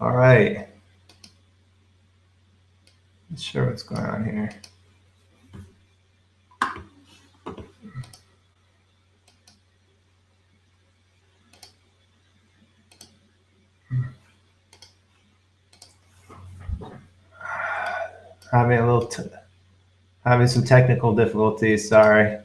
All right. Not sure what's going on here. Having some technical difficulties. Sorry.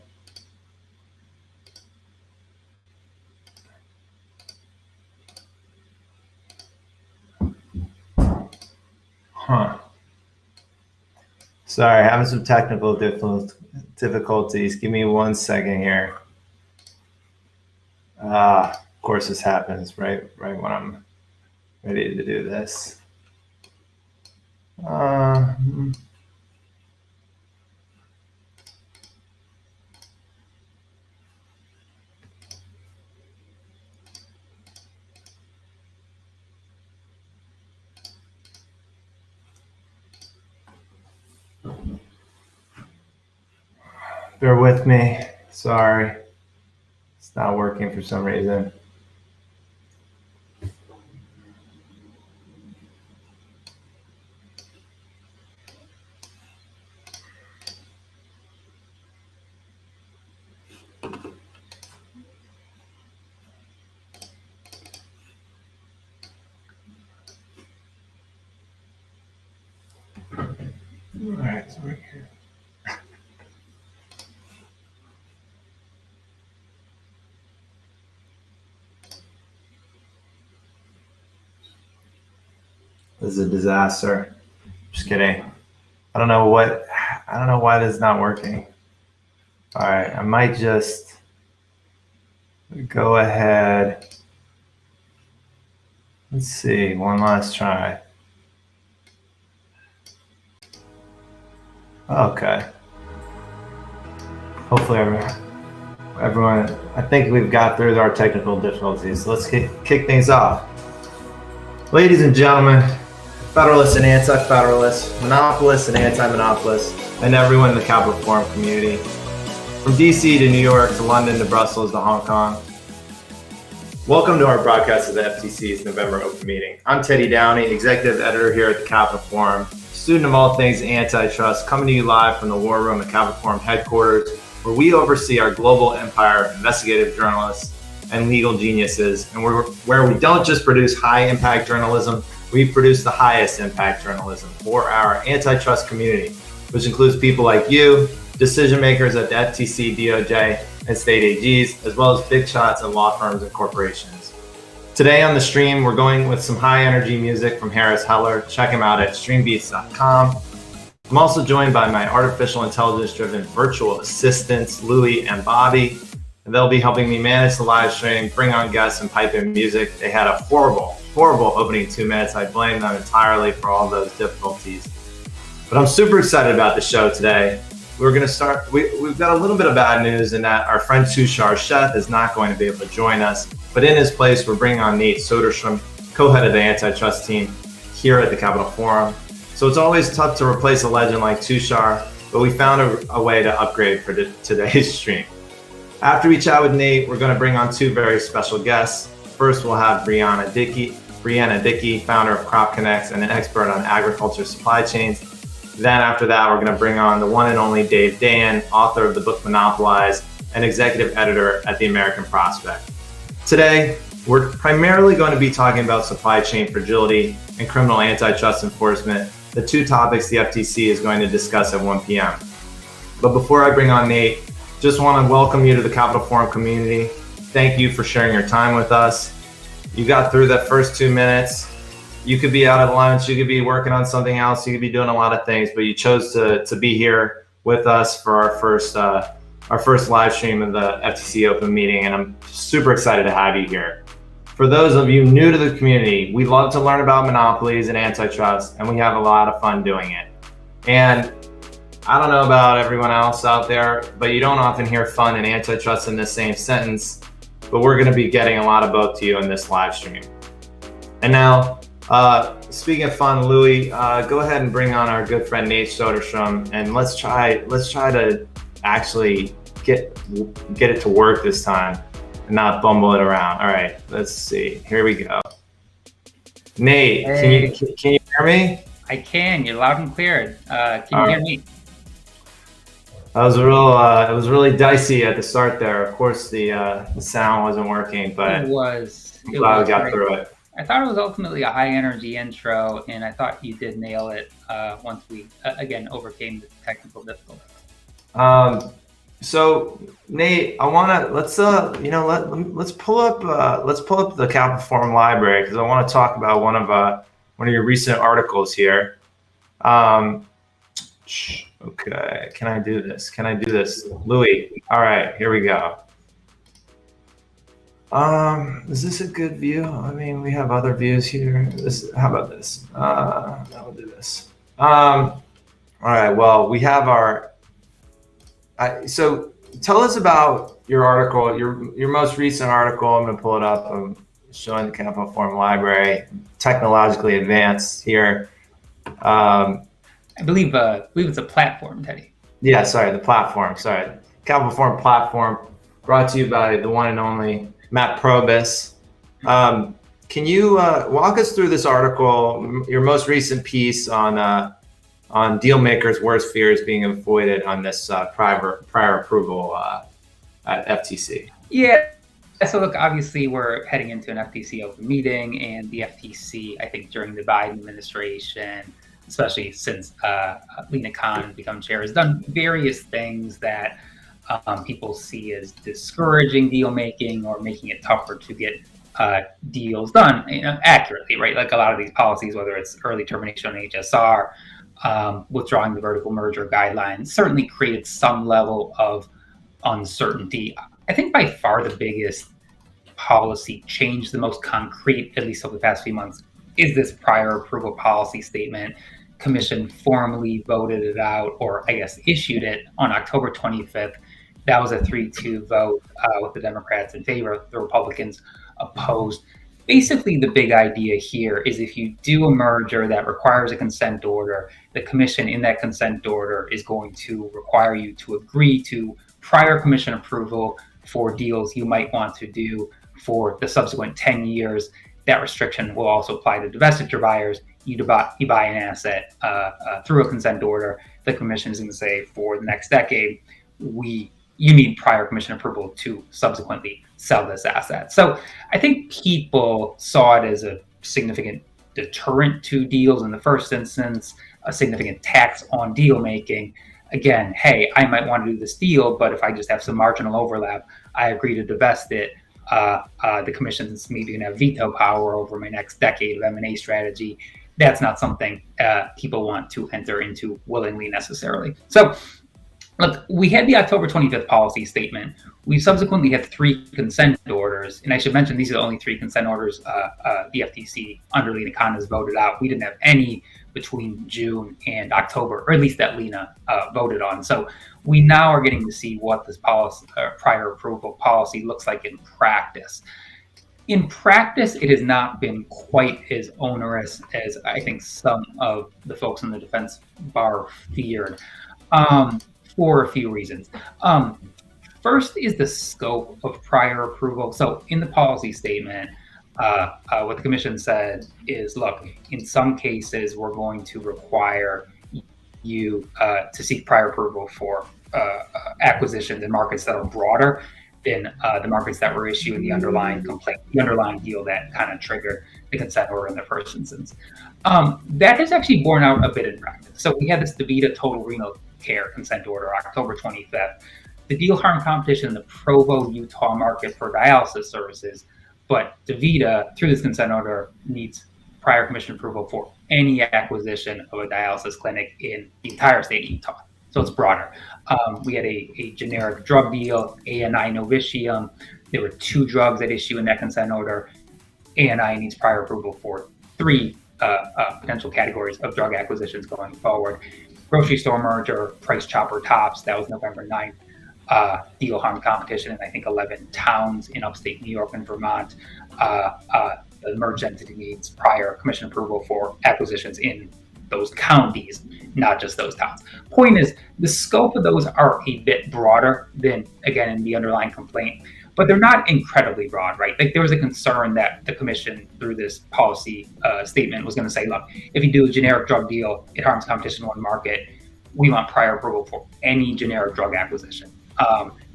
Sorry, having some technical difficulties. Give me 1 second here. Of course, this happens right when I'm ready to do this. Bear with me. Sorry. It's not working for some reason. All right, so we're here. This is a disaster. Just kidding. I don't know why this is not working. All right, I might just go ahead. Let's see, one last try. Okay. Hopefully everyone, I think we've got through our technical difficulties. So let's kick things off. Ladies and gentlemen, Federalists and anti-federalists, monopolists and anti-monopolists, and everyone in the Capital Forum community. From DC to New York to London to Brussels to Hong Kong. Welcome to our broadcast of the FTC's November Open Meeting. I'm Teddy Downey, Executive Editor here at the Capital Forum, student of all things antitrust, coming to you live from the War Room at Capital Forum headquarters, where we oversee our global empire of investigative journalists and legal geniuses, and where we don't just produce high-impact journalism, we produce the highest impact journalism for our antitrust community, which includes people like you, decision makers at the FTC, DOJ, and state AGs, as well as big shots at law firms and corporations. Today on the stream, we're going with some high energy music from Harris Heller. Check him out at streambeats.com. I'm also joined by my artificial intelligence driven virtual assistants, Louie and Bobby, and they'll be helping me manage the live stream, bring on guests, and pipe in music. They had a horrible opening 2 minutes. I blame them entirely for all those difficulties. But I'm super excited about the show today. We're going to start, we've got a little bit of bad news in that our friend Tushar Sheth is not going to be able to join us, but in his place, we're bringing on Nate Soderstrom, co-head of the antitrust team here at the Capital Forum. So it's always tough to replace a legend like Tushar, but we found a way to upgrade for today's stream. After we chat with Nate, we're going to bring on 2 very special guests. First, we'll have Brianna Dickey, founder of Crop Connects and an expert on agriculture supply chains. Then after that, we're going to bring on the one and only Dave Dan, author of the book Monopolize and executive editor at the American Prospect. Today, we're primarily going to be talking about supply chain fragility and criminal antitrust enforcement, the 2 topics the FTC is going to discuss at 1 p.m. But before I bring on Nate, just want to welcome you to the Capital Forum community. Thank you for sharing your time with us. You got through that first 2 minutes. You could be out at lunch, you could be working on something else, you could be doing a lot of things, but you chose to be here with us for our first live stream of the FTC Open Meeting, and I'm super excited to have you here. For those of you new to the community, we love to learn about monopolies and antitrust, and we have a lot of fun doing it. And I don't know about everyone else out there, but you don't often hear fun and antitrust in the same sentence, but we're going to be getting a lot of both to you in this live stream. And now, speaking of fun, Louie, go ahead and bring on our good friend Nate Soderstrom, and let's try to actually get it to work this time. and not bumble it around. All right, let's see. Here we go. Nate, Hey. can you hear me? I can. You're loud and clear. Can you hear me? That was it was really dicey at the start there. Of course, the sound wasn't working, but It was. I'm glad we got through it. I thought it was ultimately a high energy intro, and I thought you did nail it once we again overcame the technical difficulties. So Nate, I want to let's pull up the Capital Forum library, because I want to talk about one of your recent articles here. Okay, can I do this? Louis? All right, here we go. Is this a good view? I mean, we have other views here. How about this? I'll do this. All right, well, we have our. So tell us about your article, your most recent article. I'm going to pull it up. I'm showing the Capital Forum library, technologically advanced here. I believe it's a platform, Teddy. Yeah, sorry, the platform. Sorry, Capital Forum platform, brought to you by the one and only Matt Probus. Can you walk us through this article, your most recent piece on deal makers' worst fears being avoided on this prior approval at FTC? Yeah. So look, obviously we're heading into an FTC Open Meeting, and the FTC, I think during the Biden administration, especially since Lina Khan has become chair, has done various things that people see as discouraging deal making or making it tougher to get deals done, accurately, right? Like a lot of these policies, whether it's early termination on HSR, withdrawing the vertical merger guidelines, certainly created some level of uncertainty. I think by far the biggest policy change, the most concrete, at least over the past few months, is this prior approval policy statement. Commission formally voted it out, or I guess issued it on October 25th. That was a 3-2 vote with the Democrats in favor. The Republicans opposed. Basically, the big idea here is if you do a merger that requires a consent order, the commission in that consent order is going to require you to agree to prior commission approval for deals you might want to do for the subsequent 10 years. That restriction will also apply to divestiture buyers. You buy an asset through a consent order. The commission is going to say for the next decade, you need prior commission approval to subsequently sell this asset. So I think people saw it as a significant deterrent to deals in the first instance, a significant tax on deal making. Again, hey, I might want to do this deal, but if I just have some marginal overlap, I agree to divest it. The commission's maybe going to have veto power over my next decade of M&A strategy. That's not something people want to enter into willingly necessarily. So look, we had the October 25th policy statement. We subsequently had 3 consent orders. And I should mention, these are the only 3 consent orders the FTC under Lina Khan has voted out. We didn't have any between June and October, or at least that Lina voted on. So we now are getting to see what this policy, prior approval policy looks like in practice. In practice, it has not been quite as onerous as I think some of the folks in the defense bar feared, for a few reasons. First is the scope of prior approval. So in the policy statement, what the commission said is, look, in some cases, we're going to require you to seek prior approval for acquisitions in markets that are broader than the markets that were issuing the underlying complaint, the underlying deal that kind of triggered the consent order in the first instance. That has actually borne out a bit in practice. So we had this DaVita Total Renal Care consent order, October 25th. The deal harm competition in the Provo, Utah market for dialysis services, but DaVita, through this consent order, needs prior commission approval for any acquisition of a dialysis clinic in the entire state of Utah. So it's broader. We had a generic drug deal, ANI Novitium. There were 2 drugs at issue in that consent order. ANI needs prior approval for 3 potential categories of drug acquisitions going forward. Grocery store merger, Price Chopper Tops, that was November 9th. Deal harm competition in I think 11 towns in upstate New York and Vermont. The merged entity needs prior commission approval for acquisitions in those counties, not just those towns. Point is, the scope of those are a bit broader than, again, in the underlying complaint. but they're not incredibly broad, right? Like there was a concern that the commission through this policy statement was going to say, look, if you do a generic drug deal, it harms competition in one market. We want prior approval for any generic drug acquisition.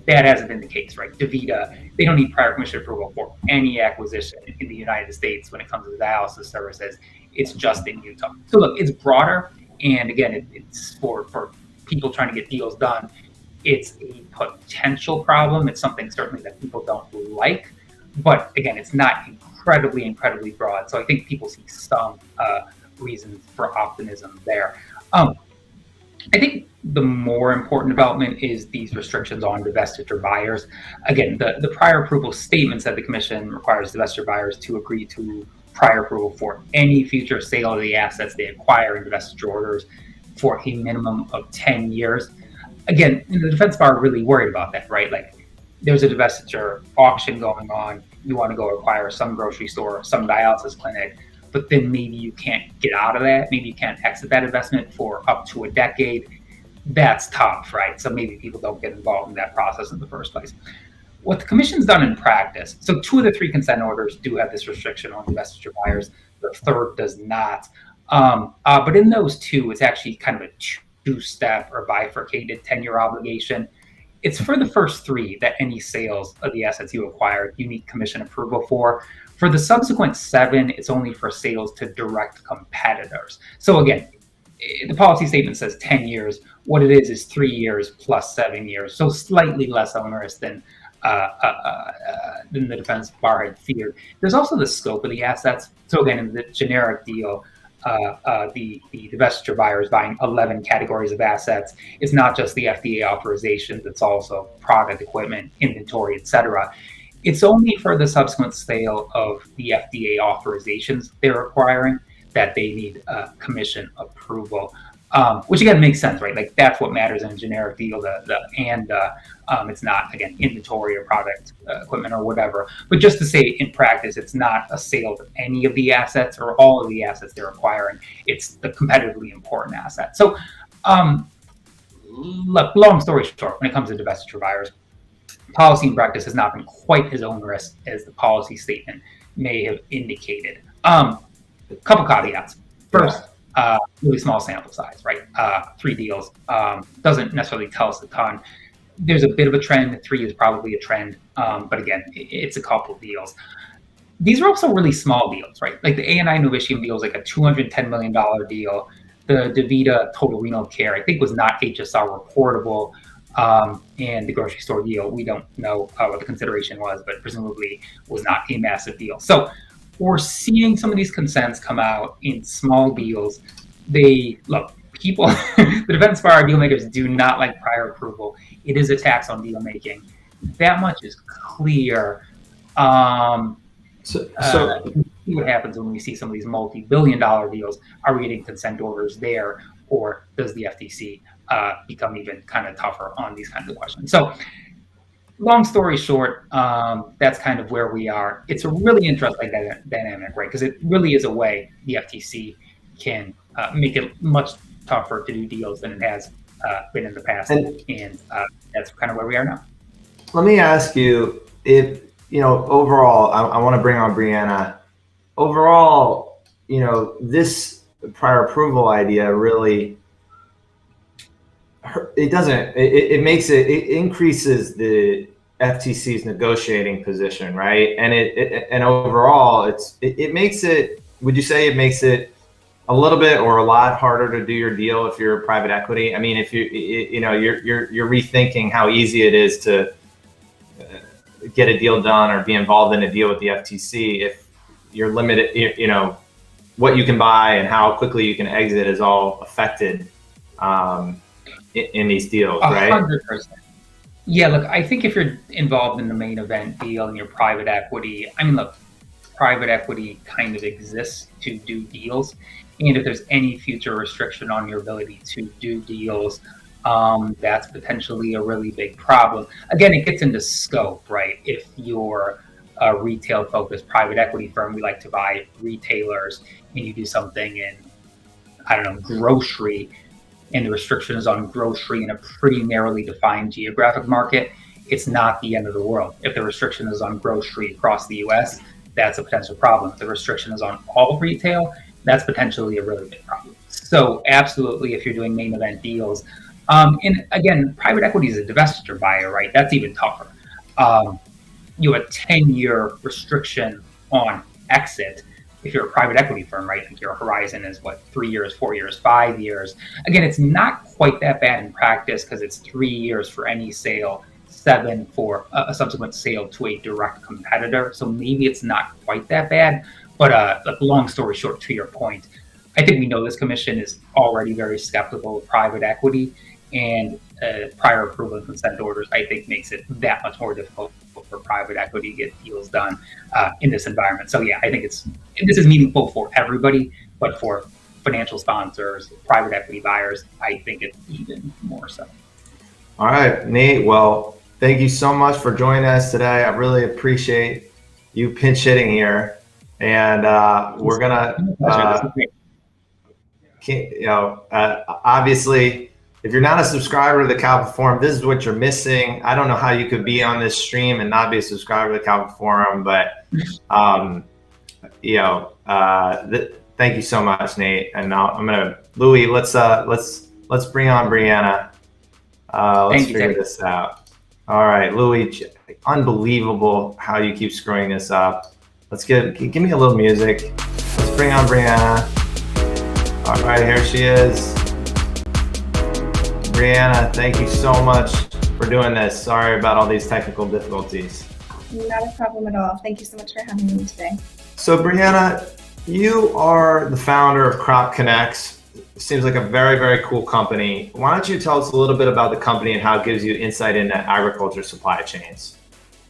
That hasn't been the case, right? DaVita, they don't need prior commission approval for any acquisition in the United States when it comes to dialysis services. It's just in Utah. So look, it's broader. And again, it's for people trying to get deals done. It's a potential problem. It's something certainly that people don't like. But again, it's not incredibly broad. So I think people see some reasons for optimism there. I think the more important development is these restrictions on divestiture buyers. Again, the prior approval statement said the commission requires divestiture buyers to agree to prior approval for any future sale of the assets they acquire in divestiture orders for a minimum of 10 years. Again, the defense bar are really worried about that, right? Like there's a divestiture auction going on. You want to go acquire some grocery store, some dialysis clinic, but then maybe you can't get out of that. Maybe you can't exit that investment for up to a decade. That's tough, right? So maybe people don't get involved in that process in the first place. What the commission's done in practice, so 2 of the 3 consent orders do have this restriction on divestiture buyers. The third does not. But in those 2, it's actually kind of a 2-step or bifurcated 10-year obligation. It's for the first 3 that any sales of the assets you acquired, you need commission approval for. For the subsequent 7, it's only for sales to direct competitors. So again, the policy statement says 10 years. What it is 3 years plus 7 years. So slightly less onerous than the defense bar had feared. There's also the scope of the assets. So again, in the generic deal, the divestiture buyer is buying 11 categories of assets. It's not just the FDA authorizations, it's also product, equipment, inventory, etc. It's only for the subsequent sale of the FDA authorizations they're acquiring that they need commission approval, which again makes sense, right? Like that's what matters in a generic deal. It's not again inventory or product, equipment or whatever. But just to say, in practice, it's not a sale of any of the assets or all of the assets they're acquiring. It's the competitively important asset. So, look, long story short, when it comes to divestiture buyers, policy in practice has not been quite as onerous as the policy statement may have indicated. A couple caveats. First, really small sample size, right? 3 deals doesn't necessarily tell us a ton. There's a bit of a trend. 3 is probably a trend, but again, it's a couple of deals. These are also really small deals, right? Like the A&I Novitium deal is like a $210 million deal. The DaVita Total Renal Care, I think, was not HSR reportable. And the grocery store deal, we don't know what the consideration was, but presumably was not a massive deal. So we're seeing some of these consents come out in small deals. People, the defense bar deal makers do not like prior approval. It is a tax on deal making. That much is clear. What happens when we see some of these multi-billion-dollar deals? Are we getting consent orders there, or does the FTC become even kind of tougher on these kinds of questions? So, long story short, that's kind of where we are. It's a really interesting dynamic, right? Because it really is a way the FTC can make it much tougher to do deals than it has been in the past, and that's kind of where we are now. Let me ask you, if overall, I want to bring on Brianna. Overall, this prior approval idea really, it increases the FTC's negotiating position, right? And overall, it makes it. Would you say it makes it a little bit or a lot harder to do your deal if you're private equity? I mean, if you're rethinking how easy it is to get a deal done or be involved in a deal with the FTC, if you're limited, what you can buy and how quickly you can exit is all affected in these deals, right? 100%. Yeah, look, I think if you're involved in the main event deal and you're private equity, private equity kind of exists to do deals. And if there's any future restriction on your ability to do deals, that's potentially a really big problem. Again, it gets into scope, right? If you're a retail-focused private equity firm, we like to buy retailers, and you do something in, grocery, and the restriction is on grocery in a pretty narrowly defined geographic market, it's not the end of the world. If the restriction is on grocery across the US, that's a potential problem. If the restriction is on all retail, that's potentially a really big problem. So absolutely, if you're doing main event deals, and again, private equity is a divestiture buyer, right? That's even tougher. You have a 10-year restriction on exit. If you're a private equity firm, right, like your horizon is what, 3 years, 4 years, 5 years. Again, it's not quite that bad in practice because it's 3 years for any sale, 7 for a subsequent sale to a direct competitor. So maybe it's not quite that bad. But long story short, to your point, I think we know this commission is already very skeptical of private equity, and prior approval and consent orders, I think, makes it that much more difficult for private equity to get deals done in this environment. So yeah, I think this is meaningful for everybody, but for financial sponsors, private equity buyers, I think it's even more so. All right, Nate. Well, thank you so much for joining us today. I really appreciate you pinch hitting here, and we're gonna, obviously, if you're not a subscriber to the Calvin Forum, this is what you're missing. I don't know how you could be on this stream and not be a subscriber to the Calvin Forum, but thank you so much, Nate. And now I'm gonna, Louis, let's bring on Brianna. Let's figure this out. All right, Louis, unbelievable how you keep screwing this up. Let's give me a little music. Let's bring on Brianna. All right, here she is. Brianna, thank you so much for doing this. Sorry about all these technical difficulties. Not a problem at all. Thank you so much for having me today. So Brianna, you are the founder of Crop Connects. Seems like a very, very cool company. Why don't you tell us a little bit about the company and how it gives you insight into agriculture supply chains?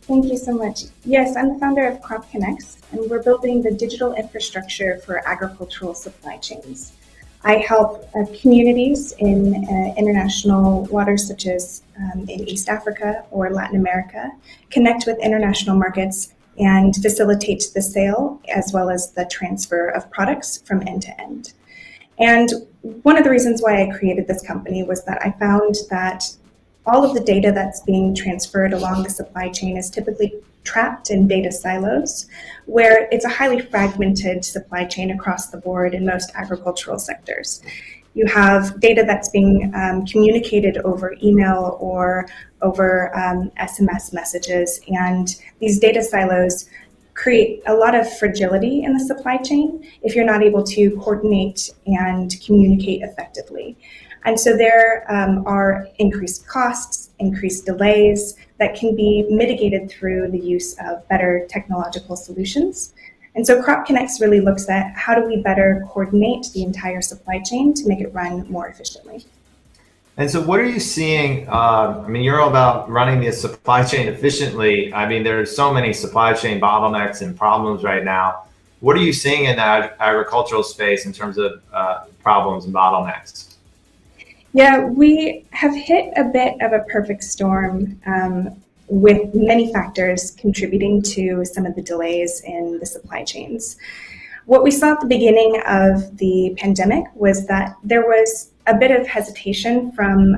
Thank you so much. Yes, I'm the founder of Crop Connects, and we're building the digital infrastructure for agricultural supply chains. I help communities in international waters such as in East Africa or Latin America connect with international markets and facilitate the sale as well as the transfer of products from end to end. And one of the reasons why I created this company was that I found that all of the data that's being transferred along the supply chain is typically trapped in data silos, where it's a highly fragmented supply chain across the board in most agricultural sectors. You have data that's being communicated over email or over SMS messages, and these data silos create a lot of fragility in the supply chain if you're not able to coordinate and communicate effectively. And so there are increased costs, increased delays that can be mitigated through the use of better technological solutions. And so Crop Connects really looks at how do we better coordinate the entire supply chain to make it run more efficiently. And so what are you seeing? I mean, you're all about running the supply chain efficiently. I mean, there's so many supply chain bottlenecks and problems right now. What are you seeing in the agricultural space in terms of problems and bottlenecks? Yeah, we have hit a bit of a perfect storm with many factors contributing to some of the delays in the supply chains. What we saw at the beginning of the pandemic was that there was a bit of hesitation from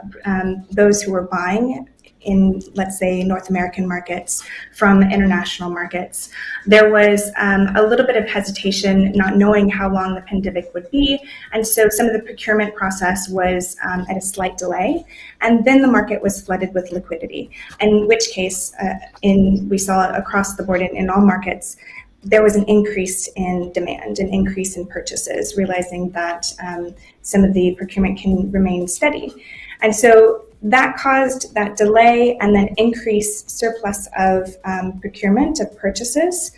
those who were buying in, let's say, North American markets from international markets. There was a little bit of hesitation, not knowing how long the pandemic would be. And so some of the procurement process was at a slight delay. And then the market was flooded with liquidity, in which case we saw across the board in all markets, there was an increase in demand, an increase in purchases, realizing that some of the procurement can remain steady. And so that caused that delay and then increased surplus of procurement of purchases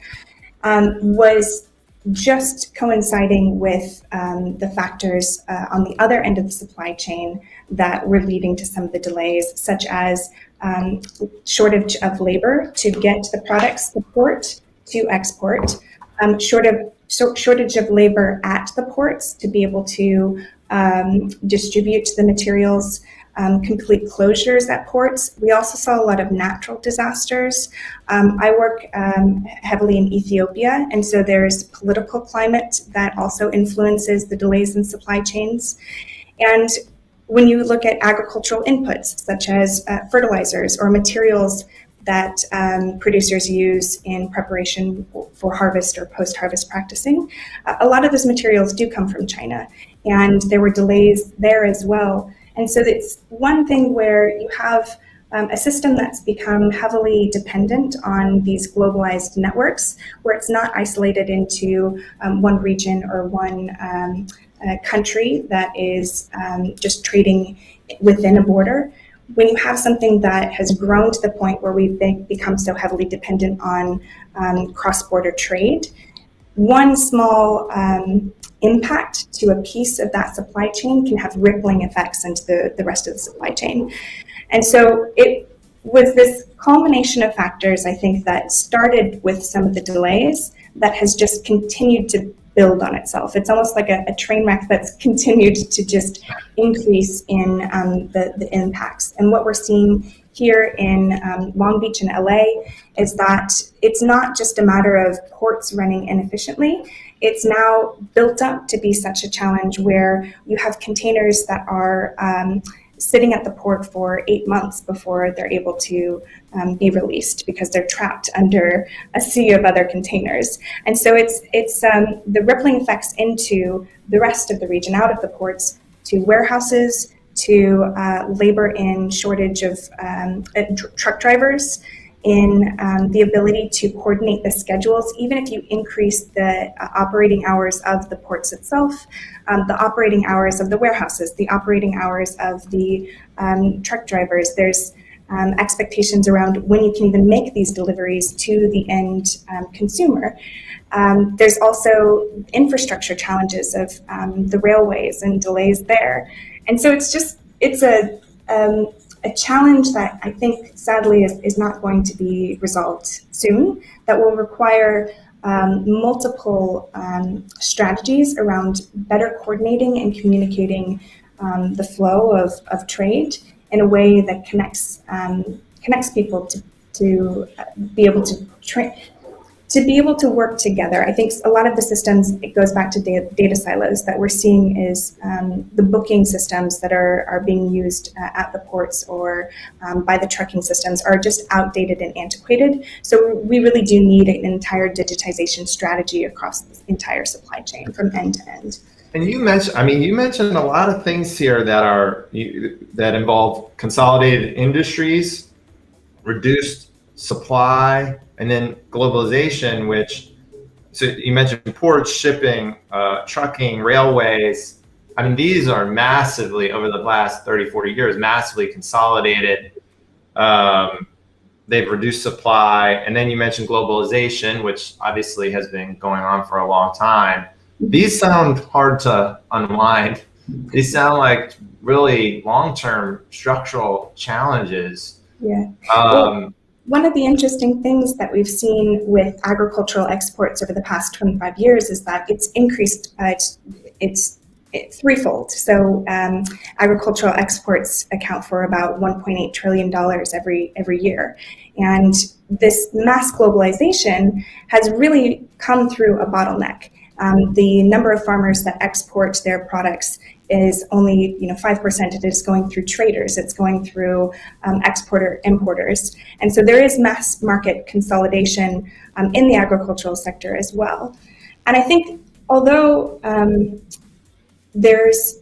was just coinciding with the factors on the other end of the supply chain that were leading to some of the delays, such as shortage of labor to get the products to port to export, shortage of labor at the ports to be able to distribute the materials, complete closures at ports. We also saw a lot of natural disasters. I work heavily in Ethiopia, and so there's political climate that also influences the delays in supply chains. And When you look at agricultural inputs, such as fertilizers or materials that producers use in preparation for harvest or post-harvest practicing, a lot of those materials do come from China, and there were delays there as well. And so it's one thing where you have a system that's become heavily dependent on these globalized networks, where it's not isolated into one region or one country that is just trading within a border. When you have something that has grown to the point where we've become so heavily dependent on cross-border trade, one small impact to a piece of that supply chain can have rippling effects into the rest of the supply chain. And so it was this culmination of factors, I think, that started with some of the delays that has just continued to build on itself. It's almost like a train wreck that's continued to just increase in the impacts. And what we're seeing here in Long Beach and LA is that it's not just a matter of ports running inefficiently. It's now built up to be such a challenge where you have containers that are sitting at the port for 8 months before they're able to be released because they're trapped under a sea of other containers. And so it's the rippling effects into the rest of the region, out of the ports, to warehouses, to labor in shortage of truck drivers, in the ability to coordinate the schedules, even if you increase the operating hours of the ports itself, the operating hours of the warehouses, the operating hours of the truck drivers. There's expectations around when you can even make these deliveries to the end consumer. There's also infrastructure challenges of the railways and delays there. And so it's a challenge that I think sadly is not going to be resolved soon, that will require multiple strategies around better coordinating and communicating the flow of trade in a way that connects people to be able to work together. I think a lot of the systems, it goes back to data silos that we're seeing is the booking systems that are being used at the ports or by the trucking systems are just outdated and antiquated. So we really do need an entire digitization strategy across the entire supply chain from end to end. And you mentioned a lot of things here that involve consolidated industries, reduced supply, and then globalization, so you mentioned ports, shipping, trucking, railways. I mean, these are massively, over the last 30, 40 years, massively consolidated. They've reduced supply. And then you mentioned globalization, which obviously has been going on for a long time. These sound hard to unwind. These sound like really long-term structural challenges. Yeah. One of the interesting things that we've seen with agricultural exports over the past 25 years is that it's increased, it's threefold. So agricultural exports account for about $1.8 trillion every year. And this mass globalization has really come through a bottleneck. The number of farmers that export their products is only 5%. It is going through traders. It's going through importers. And so there is mass market consolidation in the agricultural sector as well. And I think although there's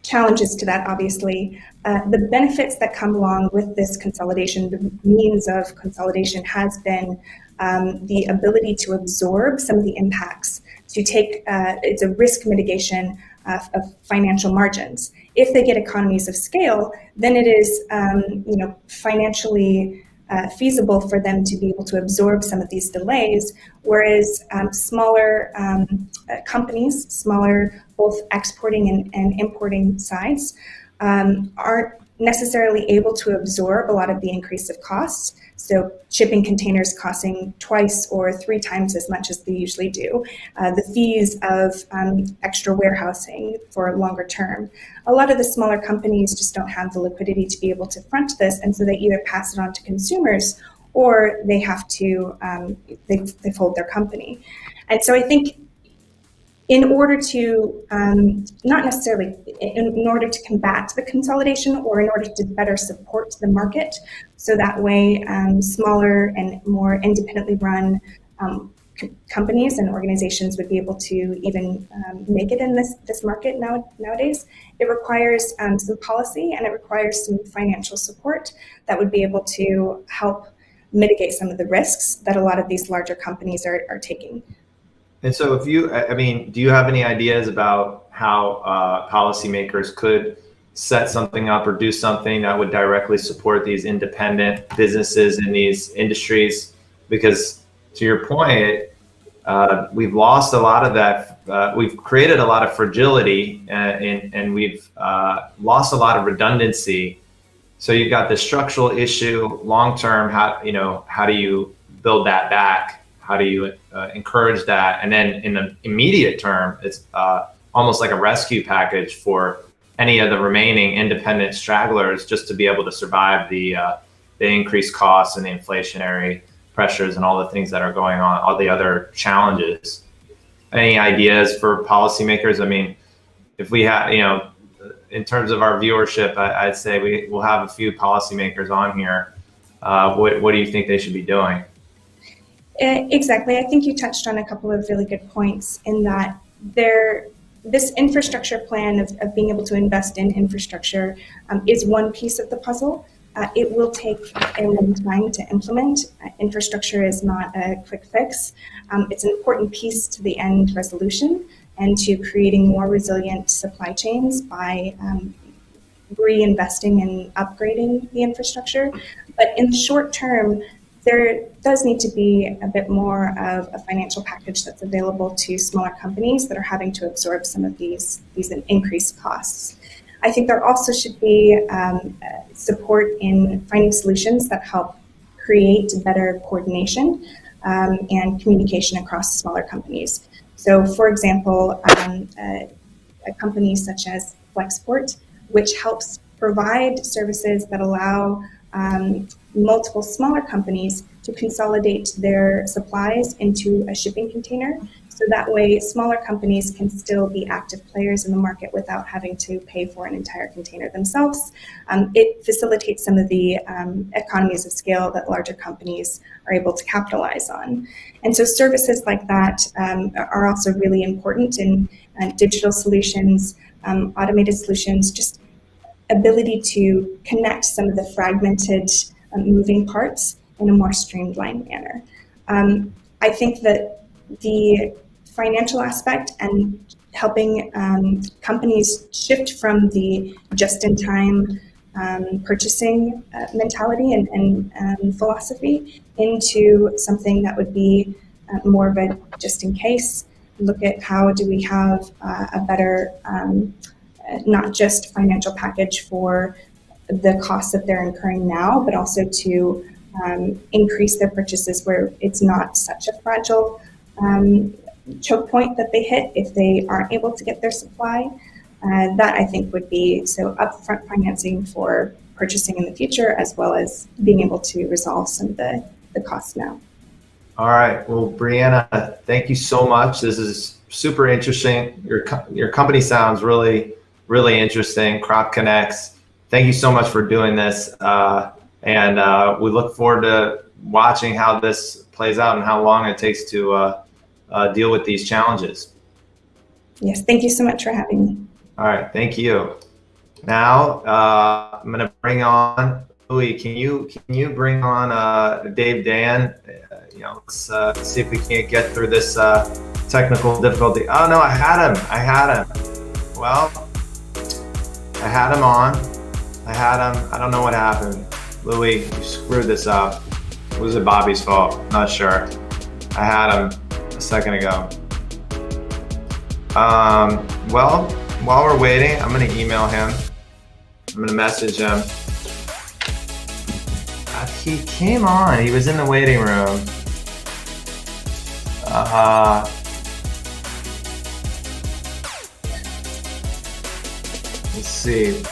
challenges to that, obviously, the benefits that come along with this consolidation, the means of consolidation, has been the ability to absorb some of the impacts, to take, it's a risk mitigation of financial margins. If they get economies of scale, then it is financially feasible for them to be able to absorb some of these delays, whereas smaller companies, smaller both exporting and importing sides, aren't necessarily able to absorb a lot of the increase of costs. So shipping containers costing twice or 3 times as much as they usually do. The fees of extra warehousing for longer term. A lot of the smaller companies just don't have the liquidity to be able to front this, and so they either pass it on to consumers or they have to, they fold their company. And so I think in order to, not necessarily in order to combat the consolidation, or in order to better support the market, so that way smaller and more independently run companies and organizations would be able to even make it in this market nowadays. It requires some policy, and it requires some financial support that would be able to help mitigate some of the risks that a lot of these larger companies are taking. And so if you, I mean, do you have any ideas about how policymakers could set something up or do something that would directly support these independent businesses in these industries? Because to your point, we've lost a lot of that. We've created a lot of fragility, and we've lost a lot of redundancy. So you've got this structural issue, long term. How do you build that back? How do you encourage that? And then in the immediate term, it's almost like a rescue package for any of the remaining independent stragglers, just to be able to survive the increased costs and the inflationary pressures and all the things that are going on, all the other challenges. Any ideas for policymakers? I mean, if we have, in terms of our viewership, I'd say we'll have a few policymakers on here. What do you think they should be doing? Exactly. I think you touched on a couple of really good points in that this infrastructure plan of being able to invest in infrastructure is one piece of the puzzle. It will take a long time to implement. Infrastructure is not a quick fix. It's an important piece to the end resolution and to creating more resilient supply chains by reinvesting and upgrading the infrastructure. But in the short term, there does need to be a bit more of a financial package that's available to smaller companies that are having to absorb some of these increased costs. I think there also should be support in finding solutions that help create better coordination and communication across smaller companies. So, for example, a company such as Flexport, which helps provide services that allow multiple smaller companies to consolidate their supplies into a shipping container. So that way, smaller companies can still be active players in the market without having to pay for an entire container themselves. It facilitates some of the economies of scale that larger companies are able to capitalize on. And so services like that are also really important in digital solutions, automated solutions, just ability to connect some of the fragmented moving parts in a more streamlined manner. I think that the financial aspect and helping companies shift from the just-in-time purchasing mentality and philosophy into something that would be more of a just-in-case. Look at how do we have a better, not just financial package for the costs that they're incurring now, but also to increase their purchases where it's not such a fragile choke point that they hit if they aren't able to get their supply. That I think would be so upfront financing for purchasing in the future, as well as being able to resolve some of the costs now. All right. Well, Brianna, thank you so much. This is super interesting. Your company sounds really, really interesting. Crop Connects. Thank you so much for doing this. And we look forward to watching how this plays out and how long it takes to deal with these challenges. Yes, thank you so much for having me. All right, thank you. Now I'm going to bring on Louis. Can you bring on Dave Dan? Let's see if we can't get through this technical difficulty. Oh no, I had him. Well, I had him on. I don't know what happened. Louis, you screwed this up. Was it Bobby's fault? Not sure. I had him a second ago. Well, while we're waiting, I'm going to email him. I'm going to message him. He came on. He was in the waiting room. Let's see.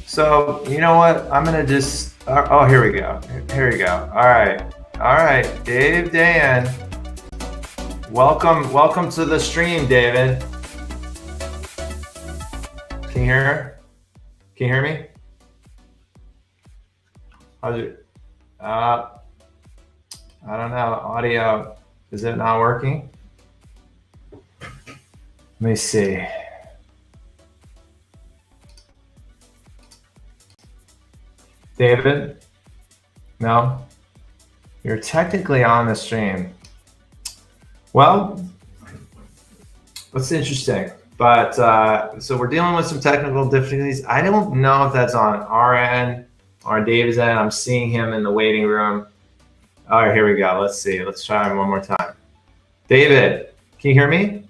So you know what? I'm gonna just. Oh, here we go. Here we go. All right, Dave, Dan. Welcome to the stream, David. Can you hear me? How's it? I don't know. Audio, is it not working? Let me see. David? No? You're technically on the stream. Well, that's interesting. But so we're dealing with some technical difficulties. I don't know if that's on our end or David's end. I'm seeing him in the waiting room. All right, here we go. Let's see. Let's try him one more time. David, can you hear me?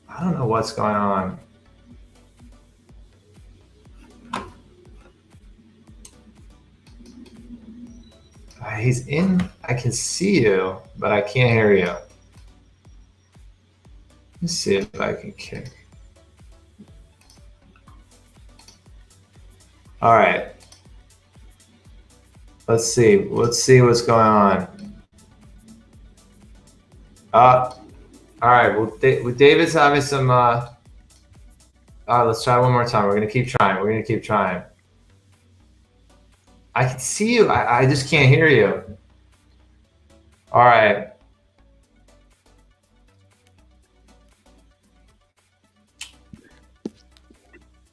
I don't know what's going on. He's in, I can see you, but I can't hear you. Let's see if I can kick. All right. Let's see what's going on. All right, well, David's having some, let's try one more time. We're gonna keep trying. I can see you, I just can't hear you. All right.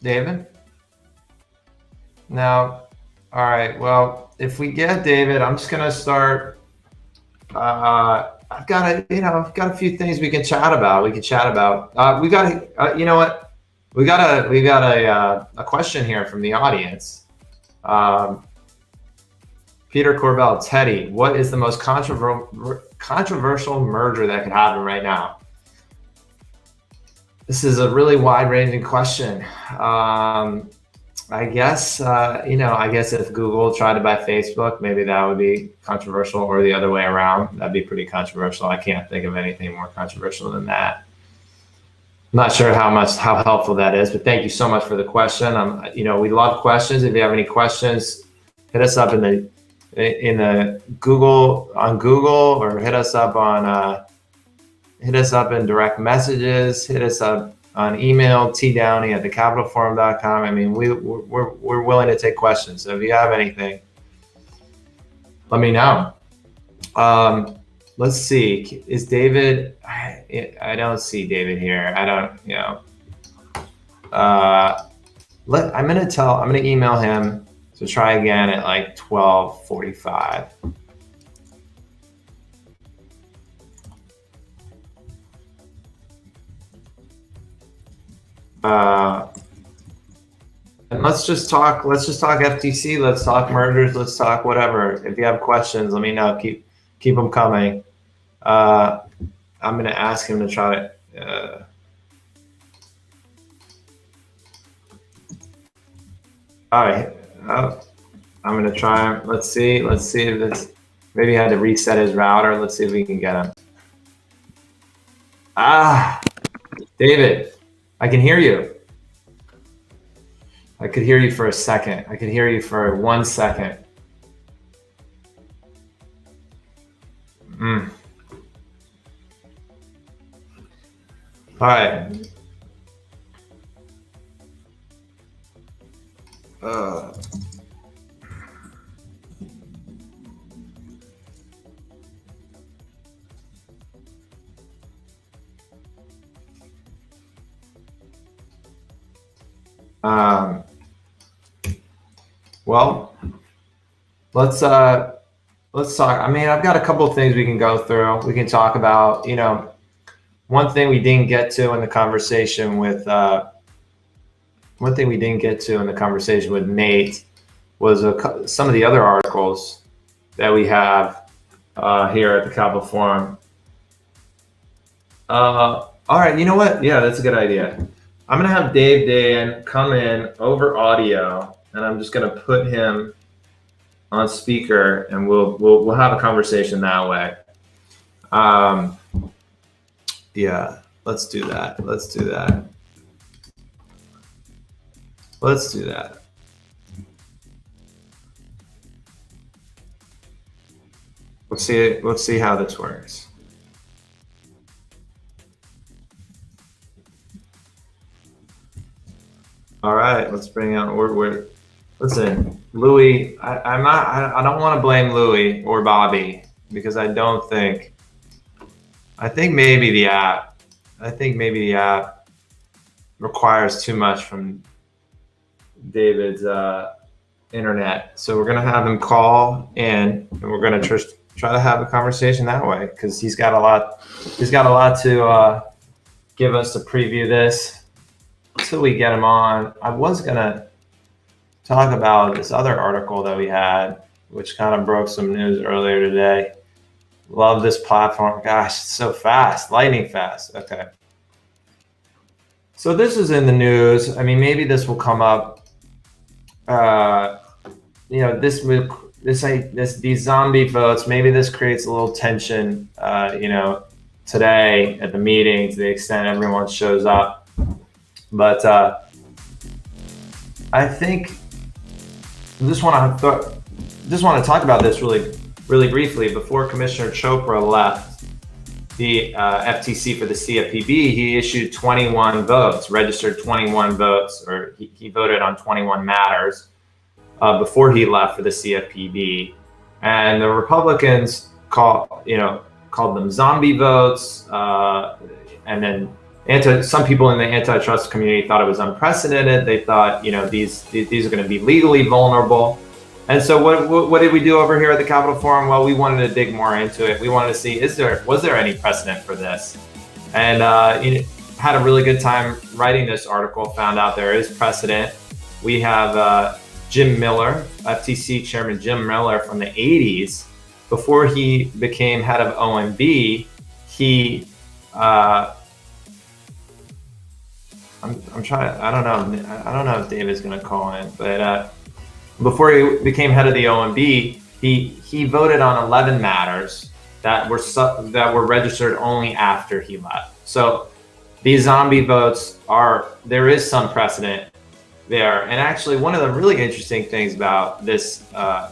David? No. All right, well, if we get David, I'm just gonna start, I've got a few things we can chat about. We got you know what? We got a question here from the audience. Peter Corbell, Teddy, what is the most controversial merger that could happen right now? This is a really wide-ranging question. I guess if Google tried to buy Facebook, maybe that would be controversial, or the other way around. That'd be pretty controversial. I can't think of anything more controversial than that. I'm not sure how helpful that is, but thank you so much for the question. We love questions. If you have any questions, hit us up in the Google, or hit us up in direct messages, hit us up on email, tdowney@thecapitalforum.com. I mean, we're willing to take questions. So if you have anything, let me know. Let's see. Is David? I don't see David here. I don't. I'm gonna email him to try again at like 12:45. And let's just talk FTC, let's talk mergers, let's talk whatever. If you have questions, let me know. Keep them coming. I'm going to ask him to try to all right. I'm going to try him. Let's see if it's, maybe he had to reset his router. Let's see if we can get him. David, I can hear you. I could hear you for a second. I could hear you for 1 second. All right. Well, let's talk. I mean, I've got a couple of things we can go through. We can talk about, one thing we didn't get to in the conversation with Nate was some of the other articles that we have here at the Capital Forum. All right, you know what? Yeah, that's a good idea. I'm gonna have Dave Dan come in over audio, and I'm just gonna put him on speaker, and we'll have a conversation that way. Yeah, let's do that. Let's do that. Let's do that. Let's see how this works. All right, let's bring out we're listen, Louis, I don't want to blame Louis or Bobby because I think maybe the app requires too much from David's internet. So we're gonna have him call in and we're gonna try to have a conversation that way because he's got a lot to give us to preview this. Until we get him on, I was gonna talk about this other article that we had, which kind of broke some news earlier today. Love this platform. Gosh, it's so fast, lightning fast. Okay. So this is in the news. I mean, maybe this will come up. These zombie votes. Maybe this creates a little tension. Today at the meeting, to the extent everyone shows up. But I think I just want to talk about this really briefly. Before Commissioner Chopra left the FTC for the CFPB, he issued 21 votes, registered 21 votes, or he voted on 21 matters before he left for the CFPB. And the Republicans called them zombie votes, and then some people in the antitrust community thought it was unprecedented. They thought, these are going to be legally vulnerable. And so what did we do over here at the Capitol Forum? Well, we wanted to dig more into it. We wanted to see, was there any precedent for this? And had a really good time writing this article, found out there is precedent. We have Jim Miller, FTC Chairman Jim Miller from the 80s. Before he became head of OMB, he I'm trying. I don't know if David's going to call in, but before he became head of the OMB, he voted on 11 matters that were registered only after he left. So these zombie votes there is some precedent there. And actually, one of the really interesting things about this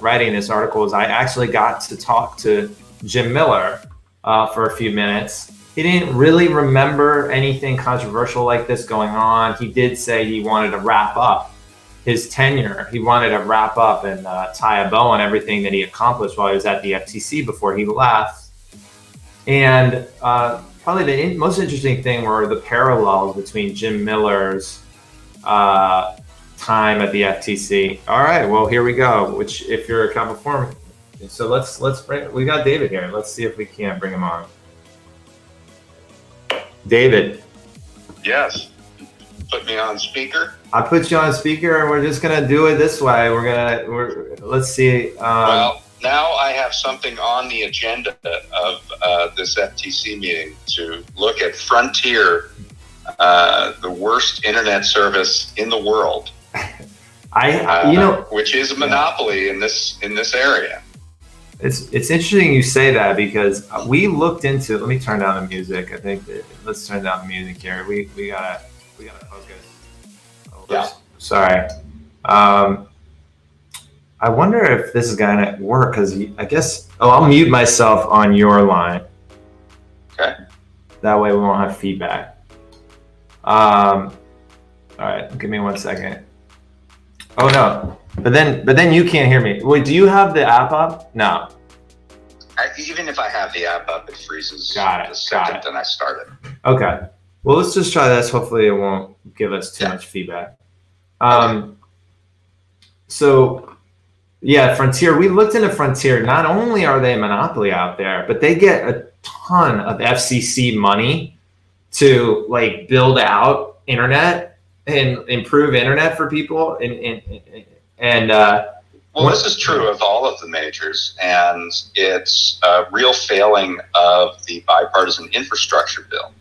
writing this article is I actually got to talk to Jim Miller for a few minutes. He didn't really remember anything controversial like this going on. He did say he wanted to wrap up his tenure. He wanted to wrap up and tie a bow on everything that he accomplished while he was at the FTC before he left. And probably the most interesting thing were the parallels between Jim Miller's time at the FTC. All right, well, here we go. Which, if you're a Capitol Forum, so we got David here. Let's see if we can't bring him on. David. Yes. Put me on speaker. I put you on speaker, and we're just gonna do it this way. Let's see. Well, now I have something on the agenda of this FTC meeting to look at Frontier, the worst internet service in the world. Which is a monopoly in this area. It's interesting you say that because we looked into. Let me turn down the music. I think let's turn down the music here. We gotta focus. Yeah. Sorry. I wonder if this is gonna work because I guess. Oh, I'll mute myself on your line. Okay. That way we won't have feedback. All right. Give me 1 second. Oh no. But then you can't hear me. Wait, do you have the app up? No. Even if I have the app up, it freezes. Got it. The second then I start it. Okay. Well, let's just try this. Hopefully it won't give us too much feedback. So yeah, Frontier, we looked into Frontier. Not only are they a monopoly out there, but they get a ton of FCC money to build out internet and improve internet for people. Well, this is true of all of the majors, and it's a real failing of the bipartisan infrastructure bill.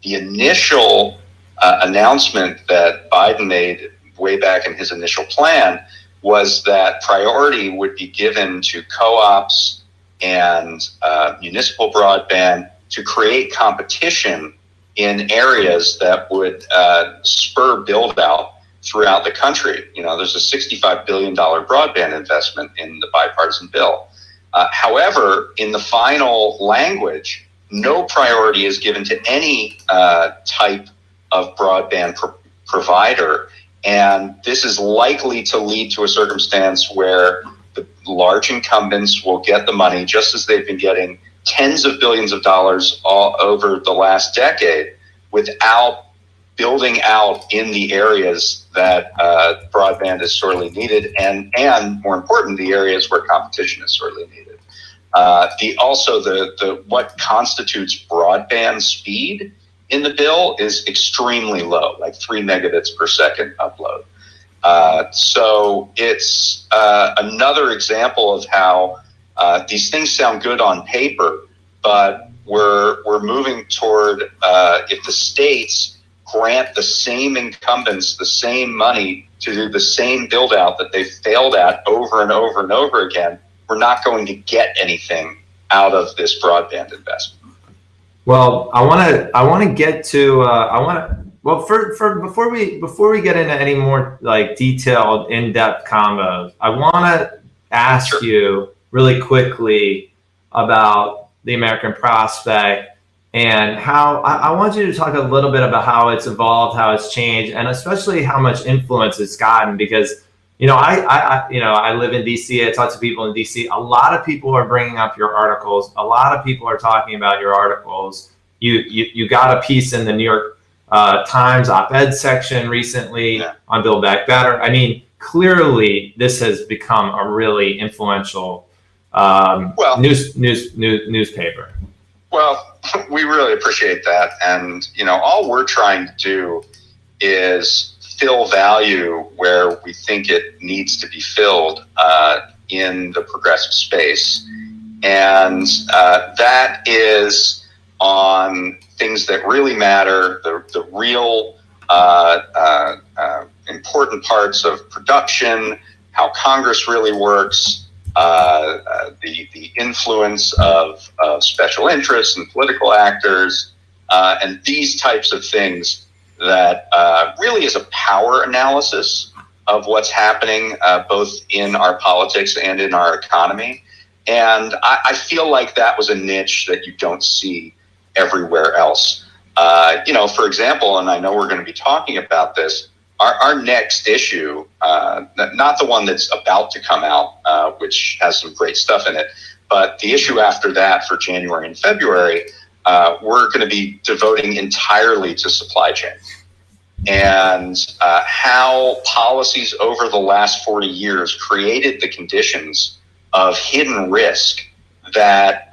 The initial announcement that Biden made way back in his initial plan was that priority would be given to co-ops and municipal broadband to create competition in areas that would spur build out throughout the country. There's a $65 billion broadband investment in the bipartisan bill. However, in the final language, no priority is given to any type of broadband provider. And this is likely to lead to a circumstance where the large incumbents will get the money, just as they've been getting tens of billions of dollars all over the last decade, without building out in the areas that broadband is sorely needed, and more important, the areas where competition is sorely needed. What constitutes broadband speed in the bill is extremely low, like 3 megabits per second upload. So it's another example of how these things sound good on paper, but we're moving toward if the states grant the same incumbents the same money to do the same build out that they failed at over and over and over again, we're not going to get anything out of this broadband investment. Well, I want to get to before we get into any more like detailed in-depth combos, I want to ask you really quickly about the American Prospect and how I want you to talk a little bit about how it's evolved, how it's changed, and especially how much influence it's gotten. Because I live in DC. I talk to people in DC. A lot of people are bringing up your articles. A lot of people are talking about your articles. You got a piece in the New York Times op-ed section recently on Build Back Better. I mean, clearly this has become a really influential newspaper. Well, we really appreciate that. And, all we're trying to do is fill value where we think it needs to be filled in the progressive space. And that is on things that really matter, the real important parts of production, how Congress really works, the influence of special interests and political actors, and these types of things that really is a power analysis of what's happening both in our politics and in our economy. And I feel like that was a niche that you don't see everywhere else. For example, and I know we're going to be talking about this, our next issue, not the one that's about to come out, which has some great stuff in it, but the issue after that for January and February, we're going to be devoting entirely to supply chain and how policies over the last 40 years created the conditions of hidden risk that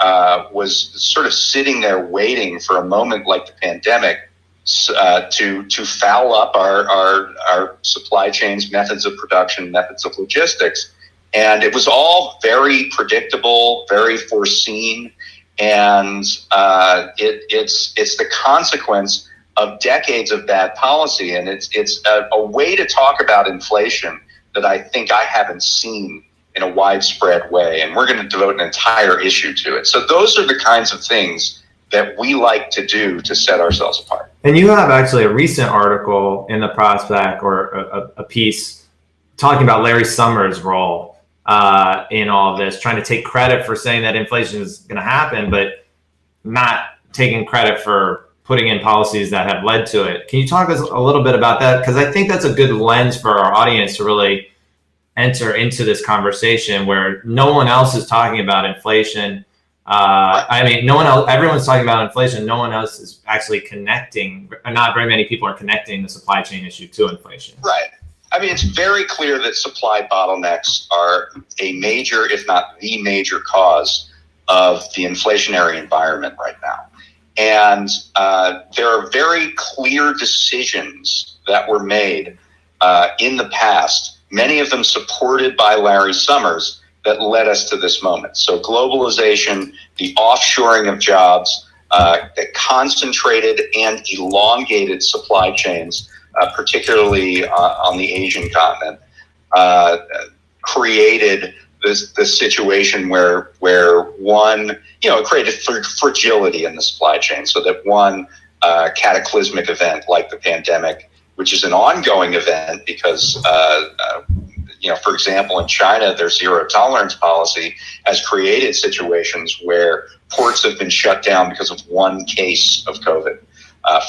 was sort of sitting there waiting for a moment like the pandemic to foul up our supply chains, methods of production, methods of logistics. And it was all very predictable, very foreseen. And it's the consequence of decades of bad policy. And it's a way to talk about inflation that I think I haven't seen in a widespread way. And we're going to devote an entire issue to it. So those are the kinds of things that we like to do to set ourselves apart. And you have actually a recent article in the Prospect, or a piece talking about Larry Summer's role in all of this, trying to take credit for saying that inflation is going to happen, but not taking credit for putting in policies that have led to it. Can you talk us a little bit about that? Because I think that's a good lens for our audience to really enter into this conversation where no one else is talking about inflation. No one else, everyone's talking about inflation. No one else is actually connecting. Not very many people are connecting the supply chain issue to inflation. Right. I mean, it's very clear that supply bottlenecks are a major, if not the major cause of the inflationary environment right now. And there are very clear decisions that were made in the past, many of them supported by Larry Summers, that led us to this moment. So globalization, the offshoring of jobs, that concentrated and elongated supply chains, particularly on the Asian continent, created this situation where one, it created fragility in the supply chain, so that one cataclysmic event like the pandemic, which is an ongoing event because, for example, in China, their zero tolerance policy has created situations where ports have been shut down because of one case of COVID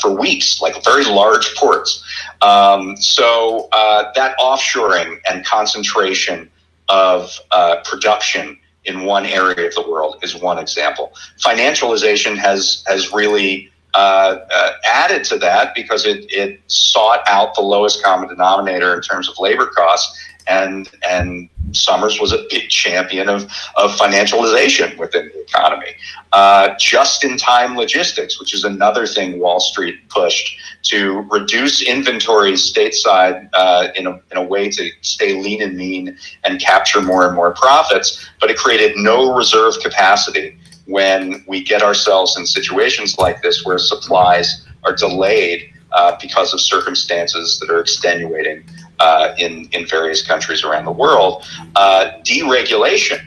for weeks, like very large ports. So that offshoring and concentration of production in one area of the world is one example. Financialization has really added to that because it sought out the lowest common denominator in terms of labor costs, and Summers was a big champion of financialization within the economy. Just-in-time logistics, which is another thing Wall Street pushed to reduce inventories stateside in a way to stay lean and mean and capture more and more profits, but it created no reserve capacity when we get ourselves in situations like this where supplies are delayed because of circumstances that are extenuating in various countries around the world. Deregulation.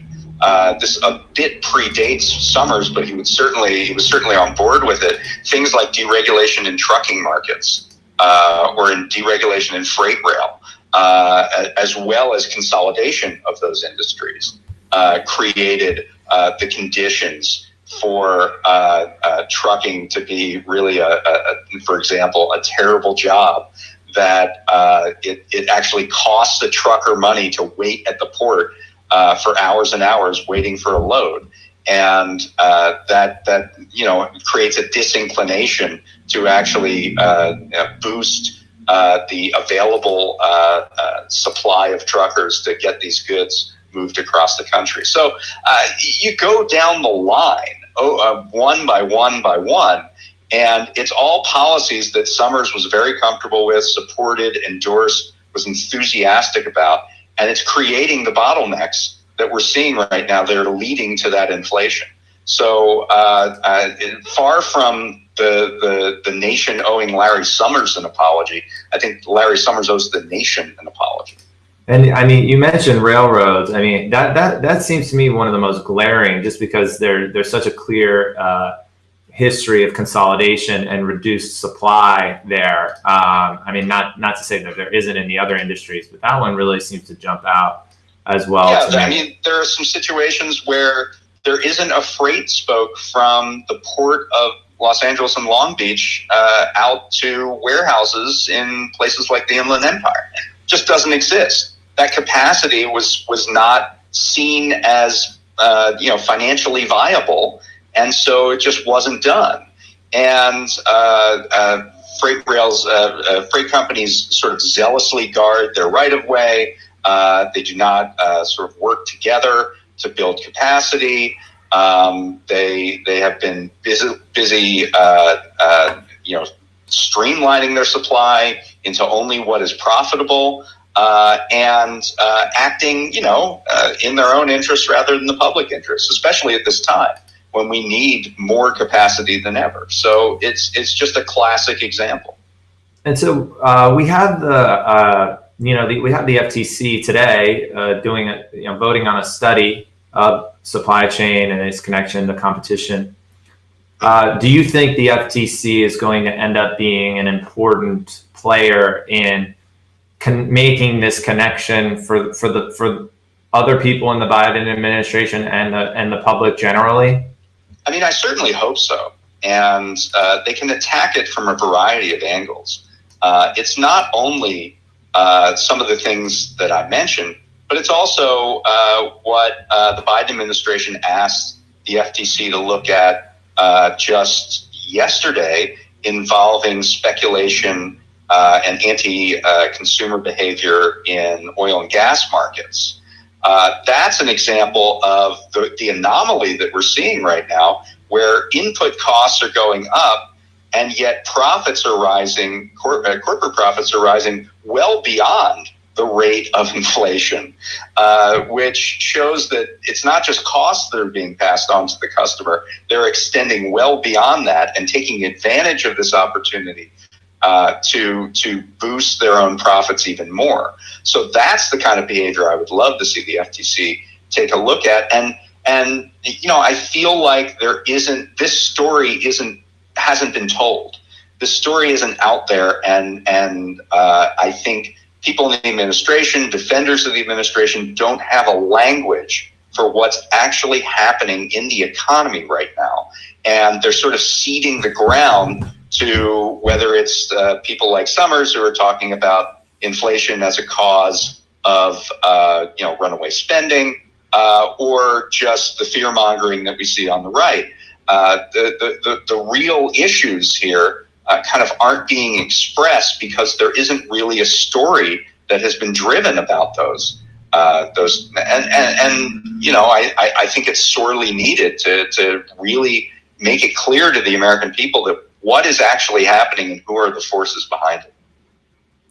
This a bit predates Summers, but he was certainly on board with it. Things like deregulation in trucking markets or in deregulation in freight rail, as well as consolidation of those industries, created the conditions for trucking to be really, for example, a terrible job that it actually costs a trucker money to wait at the port for hours and hours waiting for a load. And that creates a disinclination to actually boost the available supply of truckers to get these goods moved across the country. So you go down the line, one by one by one, and it's all policies that Summers was very comfortable with, supported, endorsed, was enthusiastic about, and it's creating the bottlenecks that we're seeing right now that are leading to that inflation. So far from the nation owing Larry Summers an apology, I think Larry Summers owes the nation an apology. And I mean, you mentioned railroads. I mean, that seems to me one of the most glaring, just because there's such a clear history of consolidation and reduced supply there. I mean, not to say that there isn't in the other industries, but that one really seems to jump out as well. Yeah, I mean, there are some situations where there isn't a freight spoke from the port of Los Angeles and Long Beach out to warehouses in places like the Inland Empire. It just doesn't exist. That capacity was not seen as financially viable, and so it just wasn't done. And freight companies sort of zealously guard their right of way. They do not sort of work together to build capacity. They have been busy streamlining their supply into only what is profitable, and acting in their own interest rather than the public interest, especially at this time when we need more capacity than ever. So it's just a classic example. And so we have we have the FTC today voting on a study of supply chain and its connection to competition. Do you think the FTC is going to end up being an important player in making this connection for other people in the Biden administration and the public generally? I mean, I certainly hope so. And they can attack it from a variety of angles. It's not only some of the things that I mentioned, but it's also what the Biden administration asked the FTC to look at just yesterday, involving speculation and anti-consumer behavior in oil and gas markets. That's an example of the anomaly that we're seeing right now, where input costs are going up, and yet profits are rising, corporate profits are rising well beyond the rate of inflation, which shows that it's not just costs that are being passed on to the customer. They're extending well beyond that and taking advantage of this opportunity to boost their own profits even more. So that's the kind of behavior I would love to see the FTC take a look at. And I feel like this story hasn't been told. the story isn't out there, and I think people in the administration, defenders of the administration, don't have a language for what's actually happening in the economy right now. And they're sort of ceding the ground to whether it's people like Summers who are talking about inflation as a cause of runaway spending, or just the fear mongering that we see on the right. The real issues here kind of aren't being expressed because there isn't really a story that has been driven about those. I think it's sorely needed to really make it clear to the American people that what is actually happening and who are the forces behind it.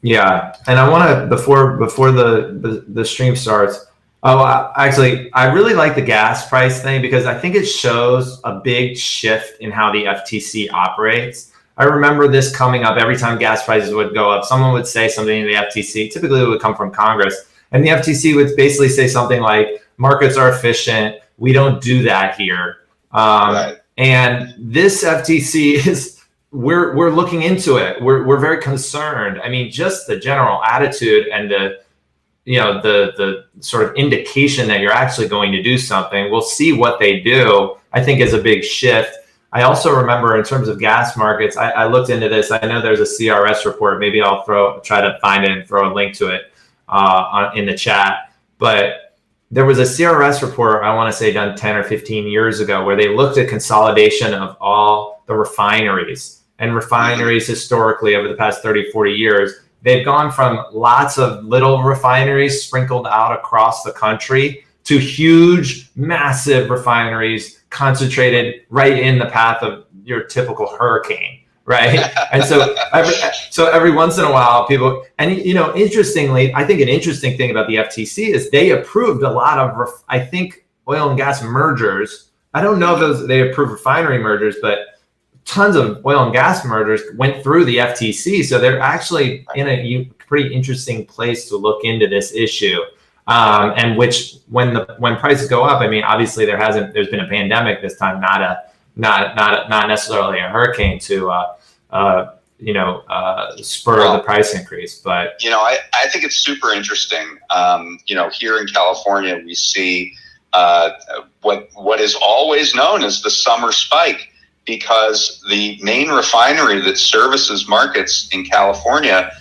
Yeah, and I want to before the stream starts. I really like the gas price thing because I think it shows a big shift in how the FTC operates. I remember this coming up every time gas prices would go up. Someone would say something to the FTC. Typically, it would come from Congress, and the FTC would basically say something like, "Markets are efficient. We don't do that here." Right. And this FTC is. We're looking into it. We're very concerned. I mean, just the general attitude and the sort of indication that you're actually going to do something. We'll see what they do, I think, is a big shift. I also remember in terms of gas markets, I looked into this. I know there's a CRS report. Maybe I'll try to find it and throw a link to it in the chat. But there was a CRS report, I want to say done 10 or 15 years ago, where they looked at consolidation of all the refineries. And refineries historically over the past 30, 40 years, they've gone from lots of little refineries sprinkled out across the country to huge, massive refineries concentrated right in the path of your typical hurricane, right? And so every once in a while, people, and interestingly, I think an interesting thing about the FTC is they approved a lot of, I think, oil and gas mergers. I don't know if they approved refinery mergers, but tons of oil and gas mergers went through the FTC. So they're actually in a pretty interesting place to look into this issue. And which when prices go up, I mean, obviously there's been a pandemic this time, not necessarily a hurricane to spur the price increase. But I think it's super interesting. Here in California, we see what is always known as the summer spike, because the main refinery that services markets in California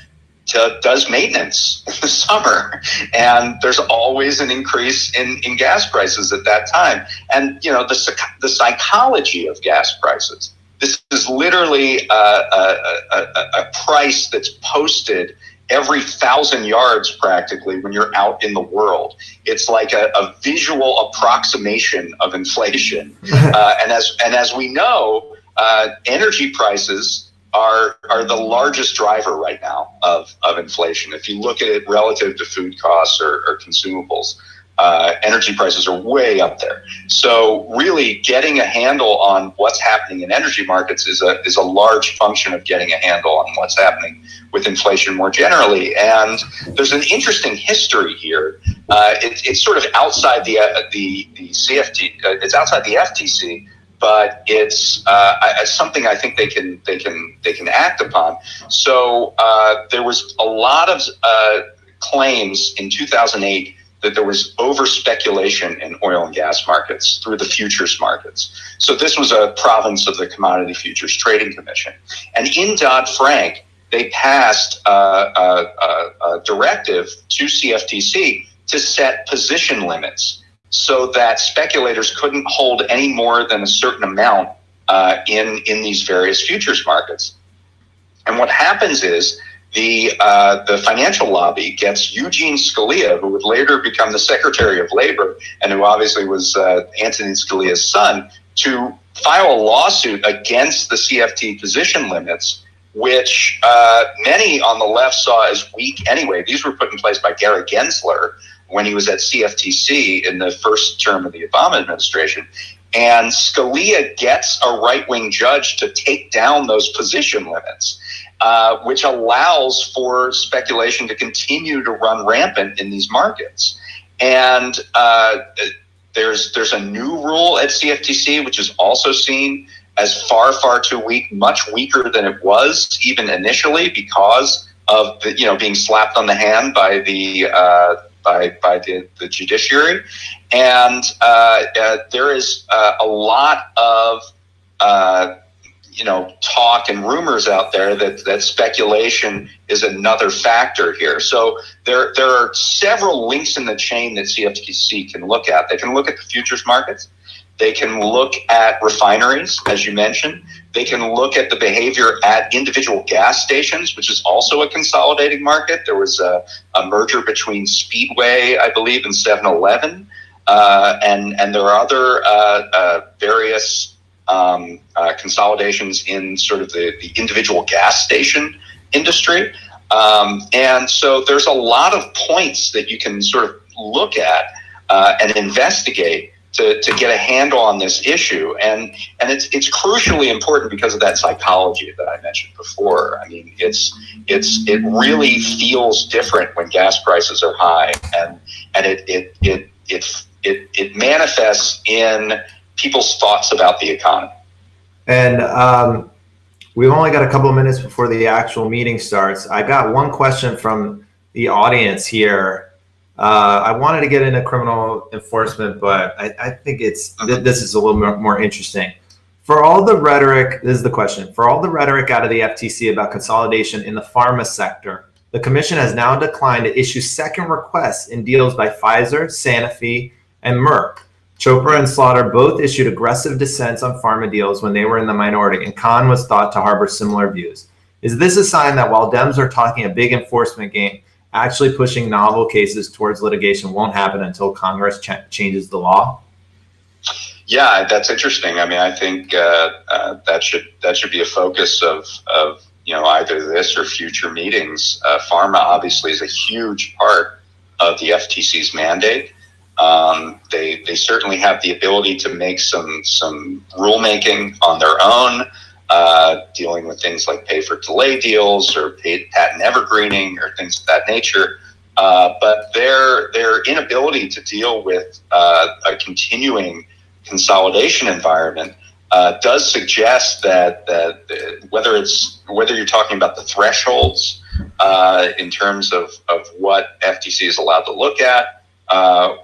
does maintenance in the summer, and there's always an increase in gas prices at that time. And the psychology of gas prices. This is literally a price that's posted every 1,000 yards practically when you're out in the world. It's like a visual approximation of inflation. And as we know, energy prices are the largest driver right now of inflation. If you look at it relative to food costs or consumables, energy prices are way up there. So really getting a handle on what's happening in energy markets is a large function of getting a handle on what's happening with inflation more generally. And there's an interesting history here. It's sort of outside the CFT. It's outside the FTC, but it's something I think they can act upon. So there was a lot of claims in 2008 that there was over speculation in oil and gas markets through the futures markets. So this was a province of the Commodity Futures Trading Commission. And in Dodd-Frank, they passed a directive to CFTC to set position limits so that speculators couldn't hold any more than a certain amount in these various futures markets. And what happens is the financial lobby gets Eugene Scalia, who would later become the Secretary of Labor and who obviously was Antonin Scalia's son, to file a lawsuit against the CFT position limits, which many on the left saw as weak anyway. These were put in place by Gary Gensler when he was at CFTC in the first term of the Obama administration. And Scalia gets a right-wing judge to take down those position limits, which allows for speculation to continue to run rampant in these markets. And there's a new rule at CFTC, which is also seen as far, far too weak, much weaker than it was even initially because of the, being slapped on the hand by the the judiciary, and there is a lot of talk and rumors out there that speculation is another factor here. So there are several links in the chain that CFTC can look at. They can look at the futures markets. They can look at refineries, as you mentioned. They can look at the behavior at individual gas stations, which is also a consolidating market. There was a merger between Speedway, I believe, and 7-Eleven. And there are other various consolidations in sort of the individual gas station industry. And so there's a lot of points that you can sort of look at and investigate to get a handle on this issue. And it's crucially important because of that psychology that I mentioned before. I mean, it really feels different when gas prices are high, and it manifests in people's thoughts about the economy. And we've only got a couple of minutes before the actual meeting starts. I got one question from the audience here. I wanted to get into criminal enforcement, but I think this is a little more interesting. For all the rhetoric, this is the question, for all the rhetoric out of the FTC about consolidation in the pharma sector, the commission has now declined to issue second requests in deals by Pfizer, Sanofi, and Merck. Chopra and Stoller both issued aggressive dissents on pharma deals when they were in the minority, and Khan was thought to harbor similar views. Is this a sign that while Dems are talking a big enforcement game, actually pushing novel cases towards litigation won't happen until Congress changes the law? Yeah, that's interesting. I mean, I think that should be a focus of either this or future meetings. Pharma obviously is a huge part of the FTC's mandate. They certainly have the ability to make some rulemaking on their own, dealing with things like pay for delay deals or patent evergreening or things of that nature. But their inability to deal with a continuing consolidation environment does suggest that whether you're talking about the thresholds in terms of what FTC is allowed to look at,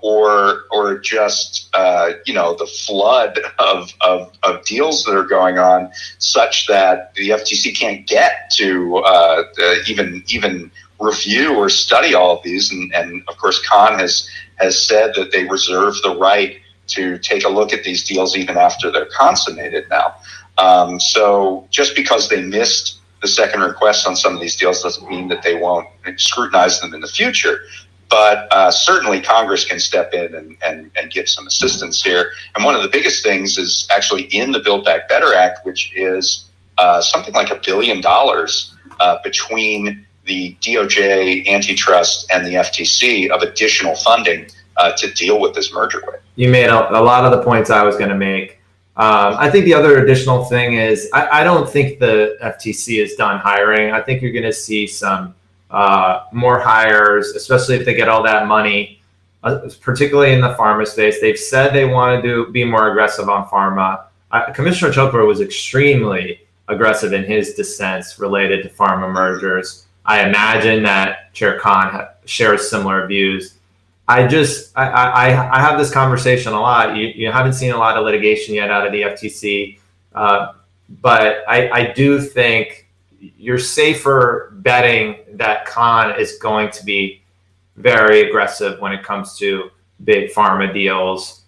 or just the flood of deals that are going on, such that the FTC can't get to even review or study all of these. And of course, Khan has said that they reserve the right to take a look at these deals even after they're consummated now. So just because they missed the second request on some of these deals doesn't mean that they won't scrutinize them in the future. But certainly Congress can step in and give some assistance here. And one of the biggest things is actually in the Build Back Better Act, which is something like $1 billion between the DOJ, Antitrust, and the FTC of additional funding to deal with this merger wave. You made a lot of the points I was going to make. I think the other additional thing is I don't think the FTC is done hiring. I think you're going to see some more hires, especially if they get all that money, particularly in the pharma space. They've said they want to be more aggressive on pharma. Commissioner Chopra was extremely aggressive in his dissents related to pharma mergers. I imagine that Chair Khan shares similar views. I have this conversation a lot. You haven't seen a lot of litigation yet out of the FTC, but I do think you're safer betting that Khan is going to be very aggressive when it comes to big pharma deals,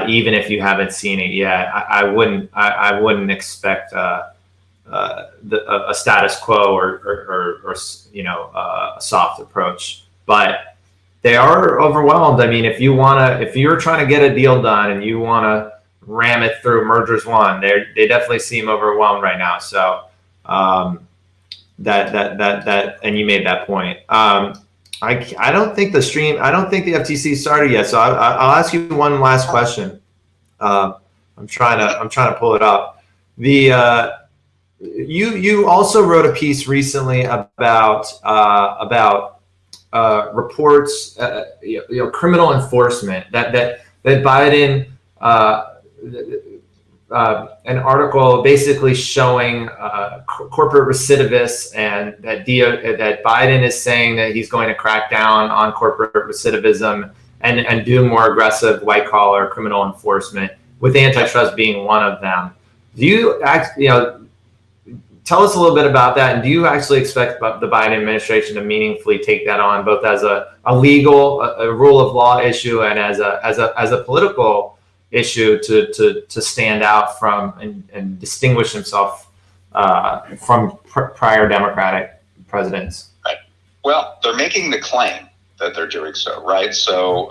even if you haven't seen it yet. I wouldn't expect a status quo or a soft approach, but they are overwhelmed. I mean, if you're trying to get a deal done and you want to ram it through mergers one, they definitely seem overwhelmed right now. So that and you made that point. I don't think the FTC started yet. So I'll ask you one last question. I'm trying to pull it up. You also wrote a piece recently about reports, criminal enforcement that Biden an article basically showing corporate recidivists, and that Biden is saying that he's going to crack down on corporate recidivism and do more aggressive white collar criminal enforcement, with antitrust being one of them. Do you tell us a little bit about that, and do you actually expect the Biden administration to meaningfully take that on, both as a legal, a rule of law issue, and as a political issue to stand out from and distinguish himself from prior Democratic presidents? Right. Well, they're making the claim that they're doing so, right? So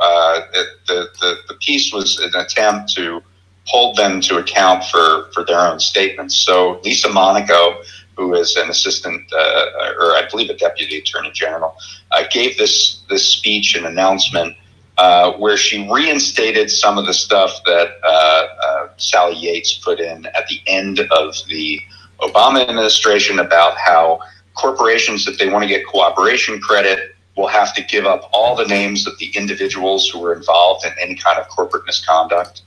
the piece was an attempt to hold them to account for their own statements. So Lisa Monaco, who is an assistant, or I believe a deputy attorney general, gave this speech and announcement where she reinstated some of the stuff that Sally Yates put in at the end of the Obama administration about how corporations, if they want to get cooperation credit, will have to give up all the names of the individuals who were involved in any kind of corporate misconduct.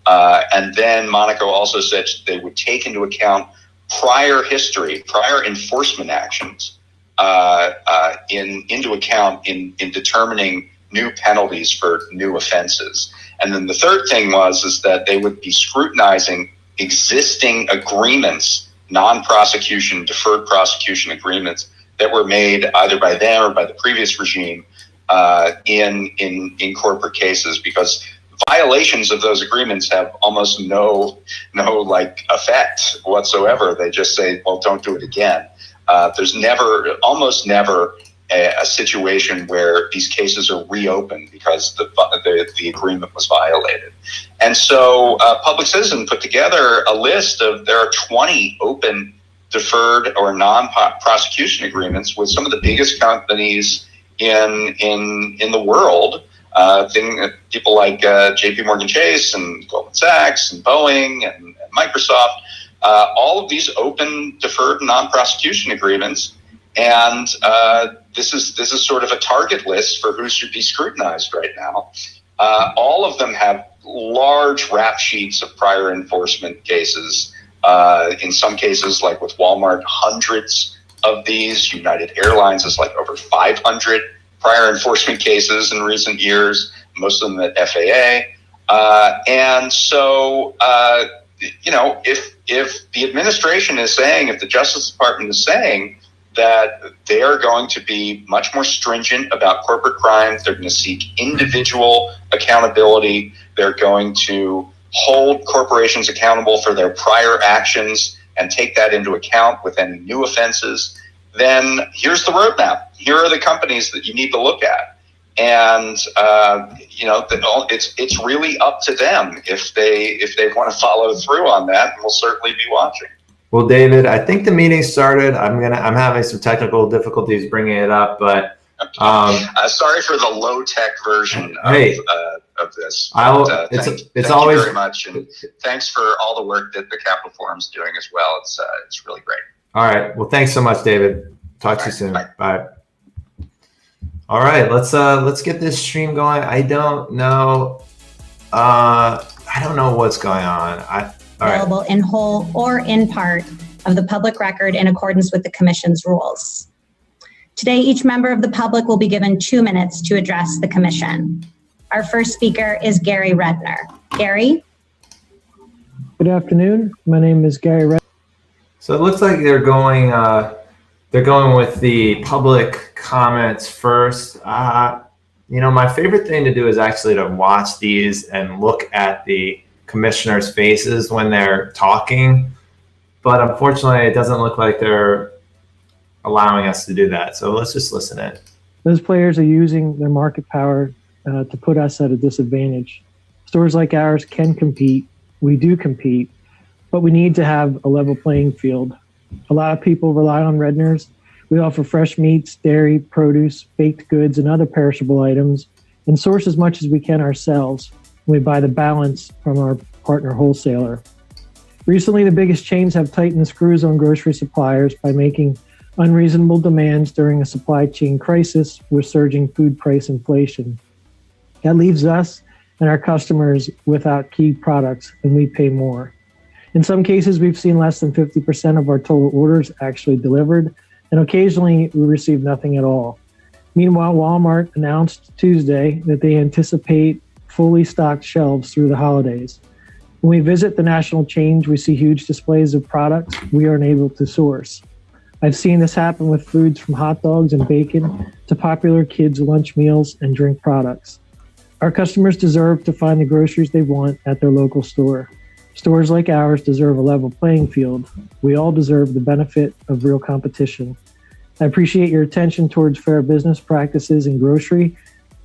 And then Monaco also said they would take into account prior history, prior enforcement actions into account in determining new penalties for new offenses. And then the third thing is that they would be scrutinizing existing agreements, non-prosecution, deferred prosecution agreements that were made either by them or by the previous regime in corporate cases, because violations of those agreements have almost no effect whatsoever. They just say, well, don't do it again. There's almost never a situation where these cases are reopened because the agreement was violated. And so Public Citizen put together a list of, there are 20 open deferred or non-prosecution agreements with some of the biggest companies in the world. People like JP Morgan Chase and Goldman Sachs and Boeing and Microsoft, all of these open deferred non-prosecution agreements. And this is sort of a target list for who should be scrutinized right now. All of them have large rap sheets of prior enforcement cases. In some cases, like with Walmart, hundreds of these. United Airlines is like over 500 prior enforcement cases in recent years, most of them at FAA. And so, if the administration is saying, if the Justice Department is saying that they are going to be much more stringent about corporate crimes, they're going to seek individual accountability, they're going to hold corporations accountable for their prior actions and take that into account with any new offenses, then here's the roadmap. Here are the companies that you need to look at. And, it's really up to them if they want to follow through on that, and we'll certainly be watching. Well, David, I think the meeting started. I'm having some technical difficulties bringing it up, but sorry for the low tech version of this. It's thank always you very much, and thanks for all the work that the Capitol Forum is doing as well. It's really great. All right. Well, thanks so much, David. Talk to you soon. Bye. All right. Let's get this stream going. I don't know what's going on. Available in whole or in part of the public record in accordance with the Commission's rules. Today, each member of the public will be given 2 minutes to address the Commission. Our first speaker is Gary Redner. Gary? Good afternoon. My name is Gary Redner. So it looks like they're going with the public comments first. My favorite thing to do is actually to watch these and look at the commissioners' faces when they're talking, but unfortunately it doesn't look like they're allowing us to do that. So let's just listen in. Those players are using their market power to put us at a disadvantage. Stores like ours can compete. We do compete, but we need to have a level playing field. A lot of people rely on Redner's. We offer fresh meats, dairy, produce, baked goods, and other perishable items, and source as much as we can ourselves. We buy the balance from our partner wholesaler. Recently, the biggest chains have tightened the screws on grocery suppliers by making unreasonable demands during a supply chain crisis with surging food price inflation. That leaves us and our customers without key products, and we pay more. In some cases, we've seen less than 50% of our total orders actually delivered, and occasionally we receive nothing at all. Meanwhile, Walmart announced Tuesday that they anticipate fully stocked shelves through the holidays. When we visit the national chain, we see huge displays of products we are unable to source. I've seen this happen with foods from hot dogs and bacon to popular kids' lunch meals and drink products. Our customers deserve to find the groceries they want at their local store. Stores like ours deserve a level playing field. We all deserve the benefit of real competition. I appreciate your attention towards fair business practices in grocery,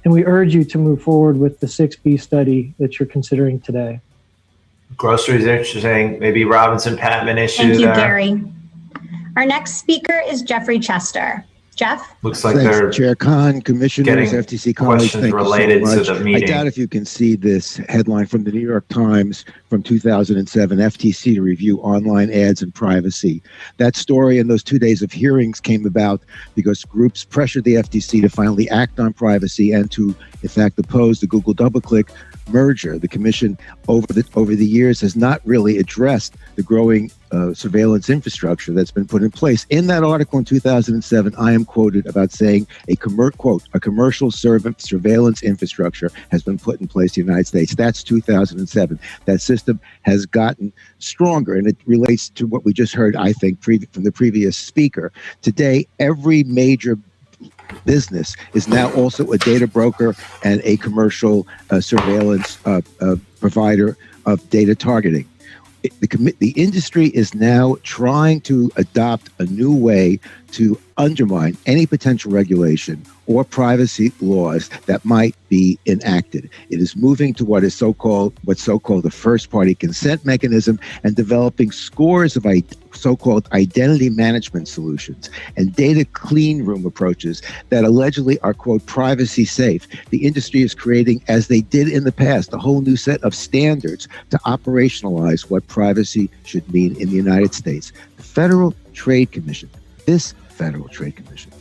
and we urge you to move forward with the 6B study that you're considering today. Groceries interesting. Maybe Robinson Patman issue. Thank you, there. Gary. Our next speaker is Jeffrey Chester. Jeff? Looks like Thanks, they're Chair Khan, Commissioners, getting FTC colleagues, questions thank you related so to much. the meeting. I doubt if you can see this headline from the New York Times from 2007, FTC to review online ads and privacy. That story and those 2 days of hearings came about because groups pressured the FTC to finally act on privacy and to, in fact, oppose the Google DoubleClick merger. The commission over the years has not really addressed the growing surveillance infrastructure that's been put in place. In that article in 2007, I am quoted about saying a commercial surveillance infrastructure has been put in place in the United States. That's 2007. That system has gotten stronger, and it relates to what we just heard, I think, from the previous speaker. Today, every major business is now also a data broker and a commercial surveillance provider of data targeting. The industry is now trying to adopt a new way to undermine any potential regulation or privacy laws that might be enacted. It is moving to what's so-called the first-party consent mechanism and developing scores of so-called identity management solutions and data clean room approaches that allegedly are, quote, privacy safe. The industry is creating, as they did in the past, a whole new set of standards to operationalize what privacy should mean in the United States. The Federal Trade Commission, this Federal Trade Commission,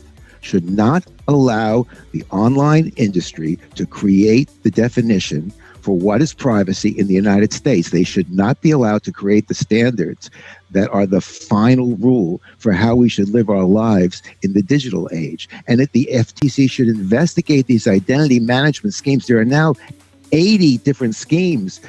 should not allow the online industry to create the definition for what is privacy in the United States. They should not be allowed to create the standards that are the final rule for how we should live our lives in the digital age. And that the FTC should investigate these identity management schemes. There are now 80 different schemes,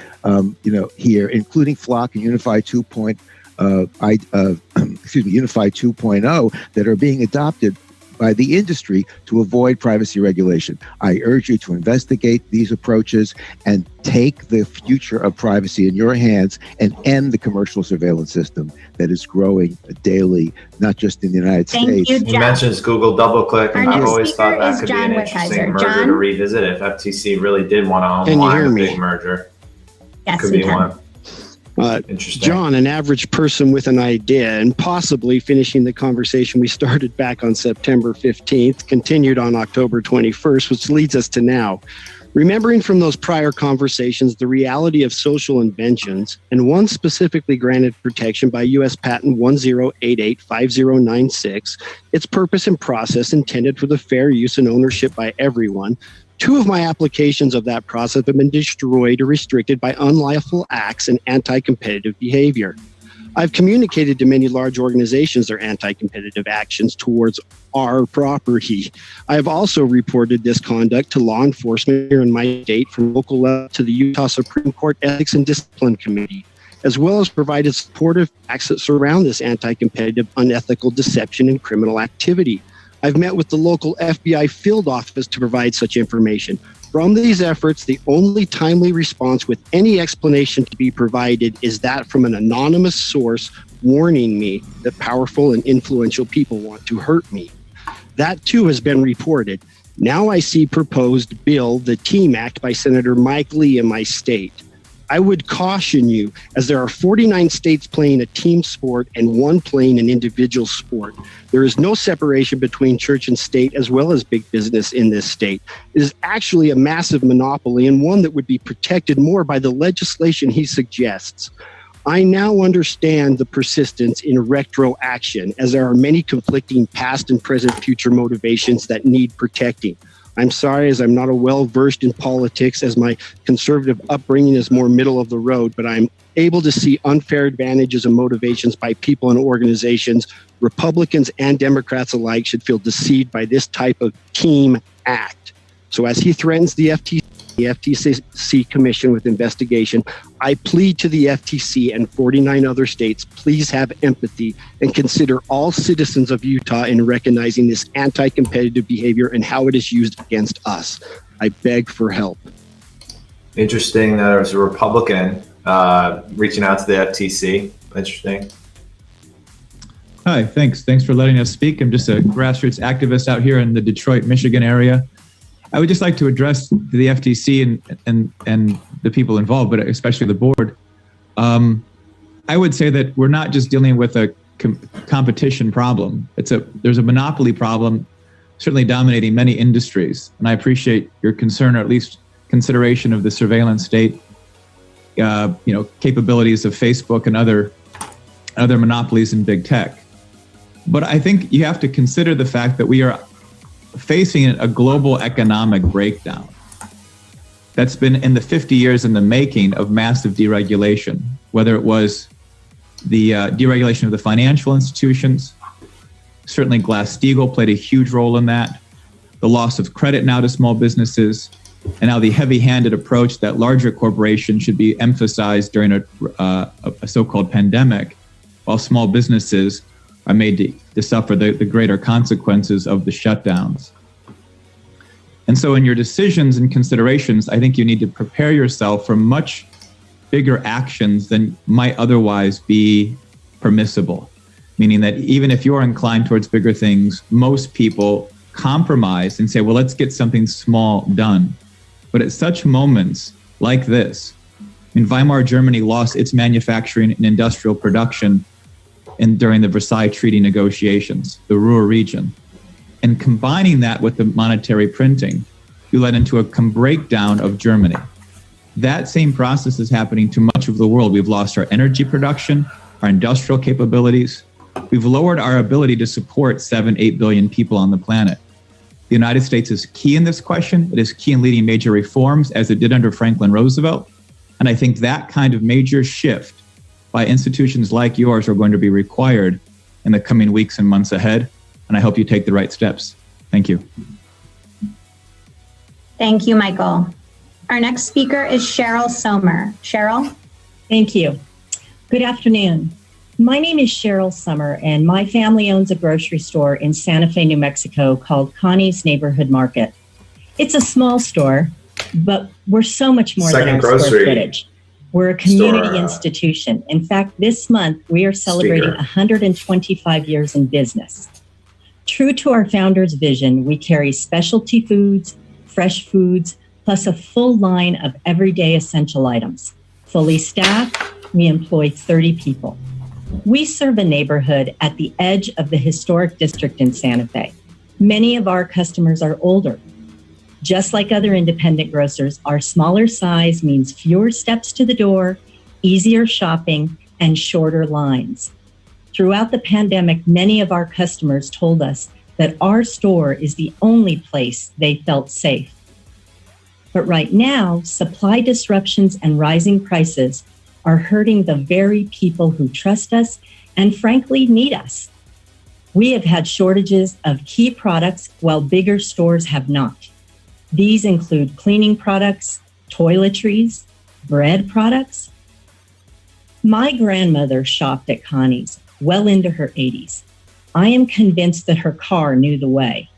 here, including Flock and Unified 2.0 that are being adopted by the industry to avoid privacy regulation. I urge you to investigate these approaches and take the future of privacy in your hands and end the commercial surveillance system that is growing daily, not just in the United States. You, He mentions Google DoubleClick, and I've always thought that could be an interesting merger to revisit if FTC really did want to unwind a big merger. Yes, could we be can. one. Interesting. John, an average person with an idea, and possibly finishing the conversation we started back on September 15th, continued on October 21st, which leads us to now. Remembering from those prior conversations the reality of social inventions, and one specifically granted protection by U.S. Patent 10885096, its purpose and process intended for the fair use and ownership by everyone, two of my applications of that process have been destroyed or restricted by unlawful acts and anti-competitive behavior. I've communicated to many large organizations their anti-competitive actions towards our property. I have also reported this conduct to law enforcement here in my state, from local level to the Utah Supreme Court Ethics and Discipline Committee, as well as provided supportive acts that surround this anti-competitive, unethical deception and criminal activity. I've met with the local FBI field office to provide such information. From these efforts, the only timely response with any explanation to be provided is that from an anonymous source warning me that powerful and influential people want to hurt me. That too has been reported. Now I see proposed bill, the TEAM Act by Senator Mike Lee in my state. I would caution you, as there are 49 states playing a team sport and one playing an individual sport. There is no separation between church and state, as well as big business in this state. It is actually a massive monopoly, and one that would be protected more by the legislation he suggests. I now understand the persistence in retro action, as there are many conflicting past and present future motivations that need protecting. I'm sorry, as I'm not a well-versed in politics, as my conservative upbringing is more middle of the road, but I'm able to see unfair advantages and motivations by people and organizations. Republicans and Democrats alike should feel deceived by this type of team act. So as he threatens the FTC Commission with investigation, I plead to the FTC and 49 other states, please have empathy and consider all citizens of Utah in recognizing this anti-competitive behavior and how it is used against us. I beg for help. Interesting that it was a Republican reaching out to the FTC. Interesting. Hi, thanks. Thanks for letting us speak. I'm just a grassroots activist out here in the Detroit, Michigan area. I would just like to address the FTC and the people involved, but especially the board. I would say that we're not just dealing with a competition problem. There's a monopoly problem, certainly dominating many industries. And I appreciate your concern, or at least consideration of the surveillance state, capabilities of Facebook and other monopolies in big tech. But I think you have to consider the fact that we are facing a global economic breakdown that's been in the 50 years in the making of massive deregulation, whether it was the deregulation of the financial institutions. Certainly Glass-Steagall played a huge role in that, the loss of credit now to small businesses, and now the heavy-handed approach that larger corporations should be emphasized during a so-called pandemic, while small businesses are made to suffer the greater consequences of the shutdowns. And so in your decisions and considerations, I think you need to prepare yourself for much bigger actions than might otherwise be permissible. Meaning that even if you're inclined towards bigger things, most people compromise and say, well, let's get something small done. But at such moments like this, Weimar Germany lost its manufacturing and industrial production during the Versailles Treaty negotiations, the Ruhr region. And combining that with the monetary printing, you led into a breakdown of Germany. That same process is happening to much of the world. We've lost our energy production, our industrial capabilities. We've lowered our ability to support 7-8 billion people on the planet. The United States is key in this question. It is key in leading major reforms, as it did under Franklin Roosevelt. And I think that kind of major shift by institutions like yours are going to be required in the coming weeks and months ahead. And I hope you take the right steps. Thank you. Thank you, Michael. Our next speaker is Cheryl Sommer. Cheryl? Thank you. Good afternoon. My name is Cheryl Sommer, and my family owns a grocery store in Santa Fe, New Mexico called Connie's Neighborhood Market. It's a small store, but we're so much more than our square footage. We're a community institution. In fact, this month, we are celebrating 125 years in business. True to our founder's vision, we carry specialty foods, fresh foods, plus a full line of everyday essential items. Fully staffed, we employ 30 people. We serve a neighborhood at the edge of the historic district in Santa Fe. Many of our customers are older. Just like other independent grocers, our smaller size means fewer steps to the door, easier shopping, and shorter lines. Throughout the pandemic, many of our customers told us that our store is the only place they felt safe. But right now, supply disruptions and rising prices are hurting the very people who trust us and frankly need us. We have had shortages of key products while bigger stores have not. These include cleaning products, toiletries, bread products. My grandmother shopped at Connie's well into her 80s. I am convinced that her car knew the way.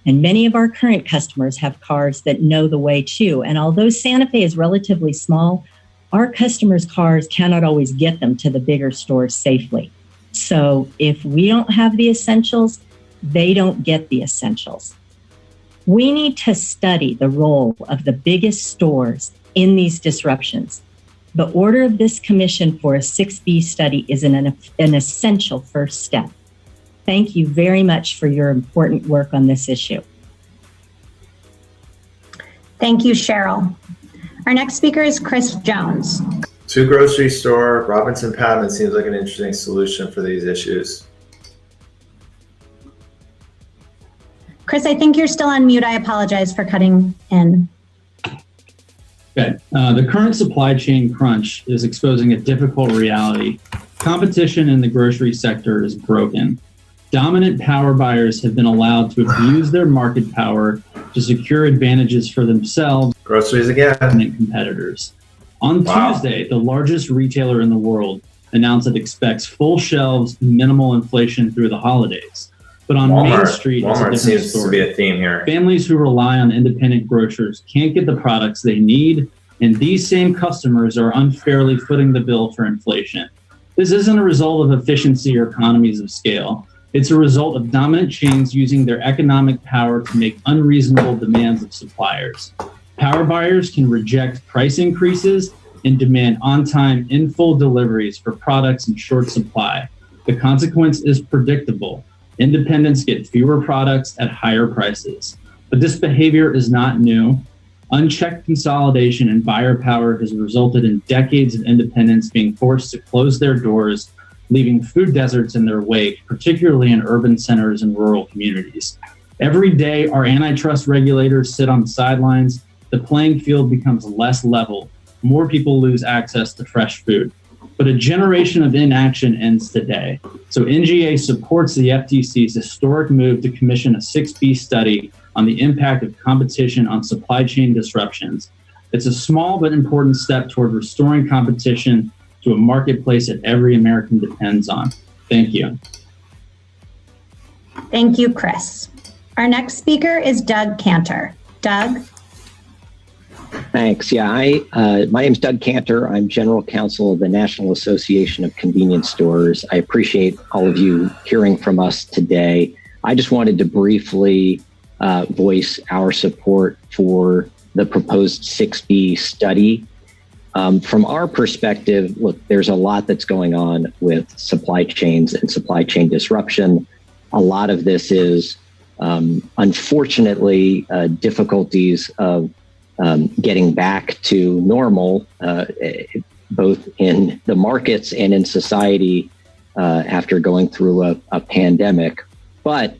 And many of our current customers have cars that know the way too. And although Santa Fe is relatively small, our customers' cars cannot always get them to the bigger stores safely. So if we don't have the essentials, they don't get the essentials. We need to study the role of the biggest stores in these disruptions. The order of this commission for a 6B study is an essential first step. Thank you very much for your important work on this issue. Thank you, Cheryl. Our next speaker is Chris Jones. Two grocery store, Robinson Patman seems like an interesting solution for these issues. Chris, I think you're still on mute. I apologize for cutting in. Okay. The current supply chain crunch is exposing a difficult reality. Competition in the grocery sector is broken. Dominant power buyers have been allowed to abuse their market power to secure advantages for themselves Groceries again. and competitors. On Tuesday, the largest retailer in the world announced it expects full shelves and minimal inflation through the holidays. But on Main Street, it's a Walmart different seems to be story. a theme here. Families who rely on independent grocers can't get the products they need, and these same customers are unfairly footing the bill for inflation. This isn't a result of efficiency or economies of scale. It's a result of dominant chains using their economic power to make unreasonable demands of suppliers. Power buyers can reject price increases and demand on-time, in-full deliveries for products in short supply. The consequence is predictable. Independents get fewer products at higher prices. But this behavior is not new. Unchecked consolidation and buyer power has resulted in decades of independents being forced to close their doors, leaving food deserts in their wake, particularly in urban centers and rural communities. Every day, our antitrust regulators sit on the sidelines. The playing field becomes less level. More people lose access to fresh food. But a generation of inaction ends today. So NGA supports the FTC's historic move to commission a 6B study on the impact of competition on supply chain disruptions. It's a small but important step toward restoring competition to a marketplace that every American depends on. Thank you. Thank you, Chris. Our next speaker is Doug Cantor. Doug? Thanks. Yeah, my name's Doug Cantor. I'm General Counsel of the National Association of Convenience Stores. I appreciate all of you hearing from us today. I just wanted to briefly voice our support for the proposed 6B study. From our perspective, look, there's a lot that's going on with supply chains and supply chain disruption. A lot of this is, unfortunately, difficulties of getting back to normal, both in the markets and in society after going through a pandemic. But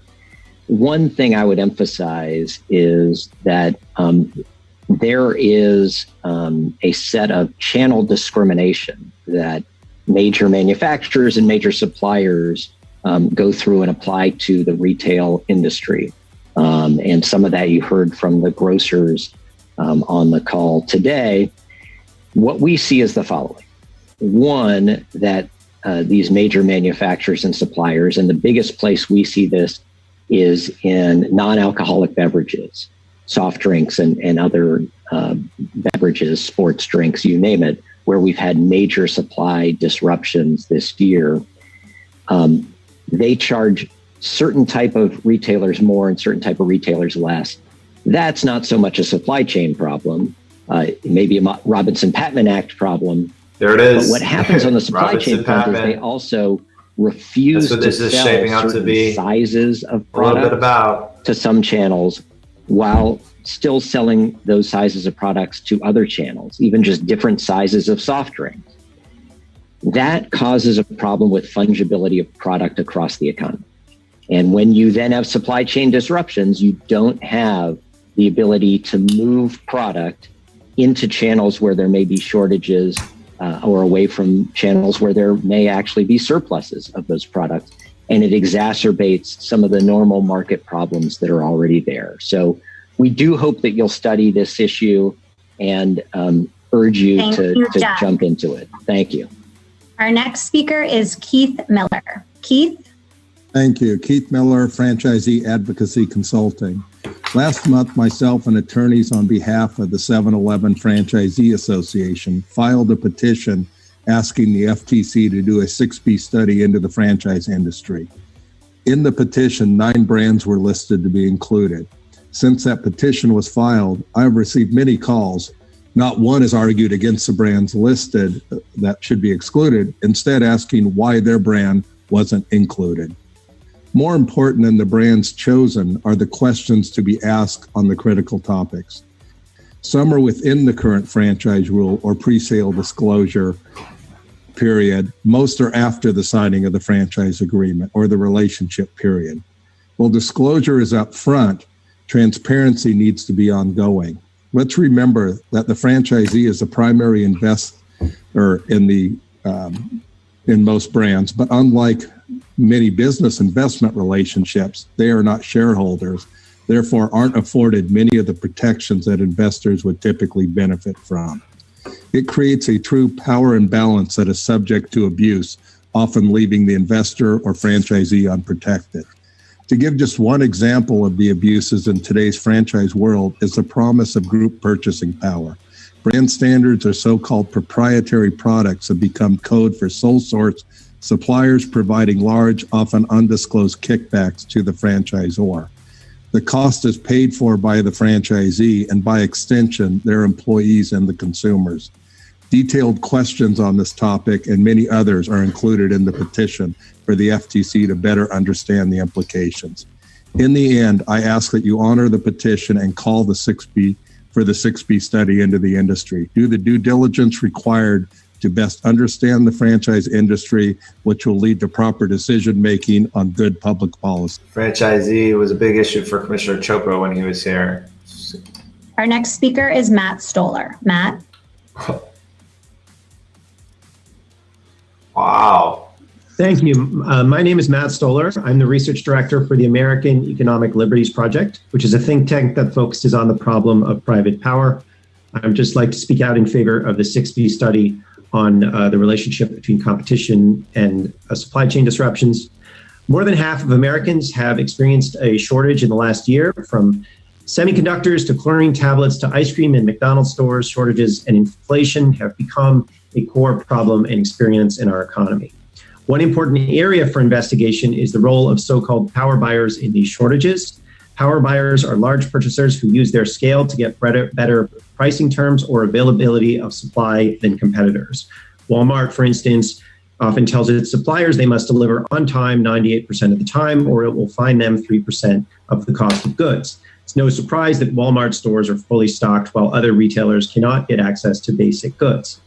one thing I would emphasize is that there is a set of channel discrimination that major manufacturers and major suppliers go through and apply to the retail industry. And some of that you heard from the grocers on the call today. What we see is the following. One, that these major manufacturers and suppliers, and the biggest place we see this is in non-alcoholic beverages, soft drinks and other beverages, sports drinks, you name it, where we've had major supply disruptions this year. They charge certain type of retailers more and certain type of retailers less. That's not so much a supply chain problem, maybe a Robinson-Patman Act problem. There it is. But what happens on the supply chain front is they also refuse to sell certain sizes of product to some channels while still selling those sizes of products to other channels, even just different sizes of soft drinks. That causes a problem with fungibility of product across the economy. And when you then have supply chain disruptions, you don't have the ability to move product into channels where there may be shortages or away from channels where there may actually be surpluses of those products. And it exacerbates some of the normal market problems that are already there. So we do hope that you'll study this issue and urge you to jump into it. Thank you. Our next speaker is Keith Miller. Keith? Thank you. Keith Miller, Franchisee Advocacy Consulting. Last month, myself and attorneys on behalf of the 7-Eleven Franchisee Association filed a petition asking the FTC to do a 6B study into the franchise industry. In the petition, 9 brands were listed to be included. Since that petition was filed, I've received many calls. Not one has argued against the brands listed that should be excluded, instead asking why their brand wasn't included. More important than the brands chosen are the questions to be asked on the critical topics. Some are within the current franchise rule or pre-sale disclosure period. Most are after the signing of the franchise agreement or the relationship period. While disclosure is up front, transparency needs to be ongoing. Let's remember that the franchisee is the primary investor in most brands, but unlike many business investment relationships, they are not shareholders, therefore aren't afforded many of the protections that investors would typically benefit from. It creates a true power imbalance that is subject to abuse, often leaving the investor or franchisee unprotected. To give just one example of the abuses in today's franchise world is the promise of group purchasing power. Brand standards or so-called proprietary products have become code for sole source suppliers providing large, often undisclosed kickbacks to the franchisor. The cost is paid for by the franchisee and by extension, their employees and the consumers. Detailed questions on this topic and many others are included in the petition for the FTC to better understand the implications. In the end, I ask that you honor the petition and call the 6B for the 6B study into the industry. Do the due diligence required to best understand the franchise industry, which will lead to proper decision-making on good public policy. Franchisee was a big issue for Commissioner Chopra when he was here. Our next speaker is Matt Stoller. Matt. Wow. Thank you. My name is Matt Stoller. I'm the research director for the American Economic Liberties Project, which is a think tank that focuses on the problem of private power. I'd just like to speak out in favor of the 6B study on the relationship between competition and supply chain disruptions. More than half of Americans have experienced a shortage in the last year, from semiconductors to chlorine tablets to ice cream in McDonald's stores. Shortages and inflation have become a core problem and experience in our economy. One important area for investigation is the role of so-called power buyers in these shortages. Power buyers are large purchasers who use their scale to get better pricing terms or availability of supply than competitors. Walmart, for instance, often tells its suppliers they must deliver on time 98% of the time, or it will fine them 3% of the cost of goods. It's no surprise that Walmart stores are fully stocked while other retailers cannot get access to basic goods.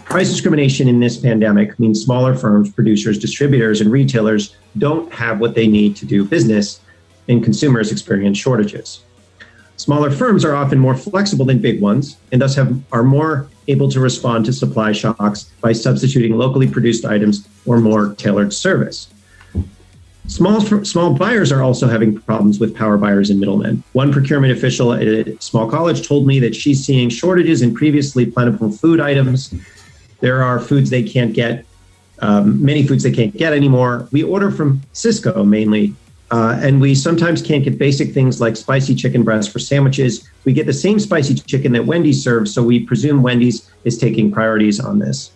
Price discrimination in this pandemic means smaller firms, producers, distributors, and retailers don't have what they need to do business, and consumers experience shortages. Smaller firms are often more flexible than big ones, and thus are more able to respond to supply shocks by substituting locally produced items or more tailored service. Small buyers are also having problems with power buyers and middlemen. One procurement official at a small college told me that she's seeing shortages in previously plentiful food items. There are foods they can't get, many foods they can't get anymore. We order from Cisco mainly, and we sometimes can't get basic things like spicy chicken breast for sandwiches. We get the same spicy chicken that Wendy's serves, so we presume Wendy's is taking priorities on this.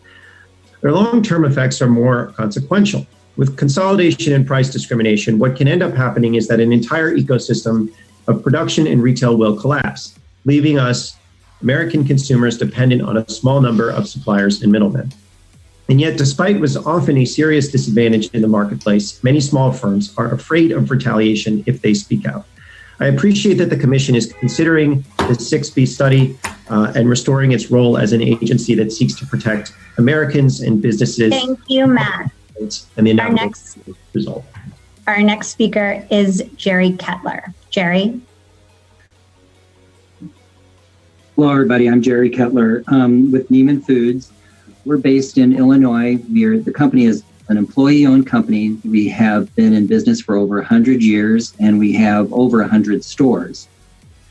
Their long-term effects are more consequential. With consolidation and price discrimination, what can end up happening is that an entire ecosystem of production and retail will collapse, leaving us, American consumers, dependent on a small number of suppliers and middlemen. And yet, despite what is often a serious disadvantage in the marketplace, many small firms are afraid of retaliation if they speak out. I appreciate that the Commission is considering the 6B study and restoring its role as an agency that seeks to protect Americans and businesses. Thank you, Matt. And the inevitable result. Our next speaker is Jerry Ketler. Jerry. Hello, everybody. I'm Jerry Ketler with Neiman Foods. We're based in Illinois. The company is an employee-owned company. We have been in business for over 100 years, and we have over 100 stores.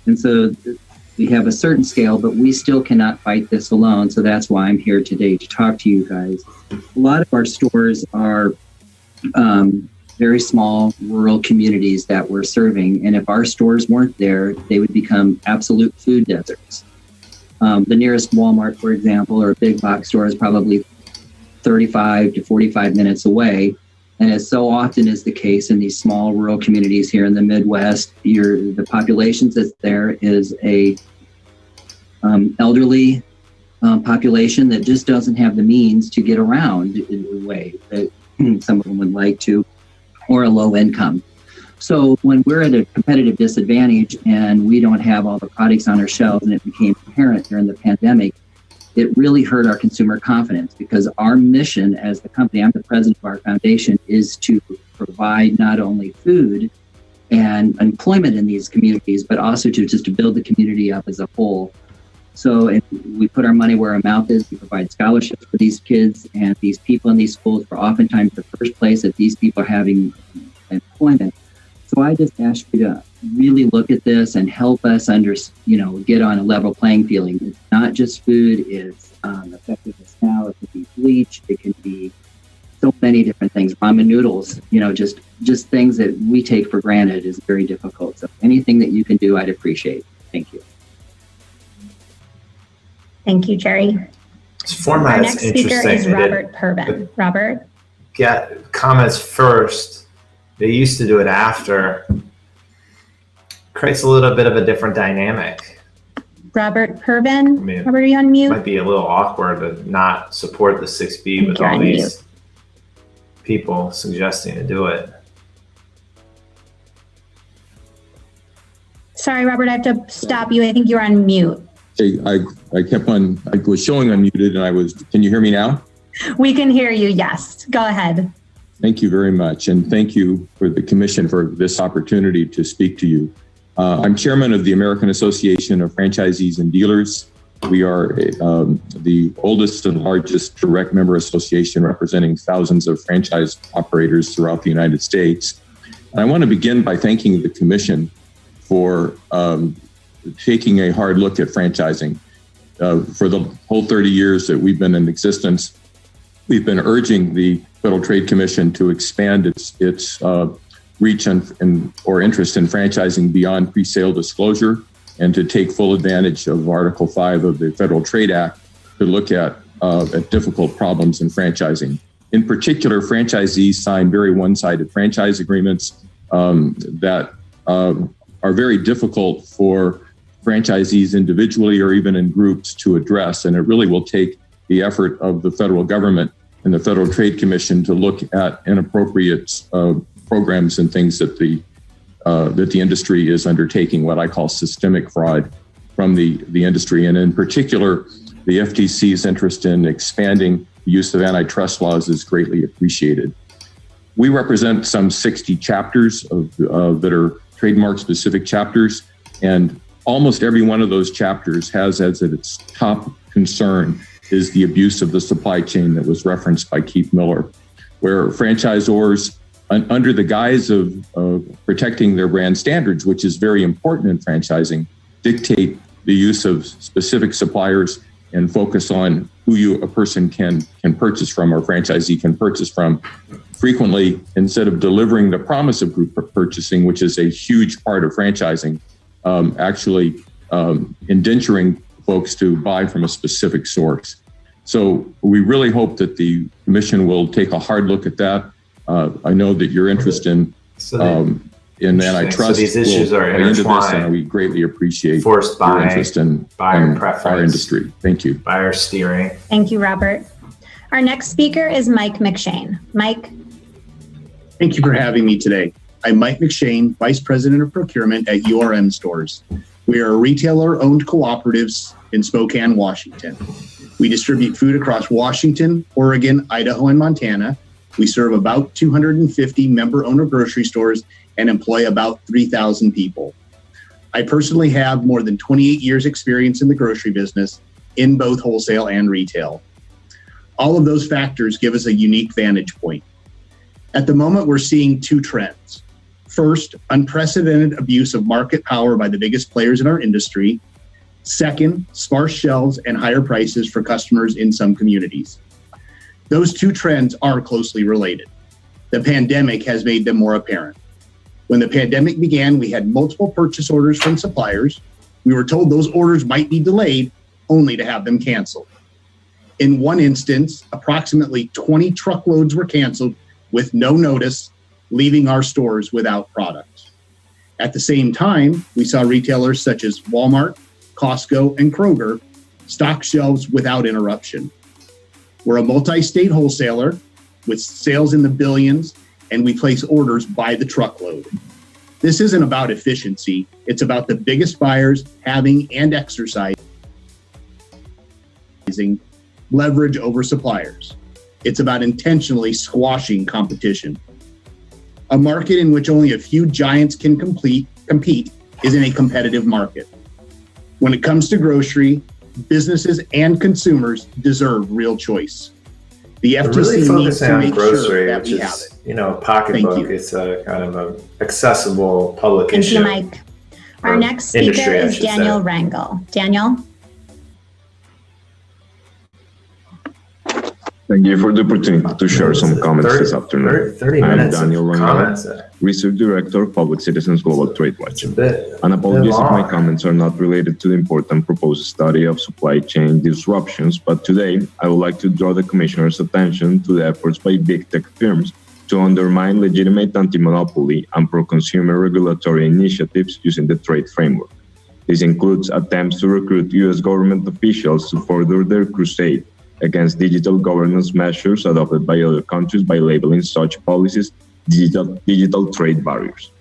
And so we have a certain scale, but we still cannot fight this alone. So that's why I'm here today to talk to you guys. A lot of our stores are very small rural communities that we're serving. And if our stores weren't there, they would become absolute food deserts. The nearest Walmart, for example, or a big box store is probably 35 to 45 minutes away. And as so often is the case in these small rural communities here in the Midwest, the population that's there is a elderly population that just doesn't have the means to get around in the way that some of them would like to, or a low income. So when we're at a competitive disadvantage and we don't have all the products on our shelves, and it became apparent during the pandemic, it really hurt our consumer confidence, because our mission as the company, I'm the president of our foundation, is to provide not only food, and employment in these communities, but also to build the community up as a whole. So we put our money where our mouth is. We provide scholarships for these kids, and these people in these schools are oftentimes the first place that these people are having employment. So I just ask you to really look at this and help us get on a level playing field. It's not just food, it's effectiveness now, it could be bleach, it can be so many different things, ramen noodles, just things that we take for granted is very difficult. So anything that you can do, I'd appreciate. Thank you. Thank you, Jerry. This format Our is next speaker interesting. is Robert Purban. Robert? Get comments first. They used to do it after. Creates a little bit of a different dynamic. Robert Purban, Robert, are you on mute? Might be a little awkward to not support the 6B with all these people suggesting to do it. Sorry, Robert, I have to stop you. I think you're on mute. Hey, I was showing unmuted and can you hear me now? We can hear you, yes. Go ahead. Thank you very much. And thank you for the commission for this opportunity to speak to you. I'm chairman of the American Association of Franchisees and Dealers. We are the oldest and largest direct member association representing thousands of franchise operators throughout the United States. And I want to begin by thanking the commission for taking a hard look at franchising. For the whole 30 years that we've been in existence, we've been urging the Federal Trade Commission to expand its reach or interest in franchising beyond pre-sale disclosure and to take full advantage of Article 5 of the Federal Trade Act to look at difficult problems in franchising. In particular, franchisees sign very one-sided franchise agreements that are very difficult for franchisees individually or even in groups to address. And it really will take the effort of the federal government and the Federal Trade Commission to look at inappropriate programs and things that the industry is undertaking, what I call systemic fraud from the industry. And in particular, the FTC's interest in expanding the use of antitrust laws is greatly appreciated. We represent some 60 chapters that are trademark-specific chapters, and almost every one of those chapters has as its top concern is the abuse of the supply chain that was referenced by Keith Miller, where franchisors, under the guise of protecting their brand standards, which is very important in franchising, dictate the use of specific suppliers and focus on who a person can purchase from or franchisee can purchase from. Frequently, instead of delivering the promise of group purchasing, which is a huge part of franchising, actually indenturing folks to buy from a specific source. So we really hope that the commission will take a hard look at that. I know that your interest in antitrust these issues are intertwined, and we greatly appreciate forced your interest in our industry. Thank you. Buyer steering. Thank you, Robert. Our next speaker is Mike Mcshane. Mike. Thank you for having me today. I'm Mike Mcshane, Vice President of Procurement at URM Stores. We are a retailer-owned cooperatives in Spokane, Washington. We distribute food across Washington, Oregon, Idaho, and Montana. We serve about 250 member-owner grocery stores and employ about 3,000 people. I personally have more than 28 years experience in the grocery business in both wholesale and retail. All of those factors give us a unique vantage point. At the moment, we're seeing two trends. First, unprecedented abuse of market power by the biggest players in our industry. Second, sparse shelves and higher prices for customers in some communities. Those two trends are closely related. The pandemic has made them more apparent. When the pandemic began, we had multiple purchase orders from suppliers. We were told those orders might be delayed, only to have them canceled. In one instance, approximately 20 truckloads were canceled with no notice, leaving our stores without products. At the same time, we saw retailers such as Walmart, Costco, and Kroger stock shelves without interruption. We're a multi-state wholesaler with sales in the billions, and we place orders by the truckload. This isn't about efficiency. It's about the biggest buyers having and exercising leverage over suppliers. It's about intentionally squashing competition. A market in which only a few giants can compete isn't a competitive market. When it comes to grocery, businesses and consumers deserve real choice. The FTC really needs focusing to on make grocery, sure that which we have is, it. a pocketbook. Thank you. It's a kind of a accessible public Thank issue. you, Mike. Our next speaker industry, I is should say. Daniel Rangel. Daniel? Thank you for the opportunity to share some comments this afternoon. 30 I am minutes Daniel of comments. Rangel, Research Director of Public Citizens Global Trade Watch. Bit And apologies if my long. comments are not related to the important proposed study of supply chain disruptions, but today I would like to draw the Commissioner's attention to the efforts by big tech firms to undermine legitimate anti-monopoly and pro-consumer regulatory initiatives using the trade framework. This includes attempts to recruit U.S. government officials to further their crusade against digital governance measures adopted by other countries by labeling such policies digital trade barriers.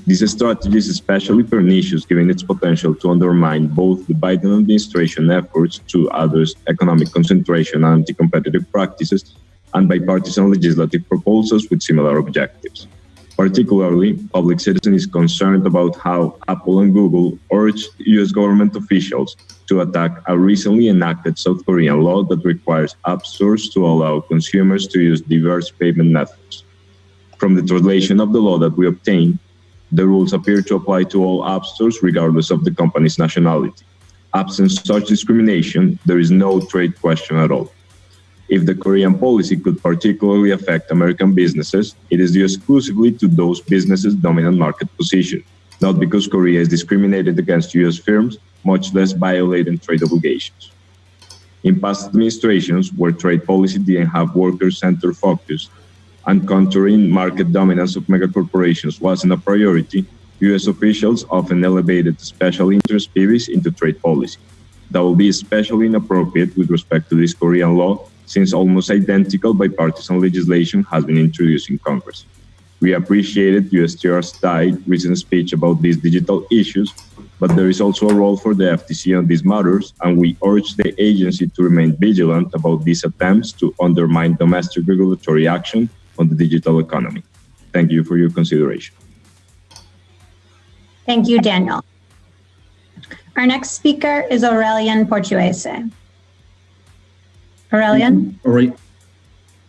This strategy is especially pernicious given its potential to undermine both the Biden administration efforts to address economic concentration and anti-competitive practices and bipartisan legislative proposals with similar objectives. Particularly, Public Citizen is concerned about how Apple and Google urged U.S. government officials to attack a recently enacted South Korean law that requires app stores to allow consumers to use diverse payment methods. From the translation of the law that we obtained, the rules appear to apply to all app stores regardless of the company's nationality. Absent such discrimination, there is no trade question at all. If the Korean policy could particularly affect American businesses, it is due exclusively to those businesses' dominant market position, not because Korea is discriminated against U.S. firms, much less violating trade obligations. In past administrations, where trade policy didn't have worker-centered focus and countering market dominance of megacorporations wasn't a priority, U.S. officials often elevated special interest PBs into trade policy. That will be especially inappropriate with respect to this Korean law, since almost identical bipartisan legislation has been introduced in Congress. We appreciated USTR's recent speech about these digital issues, but there is also a role for the FTC on these matters, and we urge the agency to remain vigilant about these attempts to undermine domestic regulatory action on the digital economy. Thank you for your consideration. Thank you, Daniel. Our next speaker is Aurelian Portuese. Aurelian?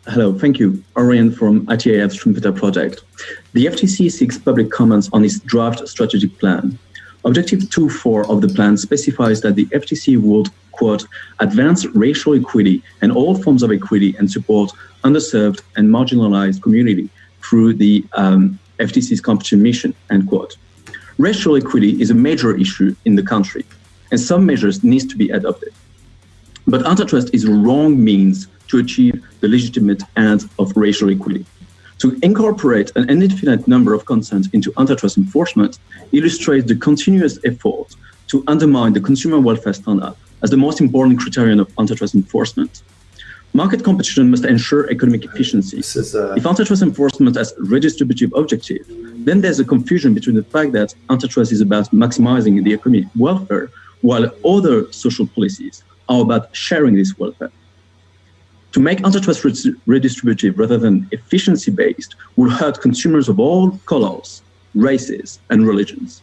Hello, thank you. Aurelian from ITAF's Schumpeter project. The FTC seeks public comments on its draft strategic plan. Objective 2.4 of the plan specifies that the FTC would, quote, advance racial equity and all forms of equity and support underserved and marginalized community through the FTC's competition mission, end quote. Racial equity is a major issue in the country, and some measures need to be adopted. But antitrust is a wrong means to achieve the legitimate ends of racial equity. To incorporate an indefinite number of consents into antitrust enforcement illustrates the continuous effort to undermine the consumer welfare standard as the most important criterion of antitrust enforcement. Market competition must ensure economic efficiency. If antitrust enforcement has redistributive objective, then there's a confusion between the fact that antitrust is about maximizing the economic welfare, while other social policies are about sharing this welfare. To make antitrust redistributive rather than efficiency-based will hurt consumers of all colors, races, and religions.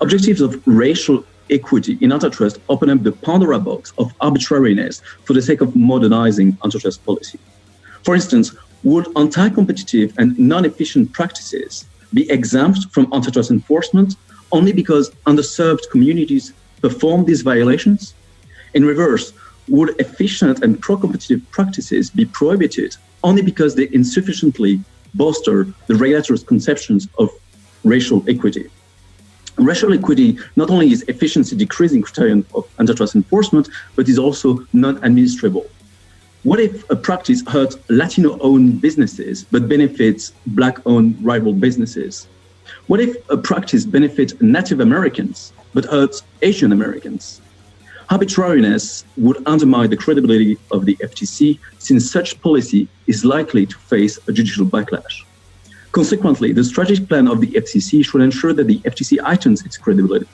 Objectives of racial equity in antitrust open up the Pandora box of arbitrariness for the sake of modernizing antitrust policy. For instance, would anti-competitive and non-efficient practices be exempt from antitrust enforcement only because underserved communities perform these violations? In reverse, would efficient and pro-competitive practices be prohibited only because they insufficiently bolster the regulator's conceptions of racial equity? Racial equity not only is efficiency decreasing criterion of antitrust enforcement, but is also non-administrable. What if a practice hurts Latino-owned businesses but benefits Black-owned rival businesses? What if a practice benefits Native Americans but hurts Asian Americans? Arbitrariness would undermine the credibility of the FTC, since such policy is likely to face a judicial backlash. Consequently, the strategic plan of the FTC should ensure that the FTC heightens its credibility.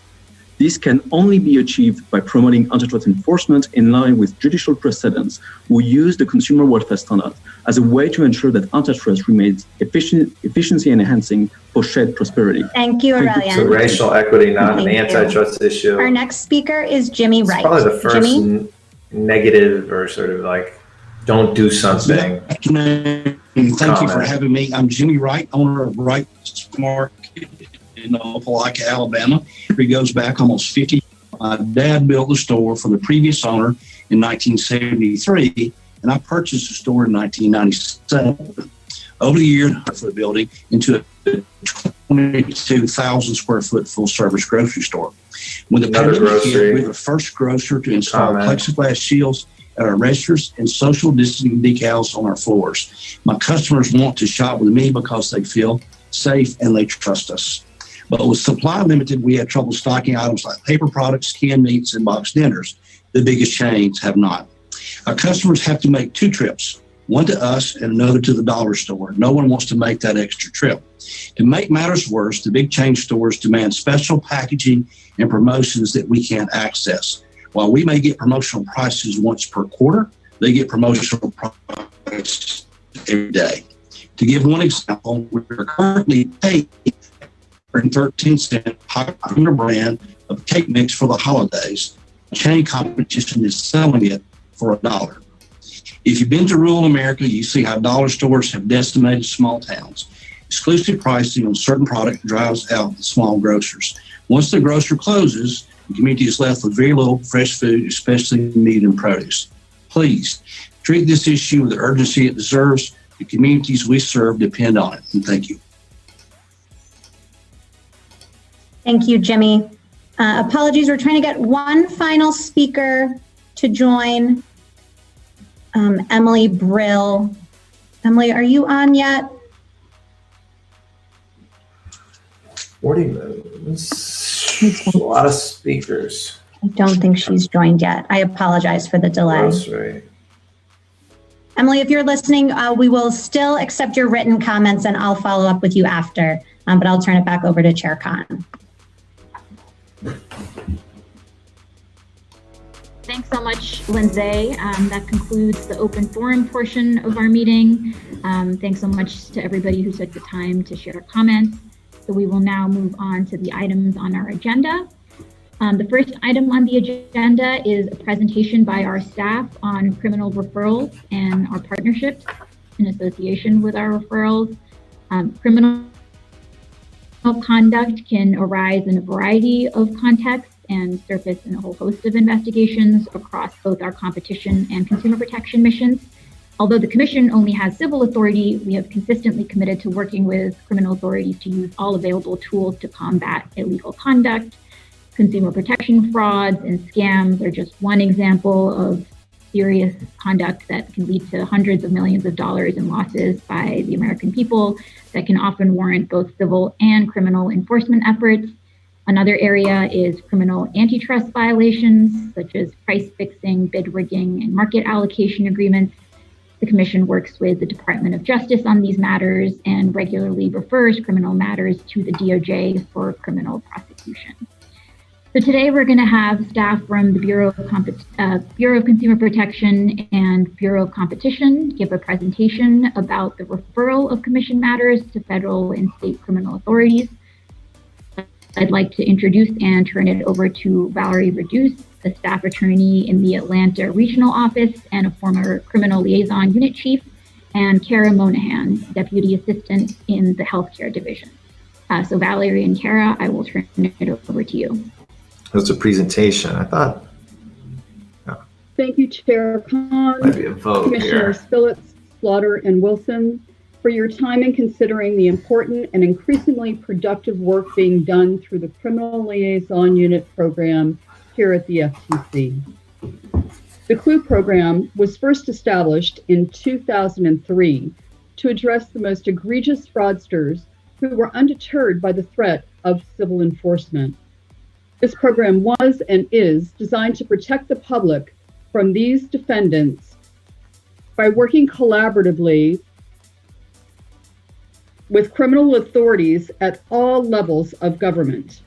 This can only be achieved by promoting antitrust enforcement in line with judicial precedents who use the consumer welfare standard as a way to ensure that antitrust remains efficiency enhancing for shared prosperity. Thank you, Aurelian. So racial equity, not an Thank you. antitrust issue. Our next speaker is Jimmy It's Wright. probably the first Jimmy? negative or sort of like, don't do something. Good afternoon. Thank you for having me. I'm Jimmy Wright, owner of Wright's Market in Opelika, Alabama. It goes back almost 50. My dad built the store for the previous owner in 1973, and I purchased the store in 1997. Over the years, for the building into a 22,000 square foot full service grocery store. When the pandemic hit, we were the first grocer to install plexiglass shields at our registers and social distancing decals on our floors. My customers want to shop with me because they feel safe and they trust us. But with supply limited, we had trouble stocking items like paper products, canned meats, and boxed dinners. The biggest chains have not. Our customers have to make 2 trips, one to us and another to the dollar store. No one wants to make that extra trip. To make matters worse, the big chain stores demand special packaging and promotions that we can't access. While we may get promotional prices once per quarter, they get promotional prices every day. To give one example, we're currently paying 13-cent popular brand of cake mix for the holidays. Chain competition is selling it for $1. If you've been to rural America, you see how dollar stores have decimated small towns. Exclusive pricing on certain product drives out the small grocers. Once the grocer closes, the community is left with very little fresh food, especially meat and produce. Please treat this issue with the urgency it deserves. The communities we serve depend on it. And thank you. Thank you, Jimmy. Apologies, we're trying to get one final speaker to join. Emily Brill. Emily, are you on yet? 40 minutes. A lot of speakers. I don't think she's joined yet. I apologize for the delay. Grocery. Emily, if you're listening, we will still accept your written comments and I'll follow up with you after, but I'll turn it back over to Chair Khan. Thanks so much, Lindsay. That concludes the open forum portion of our meeting. Thanks so much to everybody who took the time to share comments. So we will now move on to the items on our agenda. The first item on the agenda is a presentation by our staff on criminal referrals and our partnerships in association with our referrals. Criminal conduct can arise in a variety of contexts and surface in a whole host of investigations across both our competition and consumer protection missions. Although the Commission only has civil authority, we have consistently committed to working with criminal authorities to use all available tools to combat illegal conduct. Consumer protection frauds and scams are just one example of serious conduct that can lead to hundreds of millions of dollars in losses by the American people that can often warrant both civil and criminal enforcement efforts. Another area is criminal antitrust violations, such as price fixing, bid rigging, and market allocation agreements. The Commission works with the Department of Justice on these matters and regularly refers criminal matters to the DOJ for criminal prosecution. So today we're going to have staff from the Bureau of Consumer Protection and Bureau of Competition give a presentation about the referral of Commission matters to federal and state criminal authorities. I'd like to introduce and turn it over to Valerie Reduce, a staff attorney in the Atlanta Regional Office and a former criminal liaison unit chief, and Kara Monahan, deputy assistant in the healthcare division. So Valerie and Kara, I will turn it over to you. That's a presentation. I thought. Thank you, Chair Khan, Might be a vote Commissioners here. Phillips, Slaughter, and Wilson, for your time in considering the important and increasingly productive work being done through the Criminal Liaison Unit program here at the FTC. The CLUE program was first established in 2003 to address the most egregious fraudsters who were undeterred by the threat of civil enforcement. This program was and is designed to protect the public from these defendants by working collaboratively with criminal authorities at all levels of government.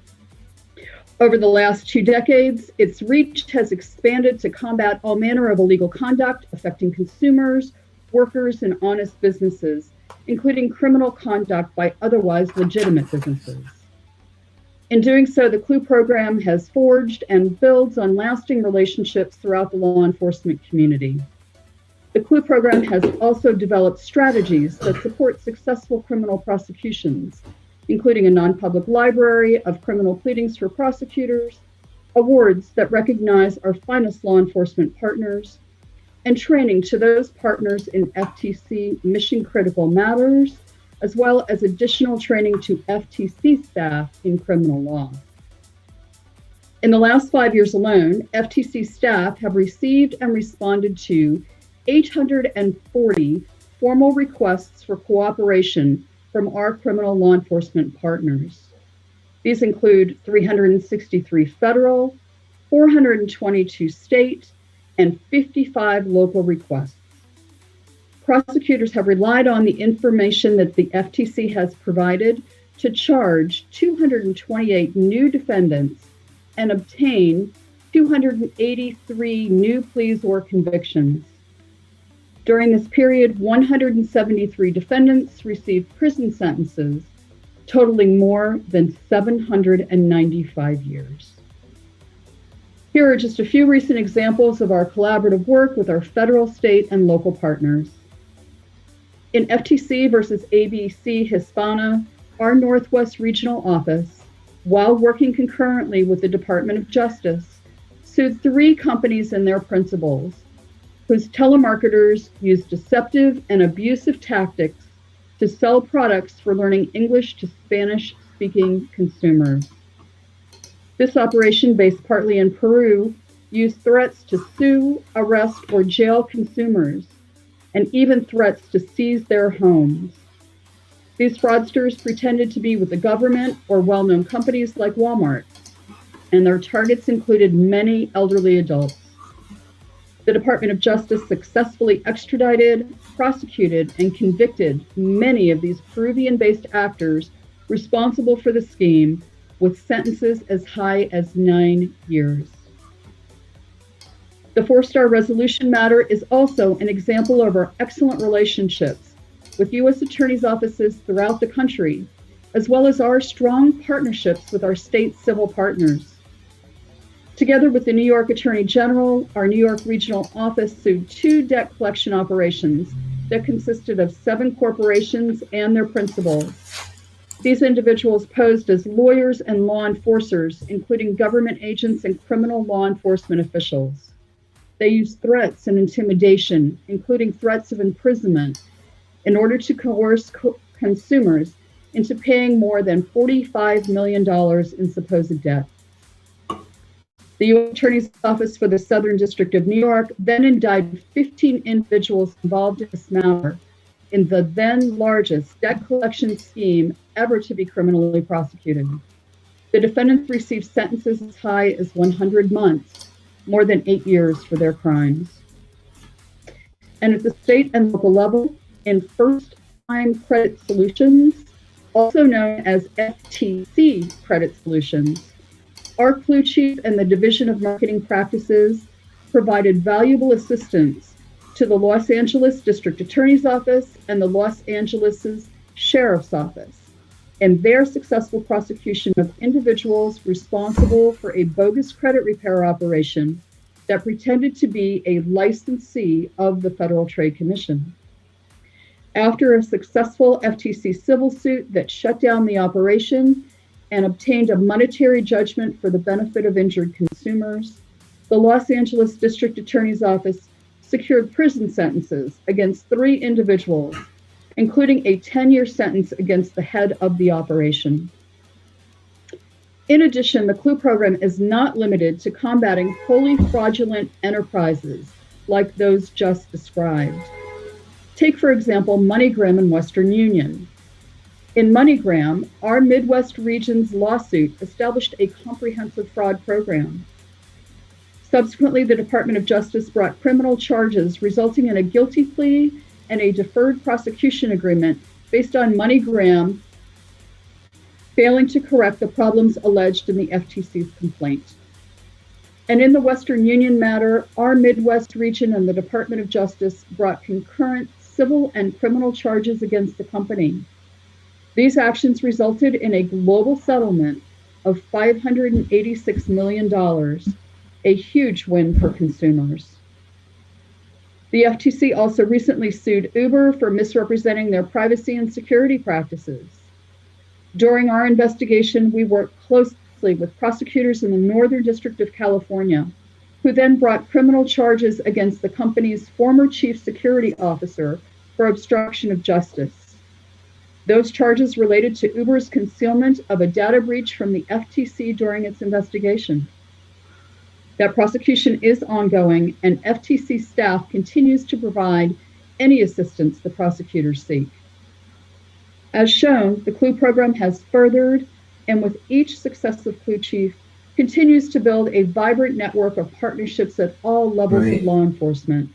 Over the last 2 decades, its reach has expanded to combat all manner of illegal conduct affecting consumers, workers, and honest businesses, including criminal conduct by otherwise legitimate businesses. In doing so, the CLUE program has forged and builds on lasting relationships throughout the law enforcement community. The CLUE program has also developed strategies that support successful criminal prosecutions, including a non-public library of criminal pleadings for prosecutors, awards that recognize our finest law enforcement partners, and training to those partners in FTC mission-critical matters, as well as additional training to FTC staff in criminal law. In the last 5 years alone, FTC staff have received and responded to 840 formal requests for cooperation from our criminal law enforcement partners. These include 363 federal, 422 state, and 55 local requests. Prosecutors have relied on the information that the FTC has provided to charge 228 new defendants and obtain 283 new pleas or convictions. During this period, 173 defendants received prison sentences totaling more than 795 years. Here are just a few recent examples of our collaborative work with our federal, state, and local partners. In FTC versus ABC Hispana, our Northwest Regional Office, while working concurrently with the Department of Justice, sued 3 companies and their principals, whose telemarketers used deceptive and abusive tactics to sell products for learning English to Spanish-speaking consumers. This operation, based partly in Peru, used threats to sue, arrest, or jail consumers, and even threats to seize their homes. These fraudsters pretended to be with the government or well-known companies like Walmart, and their targets included many elderly adults. The Department of Justice successfully extradited, prosecuted, and convicted many of these Peruvian-based actors responsible for the scheme, with sentences as high as 9 years. The 4-star resolution matter is also an example of our excellent relationships with U.S. attorneys' offices throughout the country, as well as our strong partnerships with our state civil partners. Together with the New York Attorney General, our New York Regional Office sued 2 debt collection operations that consisted of 7 corporations and their principals. These individuals posed as lawyers and law enforcers, including government agents and criminal law enforcement officials. They used threats and intimidation, including threats of imprisonment, in order to coerce consumers into paying more than $45 million in supposed debt. The U.S. Attorney's Office for the Southern District of New York then indicted 15 individuals involved in this matter in the then largest debt collection scheme ever to be criminally prosecuted. The defendants received sentences as high as 100 months, more than 8 years for their crimes. And at the state and local level, in First Time Credit Solutions, also known as FTC Credit Solutions, our CLUE chief and the Division of Marketing Practices provided valuable assistance to the Los Angeles District Attorney's Office and the Los Angeles Sheriff's Office in their successful prosecution of individuals responsible for a bogus credit repair operation that pretended to be a licensee of the Federal Trade Commission. After a successful FTC civil suit that shut down the operation and obtained a monetary judgment for the benefit of injured consumers, the Los Angeles District Attorney's Office secured prison sentences against 3 individuals, including a 10-year sentence against the head of the operation. In addition, the CLUE program is not limited to combating wholly fraudulent enterprises like those just described. Take, for example, MoneyGram and Western Union. In MoneyGram, our Midwest region's lawsuit established a comprehensive fraud program. Subsequently, the Department of Justice brought criminal charges resulting in a guilty plea and a deferred prosecution agreement based on MoneyGram failing to correct the problems alleged in the FTC's complaint. And in the Western Union matter, our Midwest region and the Department of Justice brought concurrent civil and criminal charges against the company. These actions resulted in a global settlement of $586 million, a huge win for consumers. The FTC also recently sued Uber for misrepresenting their privacy and security practices. During our investigation, we worked closely with prosecutors in the Northern District of California, who then brought criminal charges against the company's former chief security officer for obstruction of justice. Those charges related to Uber's concealment of a data breach from the FTC during its investigation. That prosecution is ongoing, and FTC staff continues to provide any assistance the prosecutors seek. As shown, the CLUE program has furthered, and with each successive CLUE chief, continues to build a vibrant network of partnerships at all levels of law enforcement.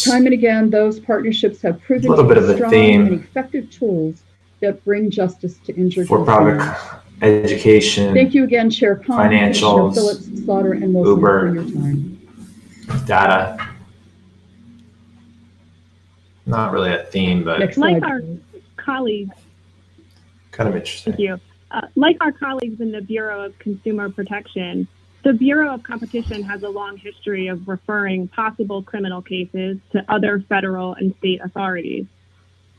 Time and again, those partnerships have proven to be strong and effective tools that bring justice to injured for-profit education. Thank you again, Chair Khan, financials, Phillips, Stoller, and Wilson Uber, for your time. Data. Not really a theme, but like our colleagues, kind of interesting. thank you. Like our colleagues in the Bureau of Consumer Protection, the Bureau of Competition has a long history of referring possible criminal cases to other federal and state authorities.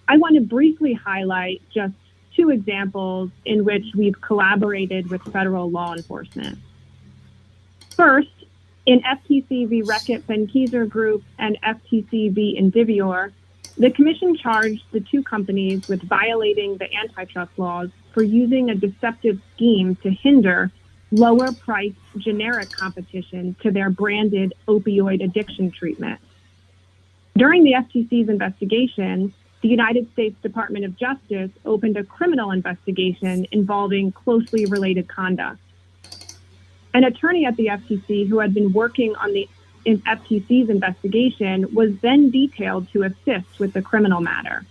I want to briefly highlight just two examples in which we've collaborated with federal law enforcement. First, in FTC v. Reckitt Benckiser Group and FTC v. Indivior, the Commission charged the two companies with violating the antitrust laws for using a deceptive scheme to hinder lower-priced generic competition to their branded opioid addiction treatment. During the FTC's investigation, the United States Department of Justice opened a criminal investigation involving closely related conduct. An attorney at the FTC who had been working on the FTC's investigation was then detailed to assist with the criminal matter.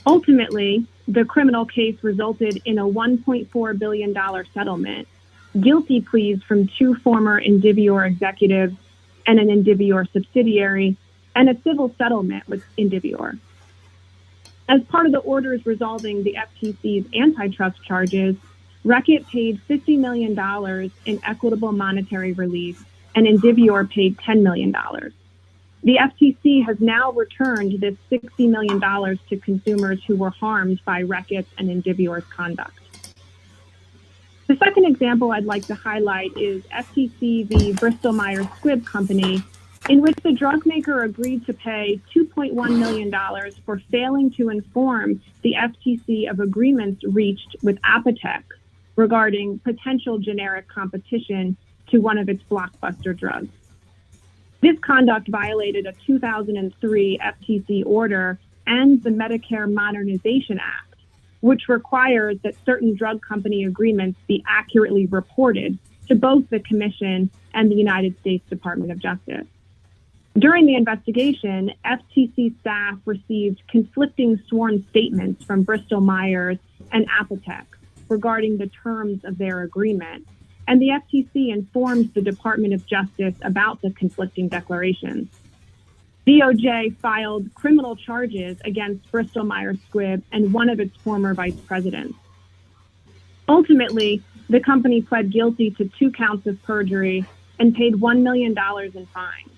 Ultimately, the criminal case resulted in a $1.4 billion settlement, guilty pleas from two former Indivior executives and an Indivior subsidiary, and a civil settlement with Indivior. As part of the orders resolving the FTC's antitrust charges, Reckitt paid $50 million in equitable monetary relief, and Indivior paid $10 million. The FTC has now returned this $60 million to consumers who were harmed by Reckitt's and Indivior's conduct. The second example I'd like to highlight is FTC v. Bristol Myers Squibb Company, in which the drug maker agreed to pay $2.1 million for failing to inform the FTC of agreements reached with Apotex regarding potential generic competition to one of its blockbuster drugs. This conduct violated a 2003 FTC order and the Medicare Modernization Act, which requires that certain drug company agreements be accurately reported to both the Commission and the United States Department of Justice. During the investigation, FTC staff received conflicting sworn statements from Bristol Myers and Apotex regarding the terms of their agreement, and the FTC informed the Department of Justice about the conflicting declarations. DOJ filed criminal charges against Bristol Myers Squibb and one of its former vice presidents. Ultimately, the company pled guilty to 2 counts of perjury and paid $1 million in fines.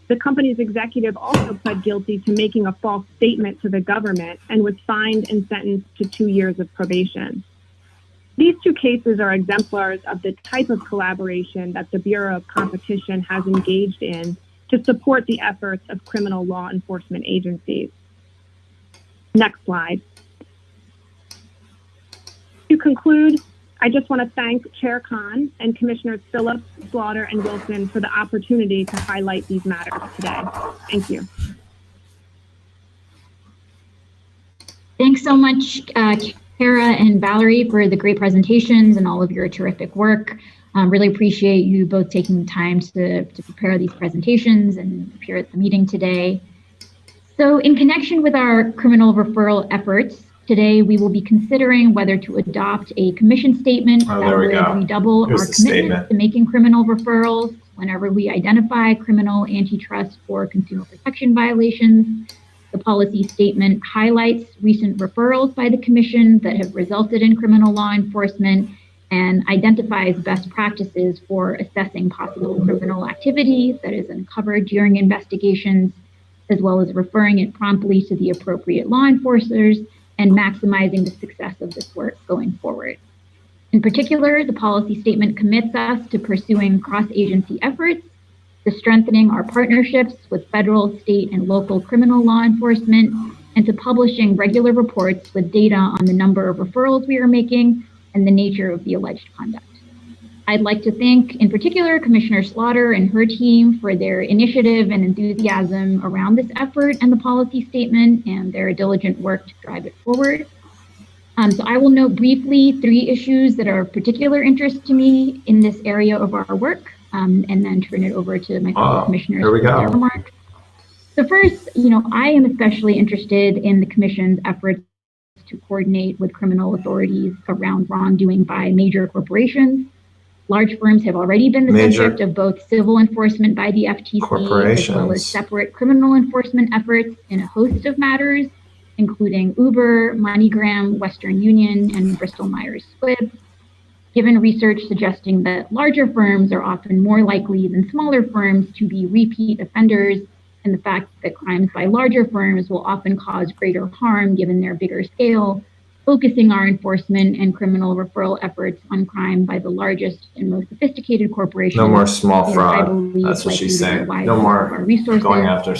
The company's executive also pled guilty to making a false statement to the government and was fined and sentenced to 2 years of probation. These two cases are exemplars of the type of collaboration that the Bureau of Competition has engaged in to support the efforts of criminal law enforcement agencies. Next slide. To conclude, I just want to thank Chair Khan and Commissioners Phillips, Slaughter, and Wilson for the opportunity to highlight these matters today. Thank you. Thanks so much, Kara and Valerie, for the great presentations and all of your terrific work. Really appreciate you both taking the time to prepare these presentations and appear at the meeting today. So in connection with our criminal referral efforts, Today, we will be considering whether to adopt a commission statement that would redouble our commitment to making criminal referrals whenever we identify criminal, antitrust, or consumer protection violations. The policy statement highlights recent referrals by the Commission that have resulted in criminal law enforcement and identifies best practices for assessing possible criminal activity that is uncovered during investigations, as well as referring it promptly to the appropriate law enforcers and maximizing the success of this work going forward. In particular, the policy statement commits us to pursuing cross-agency efforts, to strengthening our partnerships with federal, state, and local criminal law enforcement, and to publishing regular reports with data on the number of referrals we are making and the nature of the alleged conduct. I'd like to thank, in particular, Commissioner Slaughter and her team for their initiative and enthusiasm around this effort and the policy statement and their diligent work to drive it forward. So I will note briefly 3 issues that are of particular interest to me in this area of our work, and then turn it over to my fellow commissioners for their remarks. So first, I am especially interested in the Commission's efforts to coordinate with criminal authorities around wrongdoing by major corporations. Large firms have already been the subject of both civil enforcement by the FTC as well as separate criminal enforcement efforts in a host of matters, including Uber, MoneyGram, Western Union, and Bristol-Myers Squibb. Given research suggesting that larger firms are often more likely than smaller firms to be repeat offenders, and the fact that crimes by larger firms will often cause greater harm given their bigger scale, focusing our enforcement and criminal referral efforts on crime by the largest and most sophisticated corporations. No more small fraud. That's what she's saying. No more going after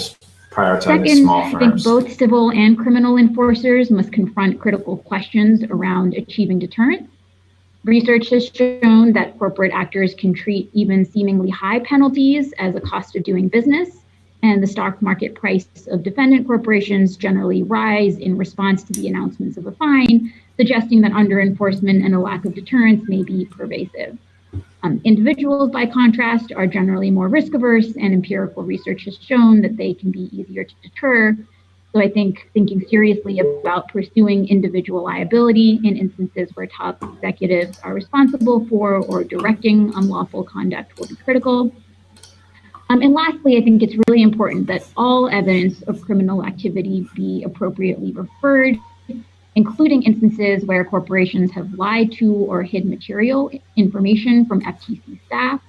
prioritizing small firms. I think both civil and criminal enforcers must confront critical questions around achieving deterrence. Research has shown that corporate actors can treat even seemingly high penalties as a cost of doing business, and the stock market price of defendant corporations generally rise in response to the announcements of a fine, suggesting that under-enforcement and a lack of deterrence may be pervasive. Individuals, by contrast, are generally more risk-averse, and empirical research has shown that they can be easier to deter. So I think thinking seriously about pursuing individual liability in instances where top executives are responsible for or directing unlawful conduct will be critical. And lastly, I think it's really important that all evidence of criminal activity be appropriately referred, including instances where corporations have lied to or hid material information from FTC staff.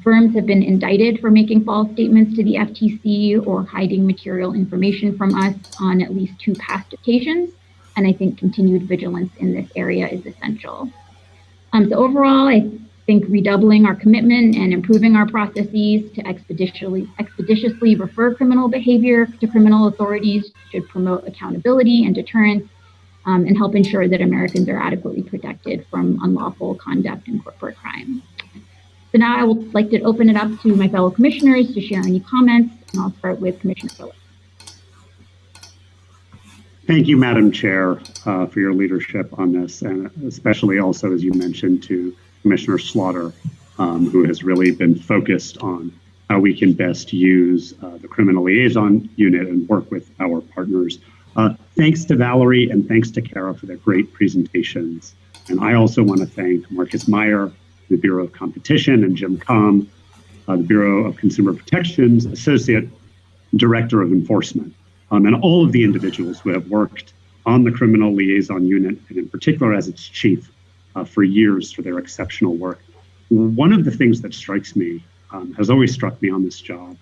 Firms have been indicted for making false statements to the FTC or hiding material information from us on at least 2 past occasions, and I think continued vigilance in this area is essential. So overall, I think redoubling our commitment and improving our processes to expeditiously refer criminal behavior to criminal authorities should promote accountability and deterrence, and help ensure that Americans are adequately protected from unlawful conduct and corporate crime. So now I would like to open it up to my fellow commissioners to share any comments, and I'll start with Commissioner Phillips. Thank you, Madam Chair, for your leadership on this, and especially also, as you mentioned, to Commissioner Slaughter, who has really been focused on how we can best use the Criminal Liaison Unit and work with our partners. Thanks to Valerie and thanks to Kara for their great presentations. And I also want to thank Marcus Meyer, the Bureau of Competition, and Jim Comm, the Bureau of Consumer Protection's Associate Director of Enforcement, and all of the individuals who have worked on the Criminal Liaison Unit, and in particular as its chief, for years for their exceptional work. One of the things that strikes me, has always struck me on this job,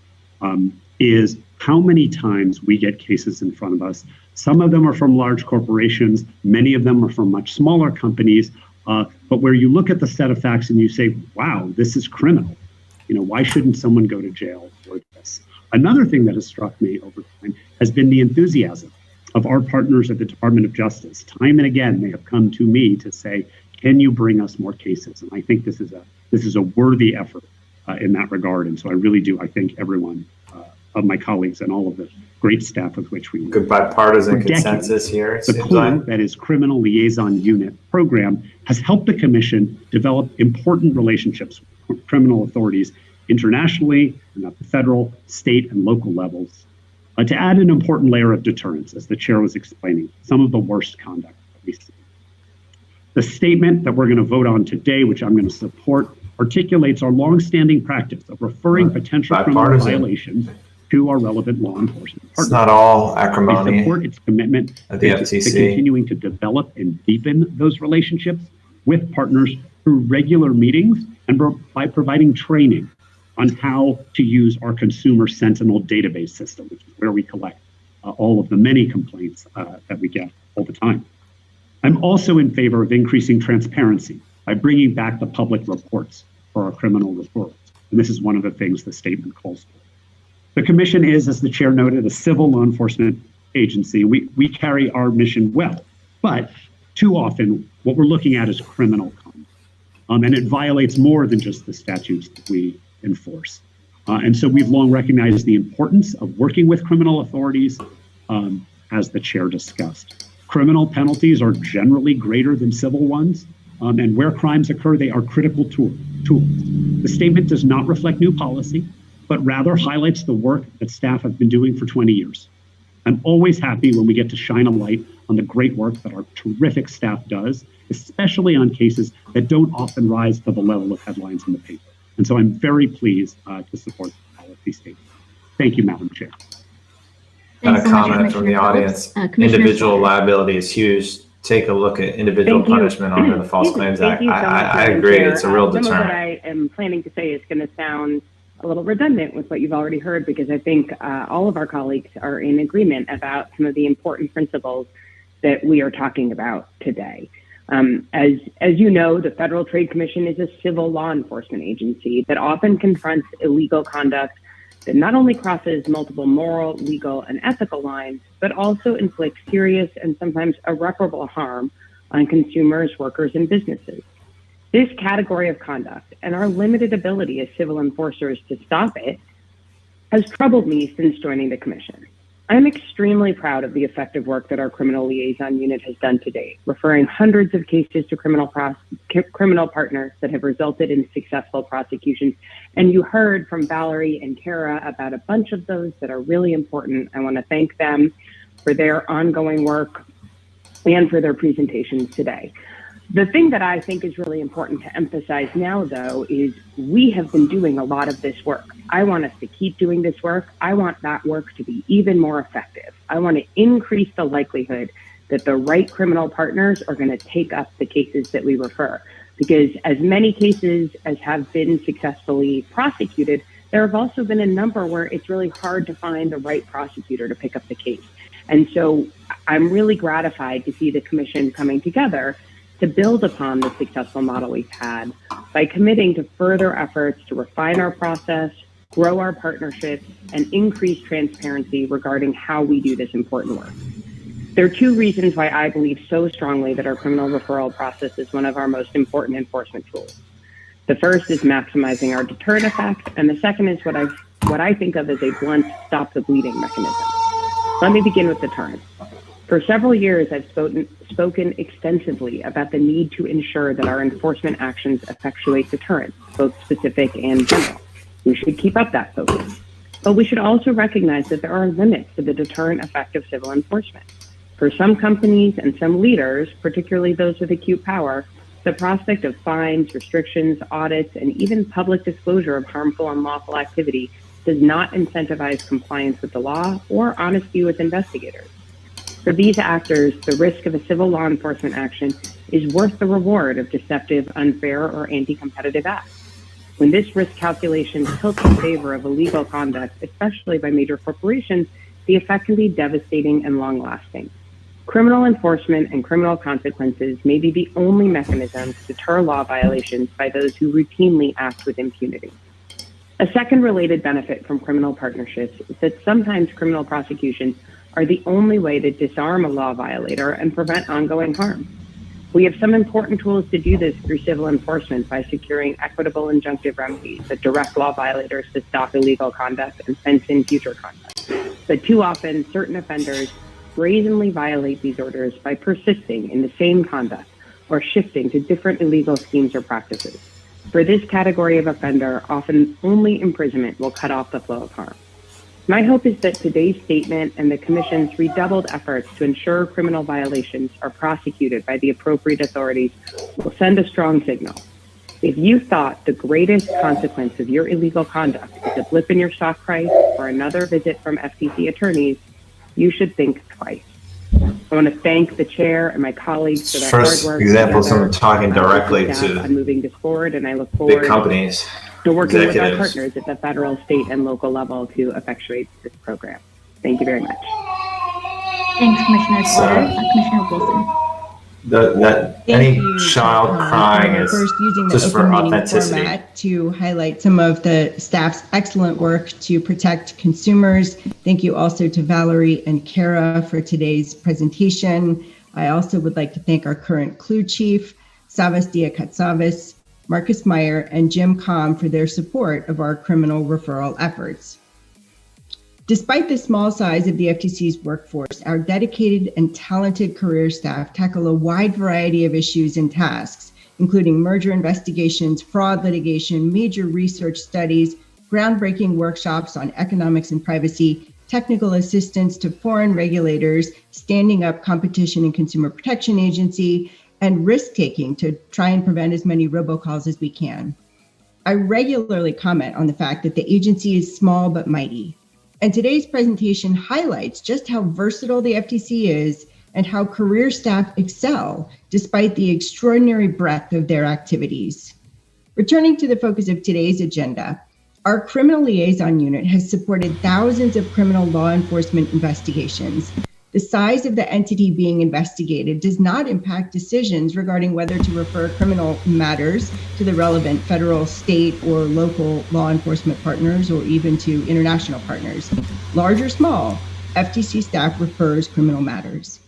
is how many times we get cases in front of us. Some of them are from large corporations, many of them are from much smaller companies, but where you look at the set of facts and you say, wow, this is criminal. Why shouldn't someone go to jail for this? Another thing that has struck me over time has been the enthusiasm of our partners at the Department of Justice. Time and again, they have come to me to say, can you bring us more cases? And I think this is a worthy effort in that regard. And so I really do, I thank everyone of my colleagues and all of the great staff with which we work. Good bipartisan consensus here. The CLUE, that is Criminal Liaison Unit program, has helped the Commission develop important relationships with criminal authorities internationally and at the federal, state, and local levels. To add an important layer of deterrence, as the chair was explaining, some of the worst conduct that we see. The statement that we're going to vote on today, which I'm going to support, articulates our longstanding practice of referring potential criminal violations to our relevant law enforcement partners. It's not all acrimony. We support its commitment at the to FTC. continuing to develop and deepen those relationships with partners through regular meetings and by providing training on how to use our Consumer Sentinel database system, which is where we collect all of the many complaints that we get all the time. I'm also in favor of increasing transparency by bringing back the public reports for our criminal referrals. And this is one of the things the statement calls for. The commission is, as the chair noted, a civil law enforcement agency. We carry our mission well, but too often what we're looking at is criminal conduct. And it violates more than just the statutes that we enforce. And so we've long recognized the importance of working with criminal authorities, as the chair discussed. Criminal penalties are generally greater than civil ones, and where crimes occur, they are critical tools. The statement does not reflect new policy, but rather highlights the work that staff have been doing for 20 years. I'm always happy when we get to shine a light on the great work that our terrific staff does, especially on cases that don't often rise to the level of headlines in the paper. And so I'm very pleased to support all of these statements. Thank you, Madam Chair. Got a comment from the audience. Individual liability is huge. Take a look at individual punishment under the False Claims Act. I agree. It's a real Some of what deterrent. I am planning to say is going to sound a little redundant with what you've already heard, because I think all of our colleagues are in agreement about some of the important principles that we are talking about today. As you know, the Federal Trade Commission is a civil law enforcement agency that often confronts illegal conduct that not only crosses multiple moral, legal, and ethical lines, but also inflicts serious and sometimes irreparable harm on consumers, workers, and businesses. This category of conduct and our limited ability as civil enforcers to stop it has troubled me since joining the Commission. I'm extremely proud of the effective work that our criminal liaison unit has done to date, referring hundreds of cases to criminal partners that have resulted in successful prosecutions. And you heard from Valerie and Kara about a bunch of those that are really important. I want to thank them for their ongoing work and for their presentations today. The thing that I think is really important to emphasize now, though, is we have been doing a lot of this work. I want us to keep doing this work. I want that work to be even more effective. I want to increase the likelihood that the right criminal partners are going to take up the cases that we refer. Because as many cases as have been successfully prosecuted, there have also been a number where it's really hard to find the right prosecutor to pick up the case. And so I'm really gratified to see the Commission coming together to build upon the successful model we've had by committing to further efforts to refine our process, grow our partnerships, and increase transparency regarding how we do this important work. There are two reasons why I believe so strongly that our criminal referral process is one of our most important enforcement tools. The first is maximizing our deterrent effect, and the second is what I think of as a blunt stop the bleeding mechanism. Let me begin with deterrence. For several years, I've spoken extensively about the need to ensure that our enforcement actions effectuate deterrence, both specific and general. We should keep up that focus. But we should also recognize that there are limits to the deterrent effect of civil enforcement. For some companies and some leaders, particularly those with acute power, the prospect of fines, restrictions, audits, and even public disclosure of harmful and unlawful activity does not incentivize compliance with the law or honesty with investigators. For these actors, the risk of a civil law enforcement action is worth the reward of deceptive, unfair, or anti-competitive acts. When this risk calculation tilts in favor of illegal conduct, especially by major corporations, the effect can be devastating and long-lasting. Criminal enforcement and criminal consequences may be the only mechanism to deter law violations by those who routinely act with impunity. A second related benefit from criminal partnerships is that sometimes criminal prosecutions are the only way to disarm a law violator and prevent ongoing harm. We have some important tools to do this through civil enforcement by securing equitable injunctive remedies that direct law violators to stop illegal conduct and fence in future conduct. But too often, certain offenders brazenly violate these orders by persisting in the same conduct or shifting to different illegal schemes or practices. For this category of offender, often only imprisonment will cut off the flow of harm. My hope is that today's statement and the Commission's redoubled efforts to ensure criminal violations are prosecuted by the appropriate authorities will send a strong signal. If you thought the greatest consequence of your illegal conduct is a blip in your stock price or another visit from FTC attorneys, you should think twice. I want to thank the chair and my colleagues for their hard First work. example, someone talking directly on moving this forward, and I look big forward companies, to working with our executives. partners at the federal, state, and local level to effectuate this program. Thank you very much. Thanks, Commissioner Stoller. Commissioner Wilson. Any child crying is first using the just for open meeting authenticity. format to highlight some of the staff's excellent work to protect consumers. Thank you also to Valerie and Kara for today's presentation. I also would like to thank our current Clue Chief, Savas Diakatsavis, Marcus Meyer, and Jim Com for their support of our criminal referral efforts. Despite the small size of the FTC's workforce, our dedicated and talented career staff tackle a wide variety of issues and tasks, including merger investigations, fraud litigation, major research studies, groundbreaking workshops on economics and privacy, technical assistance to foreign regulators, standing up Competition and Consumer Protection Agency, and risk-taking to try and prevent as many robocalls as we can. I regularly comment on the fact that the agency is small but mighty. And today's presentation highlights just how versatile the FTC is and how career staff excel despite the extraordinary breadth of their activities. Returning to the focus of today's agenda, our Criminal Liaison Unit has supported thousands of criminal law enforcement investigations. The size of the entity being investigated does not impact decisions regarding whether to refer criminal matters to the relevant federal, state, or local law enforcement partners, or even to international partners. Large or small, FTC staff refers criminal matters.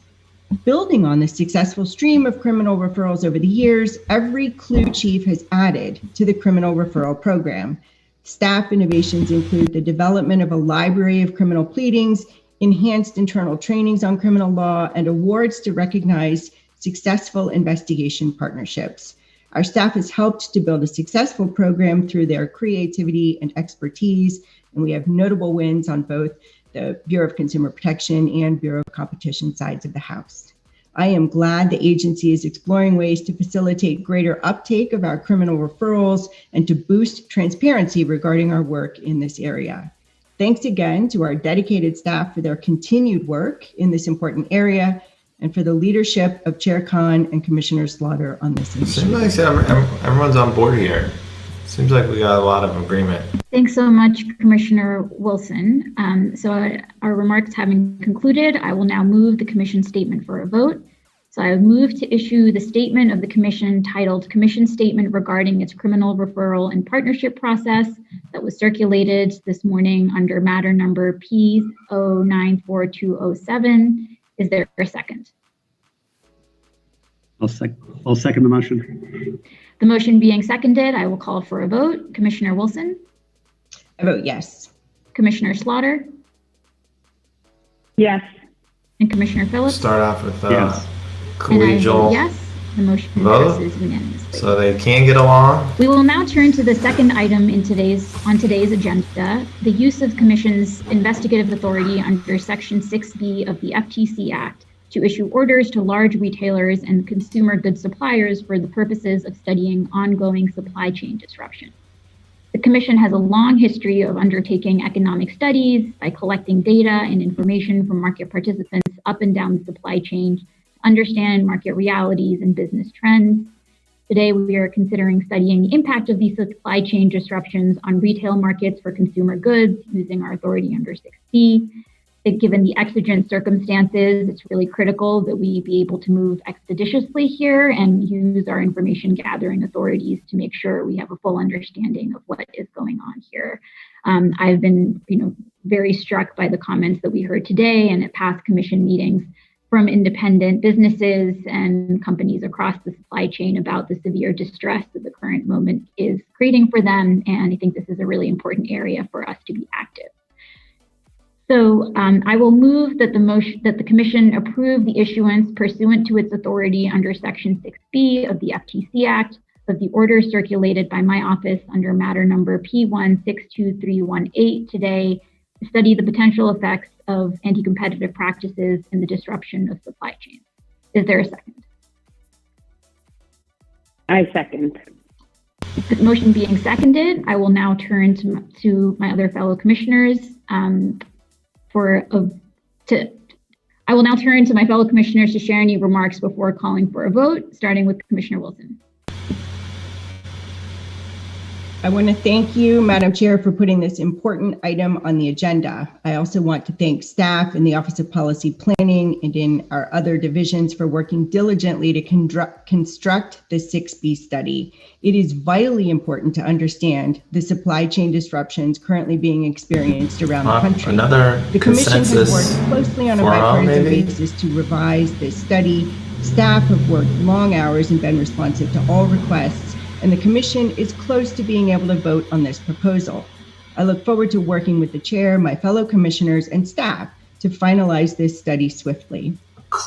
Building on the successful stream of criminal referrals over the years, every Clue Chief has added to the criminal referral program. Staff innovations include the development of a library of criminal pleadings, enhanced internal trainings on criminal law, and awards to recognize successful investigation partnerships. Our staff has helped to build a successful program through their creativity and expertise, and we have notable wins on both the Bureau of Consumer Protection and Bureau of Competition sides of the house. I am glad the agency is exploring ways to facilitate greater uptake of our criminal referrals and to boost transparency regarding our work in this area. Thanks again to our dedicated staff for their continued work in this important area and for the leadership of Chair Khan and Commissioner Slaughter on this issue. Seems like everyone's on board here. Seems like we got a lot of agreement. Thanks so much, Commissioner Wilson. Our remarks having concluded, I will now move the Commission statement for a vote. So I move to issue the statement of the Commission titled Commission Statement Regarding its Criminal Referral and Partnership Process that was circulated this morning under matter number P094207. Is there a second? I'll second the motion. The motion being seconded, I will call for a vote. Commissioner Wilson? I vote yes. Commissioner Slaughter? Yes. And Commissioner Phillips? Start off with yes. Collegial yes. The motion vote, passes unanimously. so they can get along. We will now turn to the second item on today's agenda, the use of Commission's investigative authority under Section 6B of the FTC Act to issue orders to large retailers and consumer goods suppliers for the purposes of studying ongoing supply chain disruption. The Commission has a long history of undertaking economic studies by collecting data and information from market participants up and down the supply chain to understand market realities and business trends. Today, we are considering studying the impact of these supply chain disruptions on retail markets for consumer goods using our authority under 6B. Given the exigent circumstances, it's really critical that we be able to move expeditiously here and use our information gathering authorities to make sure we have a full understanding of what is going on here. I've been, very struck by the comments that we heard today and at past Commission meetings from independent businesses and companies across the supply chain about the severe distress that the current moment is creating for them. And I think this is a really important area for us to be active. So I will move that the Commission approve the issuance pursuant to its authority under Section 6B of the FTC Act of the order circulated by my office under matter number P162318 today, study the potential effects of anti-competitive practices and the disruption of supply chains. Is there a second? I second. The motion being seconded, I will now turn to my other fellow commissioners I will now turn to my fellow commissioners to share any remarks before calling for a vote, starting with Commissioner Wilson. I want to thank you, Madam Chair, for putting this important item on the agenda. I also want to thank staff in the Office of Policy Planning and in our other divisions for working diligently to construct the 6B study. It is vitally important to understand the supply chain disruptions currently being experienced around the country. The Commission has worked closely on a bipartisan basis to revise this study. Staff have worked long hours and been responsive to all requests, and the Commission is close to being able to vote on this proposal. I look forward to working with the chair, my fellow commissioners, and staff to finalize this study swiftly.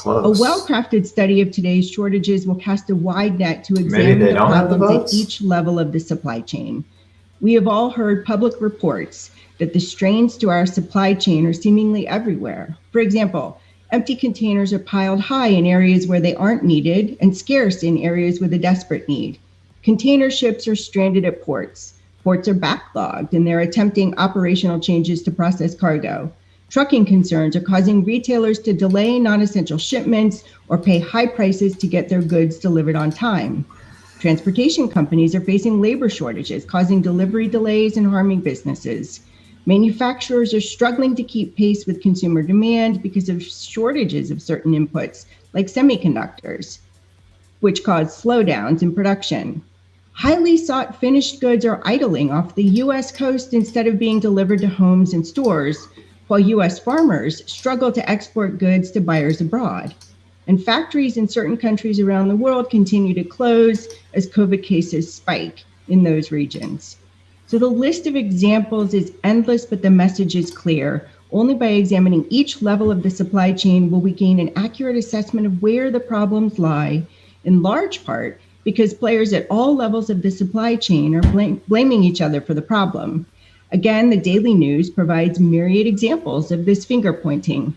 A well-crafted study of today's shortages will cast a wide net to examine the problems at each level of the supply chain. We have all heard public reports that the strains to our supply chain are seemingly everywhere. For example, empty containers are piled high in areas where they aren't needed and scarce in areas with a desperate need. Container ships are stranded at ports. Ports are backlogged and they're attempting operational changes to process cargo. Trucking concerns are causing retailers to delay non-essential shipments or pay high prices to get their goods delivered on time. Transportation companies are facing labor shortages, causing delivery delays and harming businesses. Manufacturers are struggling to keep pace with consumer demand because of shortages of certain inputs, like semiconductors, which cause slowdowns in production. Highly sought finished goods are idling off the U.S. coast instead of being delivered to homes and stores, while U.S. farmers struggle to export goods to buyers abroad. And factories in certain countries around the world continue to close as COVID cases spike in those regions. So the list of examples is endless, but the message is clear. Only by examining each level of the supply chain will we gain an accurate assessment of where the problems lie, in large part because players at all levels of the supply chain are blaming each other for the problem. Again, the daily news provides myriad examples of this finger pointing.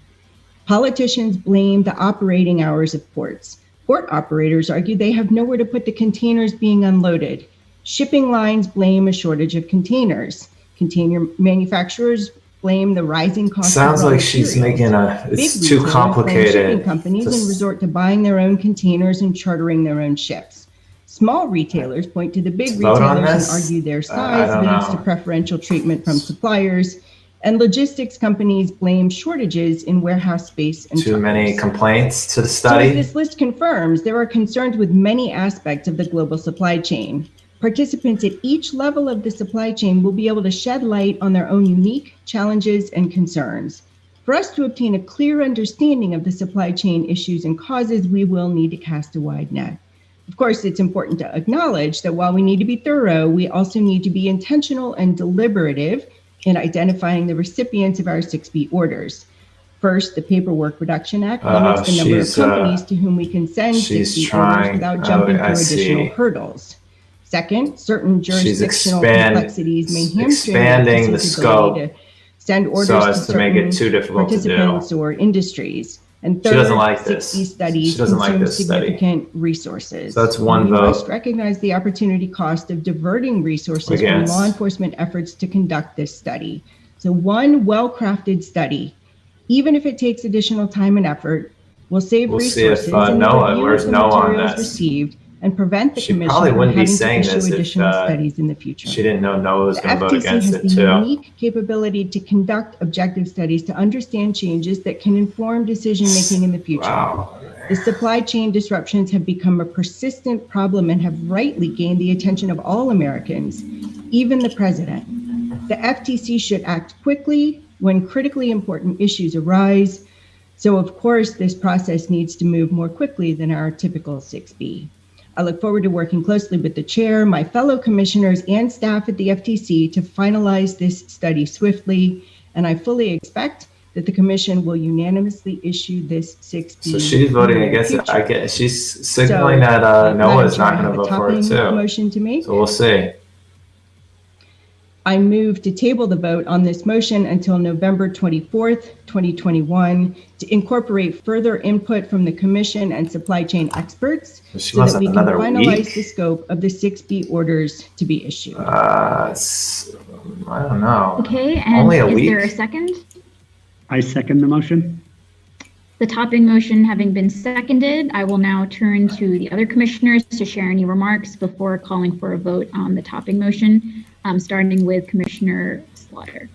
Politicians blame the operating hours of ports. Port operators argue they have nowhere to put the containers being unloaded. Shipping lines blame a shortage of containers. Container manufacturers blame the rising cost. Sounds like she's making it's too complicated. Shipping companies and resort to buying their own containers and chartering their own ships. Small retailers point to the big retailers and argue their size leads to preferential treatment from suppliers. And logistics companies blame shortages in warehouse space and too many complaints to the study. So as this list confirms, there are concerns with many aspects of the global supply chain. Participants at each level of the supply chain will be able to shed light on their own unique challenges and concerns. For us to obtain a clear understanding of the supply chain issues and causes, we will need to cast a wide net. Of course, it's important to acknowledge that while we need to be thorough, we also need to be intentional and deliberative in identifying the recipients of our 6B orders. First, the Paperwork Reduction Act limits the number of companies to whom we can send 6B orders without jumping through additional hurdles. Second, certain jurisdictional complexities may hamstring the scope to send orders so as to make it too difficult to do. Participants or industries. And third, she doesn't like this. 6B studies she doesn't like this significant resources. So that's one vote. We must recognize the opportunity cost of diverting resources from law enforcement efforts to conduct this study. So one well-crafted study, even if it takes additional time and effort, will save resources and where's Noah on this? Received and prevent the Commission probably from wouldn't be having to saying issue this additional if studies in the future. She didn't know Noah was going to vote against it too. The FTC has the too. unique capability to conduct objective studies to understand changes that can inform decision-making in the future. Wow. The supply chain disruptions have become a persistent problem and have rightly gained the attention of all Americans, even the president. The FTC should act quickly when critically important issues arise. So of course, this process needs to move more quickly than our typical 6B. I look forward to working closely with the chair, my fellow commissioners, and staff at the FTC to finalize this study swiftly, and I fully expect that the Commission will unanimously issue this 6B. So she's voting against it. I guess she's signaling that Noah is not going to vote for it too. Motion to make. So we'll see. I move to table the vote on this motion until November 24th, 2021, to incorporate further input from the Commission and supply chain experts so that we can finalize the scope of the 6B orders to be issued. I don't know. Okay, and Only a is week? there a second? I second the motion. The topping motion having been seconded, I will now turn to the other commissioners to share any remarks before calling for a vote on the topping motion, starting with Commissioner Stoller.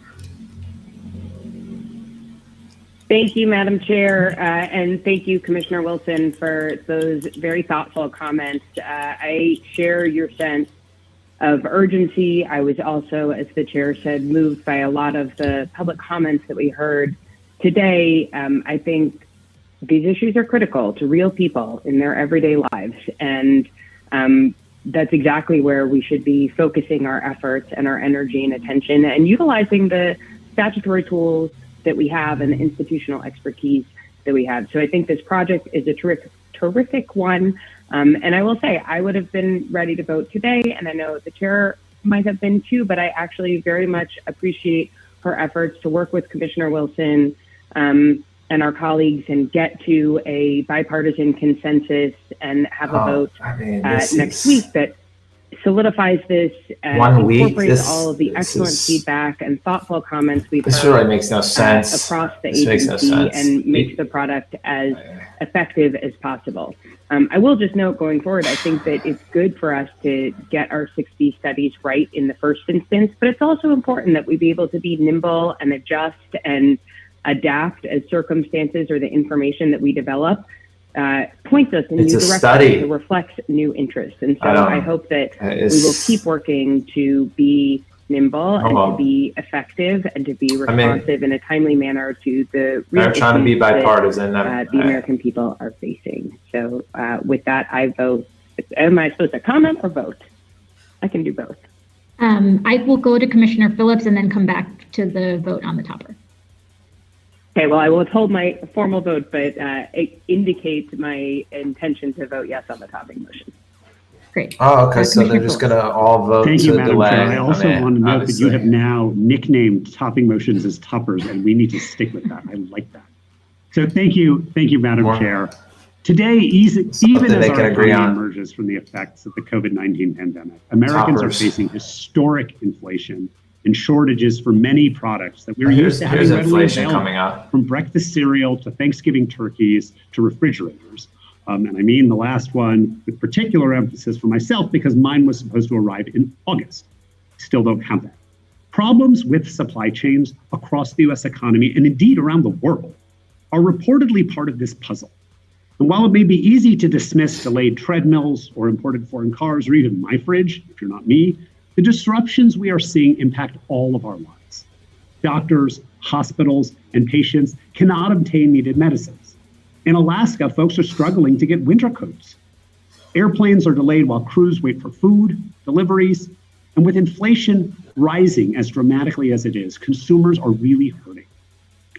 Thank you, Madam Chair, and thank you, Commissioner Wilson, for those very thoughtful comments. I share your sense of urgency. I was also, as the chair said, moved by a lot of the public comments that we heard today. I think these issues are critical to real people in their everyday lives, and that's exactly where we should be focusing our efforts and our energy and attention, and utilizing the statutory tools that we have and the institutional expertise that we have. So I think this project is a terrific one. And I will say, I would have been ready to vote today, and I know the chair might have been too, but I actually very much appreciate her efforts to work with Commissioner Wilson and our colleagues and get to a bipartisan consensus and have a vote next week that solidifies this, incorporates all of the excellent feedback and thoughtful comments we've heard really makes no sense. Across the This makes agency no sense. and makes the product as effective as possible. I will just note going forward, I think that it's good for us to get our 6B studies right in the first instance, but it's also important that we be able to be nimble and adjust and adapt as circumstances or the information that we develop points us in new directions that reflects new interests. And so I hope that we will keep working to be nimble and to be effective and to be responsive in a timely manner to the real They're trying to be bipartisan. that the American people are facing. So with that, I vote. Am I supposed to comment or vote? I can do both. I will go to Commissioner Phillips and then come back to the vote on the topper. Okay, well, I will withhold my formal vote, but indicate my intention to vote yes on the topping motion. Great. Oh, okay. So they're just going to all vote Thank to you, Madam delay. Chair. I also want to note that obviously. you have now nicknamed topping motions as toppers, and we need to stick with that. I like that. So thank you, Madam Chair. Today, even as our economy emerges from the effects of the COVID-19 pandemic, Americans are facing historic inflation and shortages for many products that we're used to having readily available, from breakfast cereal to Thanksgiving turkeys to refrigerators. And I mean the last one with particular emphasis for myself because mine was supposed to arrive in August. Still don't have that. Problems with supply chains across the US economy and indeed around the world are reportedly part of this puzzle. And while it may be easy to dismiss delayed treadmills or imported foreign cars or even my fridge, if you're not me, the disruptions we are seeing impact all of our lives. Doctors, hospitals, and patients cannot obtain needed medicines. In Alaska, folks are struggling to get winter coats. Airplanes are delayed while crews wait for food, deliveries, and with inflation rising as dramatically as it is, consumers are really hurting.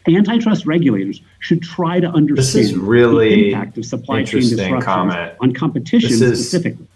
Antitrust regulators should try to understand the impact of supply chain disruptions on competition specifically.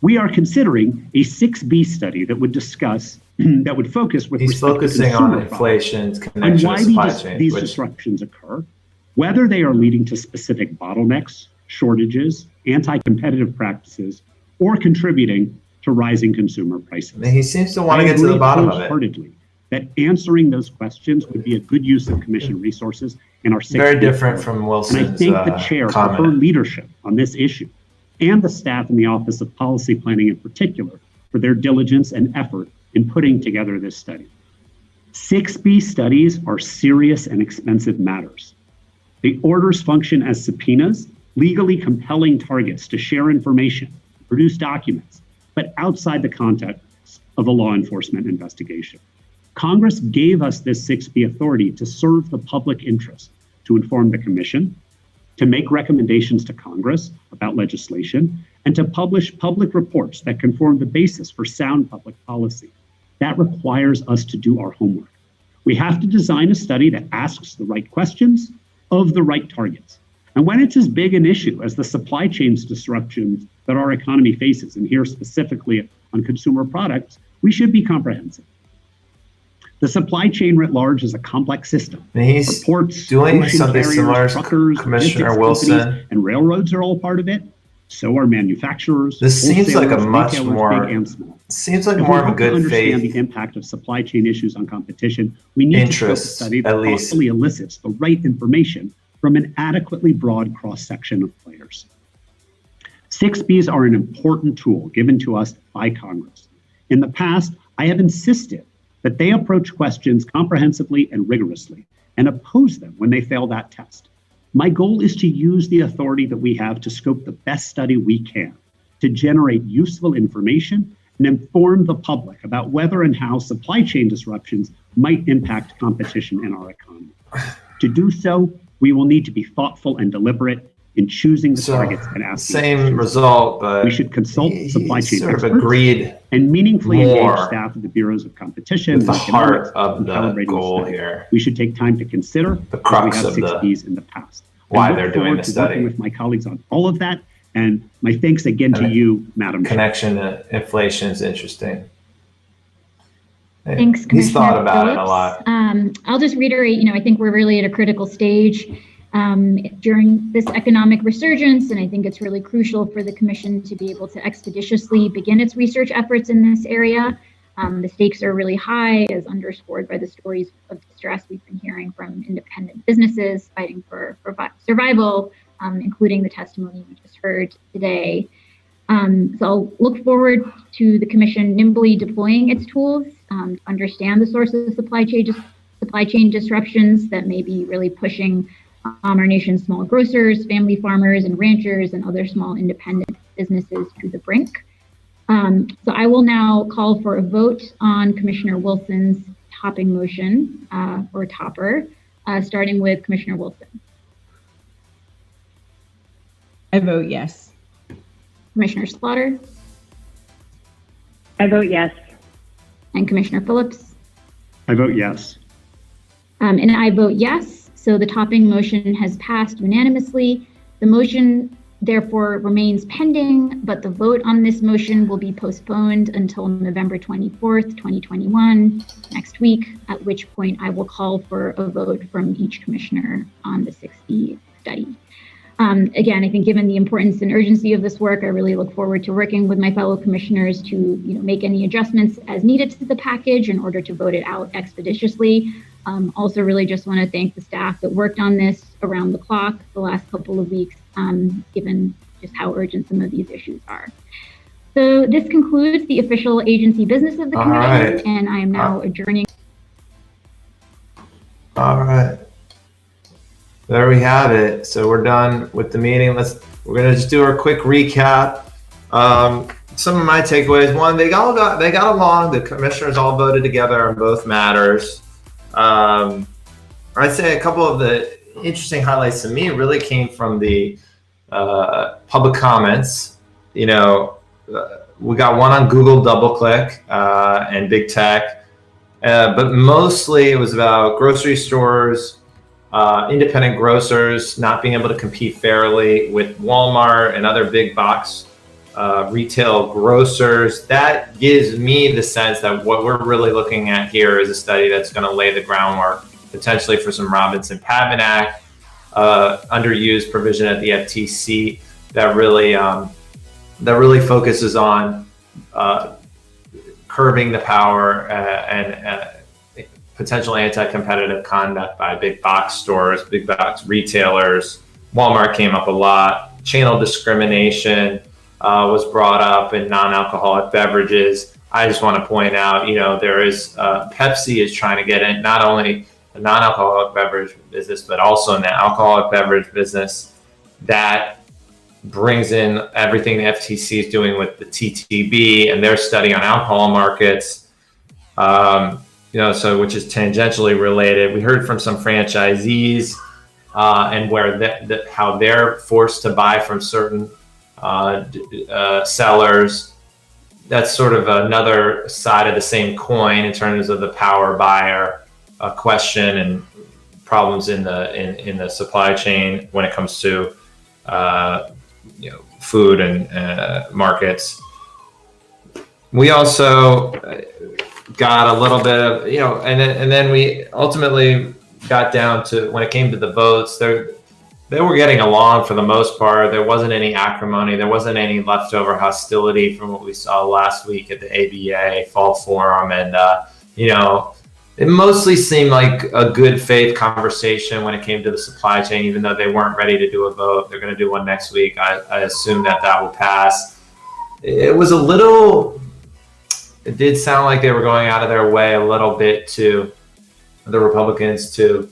We are considering a 6B study that would discuss, that would focus with respect to consumer inflation's on connection why to supply chain, these disruptions occur, whether they are leading to specific bottlenecks, shortages, anti-competitive practices, or contributing to rising consumer prices. He seems to want to get to the bottom of it. Wholeheartedly that answering those questions would be a good use of Commission resources in our 6B. Very different from Wilson's And I thank the chair for her leadership on this issue, and the staff in the Office of Policy Planning in particular for their diligence and effort in putting together this study. 6B studies are serious and expensive matters. The orders function as subpoenas, legally compelling targets to share information, produce documents, but outside the context of a law enforcement investigation. Congress gave us this 6B authority to serve the public interest, to inform the Commission, to make recommendations to Congress about legislation, and to publish public reports that can form the basis for sound public policy. That requires us to do our homework. We have to design a study that asks the right questions of the right targets. And when it's as big an issue as the supply chains disruptions that our economy faces, and here specifically on consumer products, we should be comprehensive. The supply chain writ large is a complex system. And he's Ports, doing ocean something carriers, similar, truckers, Commissioner logistics Wilson. companies, and railroads are all part of it. So are manufacturers. This seems like a wholesalers, much retailers, more, big and small. seems like If more we of a want to good understand faith the impact of supply chain issues on competition, we need to scope a interest, study at that least. thoughtfully elicits the right information from an adequately broad cross-section of players. 6Bs are an important tool given to us by Congress. In the past, I have insisted that they approach questions comprehensively and rigorously and oppose them when they fail that test. My goal is to use the authority that we have to scope the best study we can, to generate useful information and inform the public about whether and how supply chain disruptions might impact competition in our economy. To do so, we will need to be thoughtful and deliberate in choosing the targets and asking. Same result, but we should consult supply chain sort of experts agreed and meaningfully more engage staff of the bureaus of competition with the and heart economics of in the calibrating goal study. here. We should take time to consider The crux we have of the 6Bs in the past. why I look they're doing forward the to study. working with my colleagues on all of that. And my thanks again to you, Madam Chair. Connection to inflation is interesting. Thanks, He's Commissioner thought about it a Phillips. lot. I'll just reiterate, I think we're really at a critical stage during this economic resurgence, and I think it's really crucial for the Commission to be able to expeditiously begin its research efforts in this area. The stakes are really high, as underscored by the stories of distress we've been hearing from independent businesses fighting for survival, including the testimony we just heard today. So I'll look forward to the Commission nimbly deploying its tools to understand the sources of supply chain disruptions that may be really pushing our nation's small grocers, family farmers, and ranchers, and other small independent businesses to the brink. So I will now call for a vote on Commissioner Wilson's topping motion, or topper, starting with Commissioner Wilson. I vote yes. Commissioner Slaughter? I vote yes. And Commissioner Phillips? I vote yes. And I vote yes. So the topping motion has passed unanimously. The motion therefore remains pending, but the vote on this motion will be postponed until November 24th, 2021, next week, at which point I will call for a vote from each commissioner on the 6B study. Again, I think given the importance and urgency of this work, I really look forward to working with my fellow commissioners to make any adjustments as needed to the package in order to vote it out expeditiously. Also really just want to thank the staff that worked on this around the clock the last couple of weeks, given just how urgent some of these issues are. So this concludes the official agency business of the commission, right. And I am now adjourning. All right. There we have it. So we're done with the meeting. We're gonna just do our quick recap. Some of my takeaways: one, they got along. The commissioners all voted together on both matters. I'd say a couple of the interesting highlights to me really came from the public comments. We got one on Google DoubleClick and big tech, but mostly it was about grocery stores. Independent grocers not being able to compete fairly with Walmart and other big box retail grocers. That gives me the sense that what we're really looking at here is a study that's going to lay the groundwork potentially for some Robinson-Patman Act underused provision at the FTC that really focuses on curbing the power and potential anti-competitive conduct by big box stores, big box retailers. Walmart came up a lot. Channel discrimination was brought up in non-alcoholic beverages. I just want to point out, there is Pepsi is trying to get in not only the non-alcoholic beverage business, but also in the alcoholic beverage business. That brings in everything the FTC is doing with the TTB and their study on alcohol markets. So which is tangentially related. We heard from some franchisees and where how they're forced to buy from certain sellers. That's sort of another side of the same coin in terms of the power buyer question and problems in the supply chain when it comes to food and markets. We also got a little bit of, and then we ultimately got down to, when it came to the votes, they were getting along for the most part. There wasn't any acrimony. There wasn't any leftover hostility from what we saw last week at the ABA Fall Forum. And, it mostly seemed like a good faith conversation when it came to the supply chain, even though they weren't ready to do a vote. They're going to do one next week. I assume that will pass. It was it did sound like they were going out of their way a little bit to the Republicans to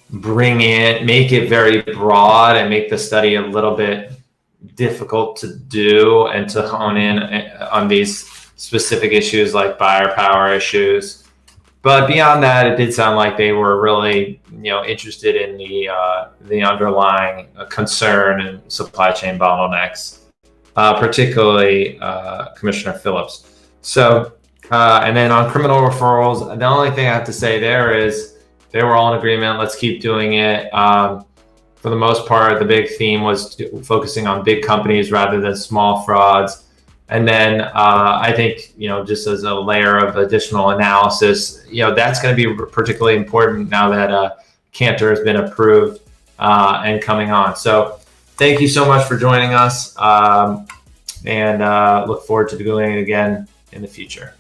make it very broad and make the study a little bit difficult to do and to hone in on these specific issues like buyer power issues. But beyond that, it did sound like they were really, interested in the underlying concern and supply chain bottlenecks, particularly Commissioner Phillips. So, and then on criminal referrals, the only thing I have to say there is they were all in agreement. Let's keep doing it. For the most part, the big theme was focusing on big companies rather than small frauds. And then I think, just as a layer of additional analysis, that's going to be particularly important now that Cantor has been approved and coming on. So thank you so much for joining us, and look forward to doing it again in the future.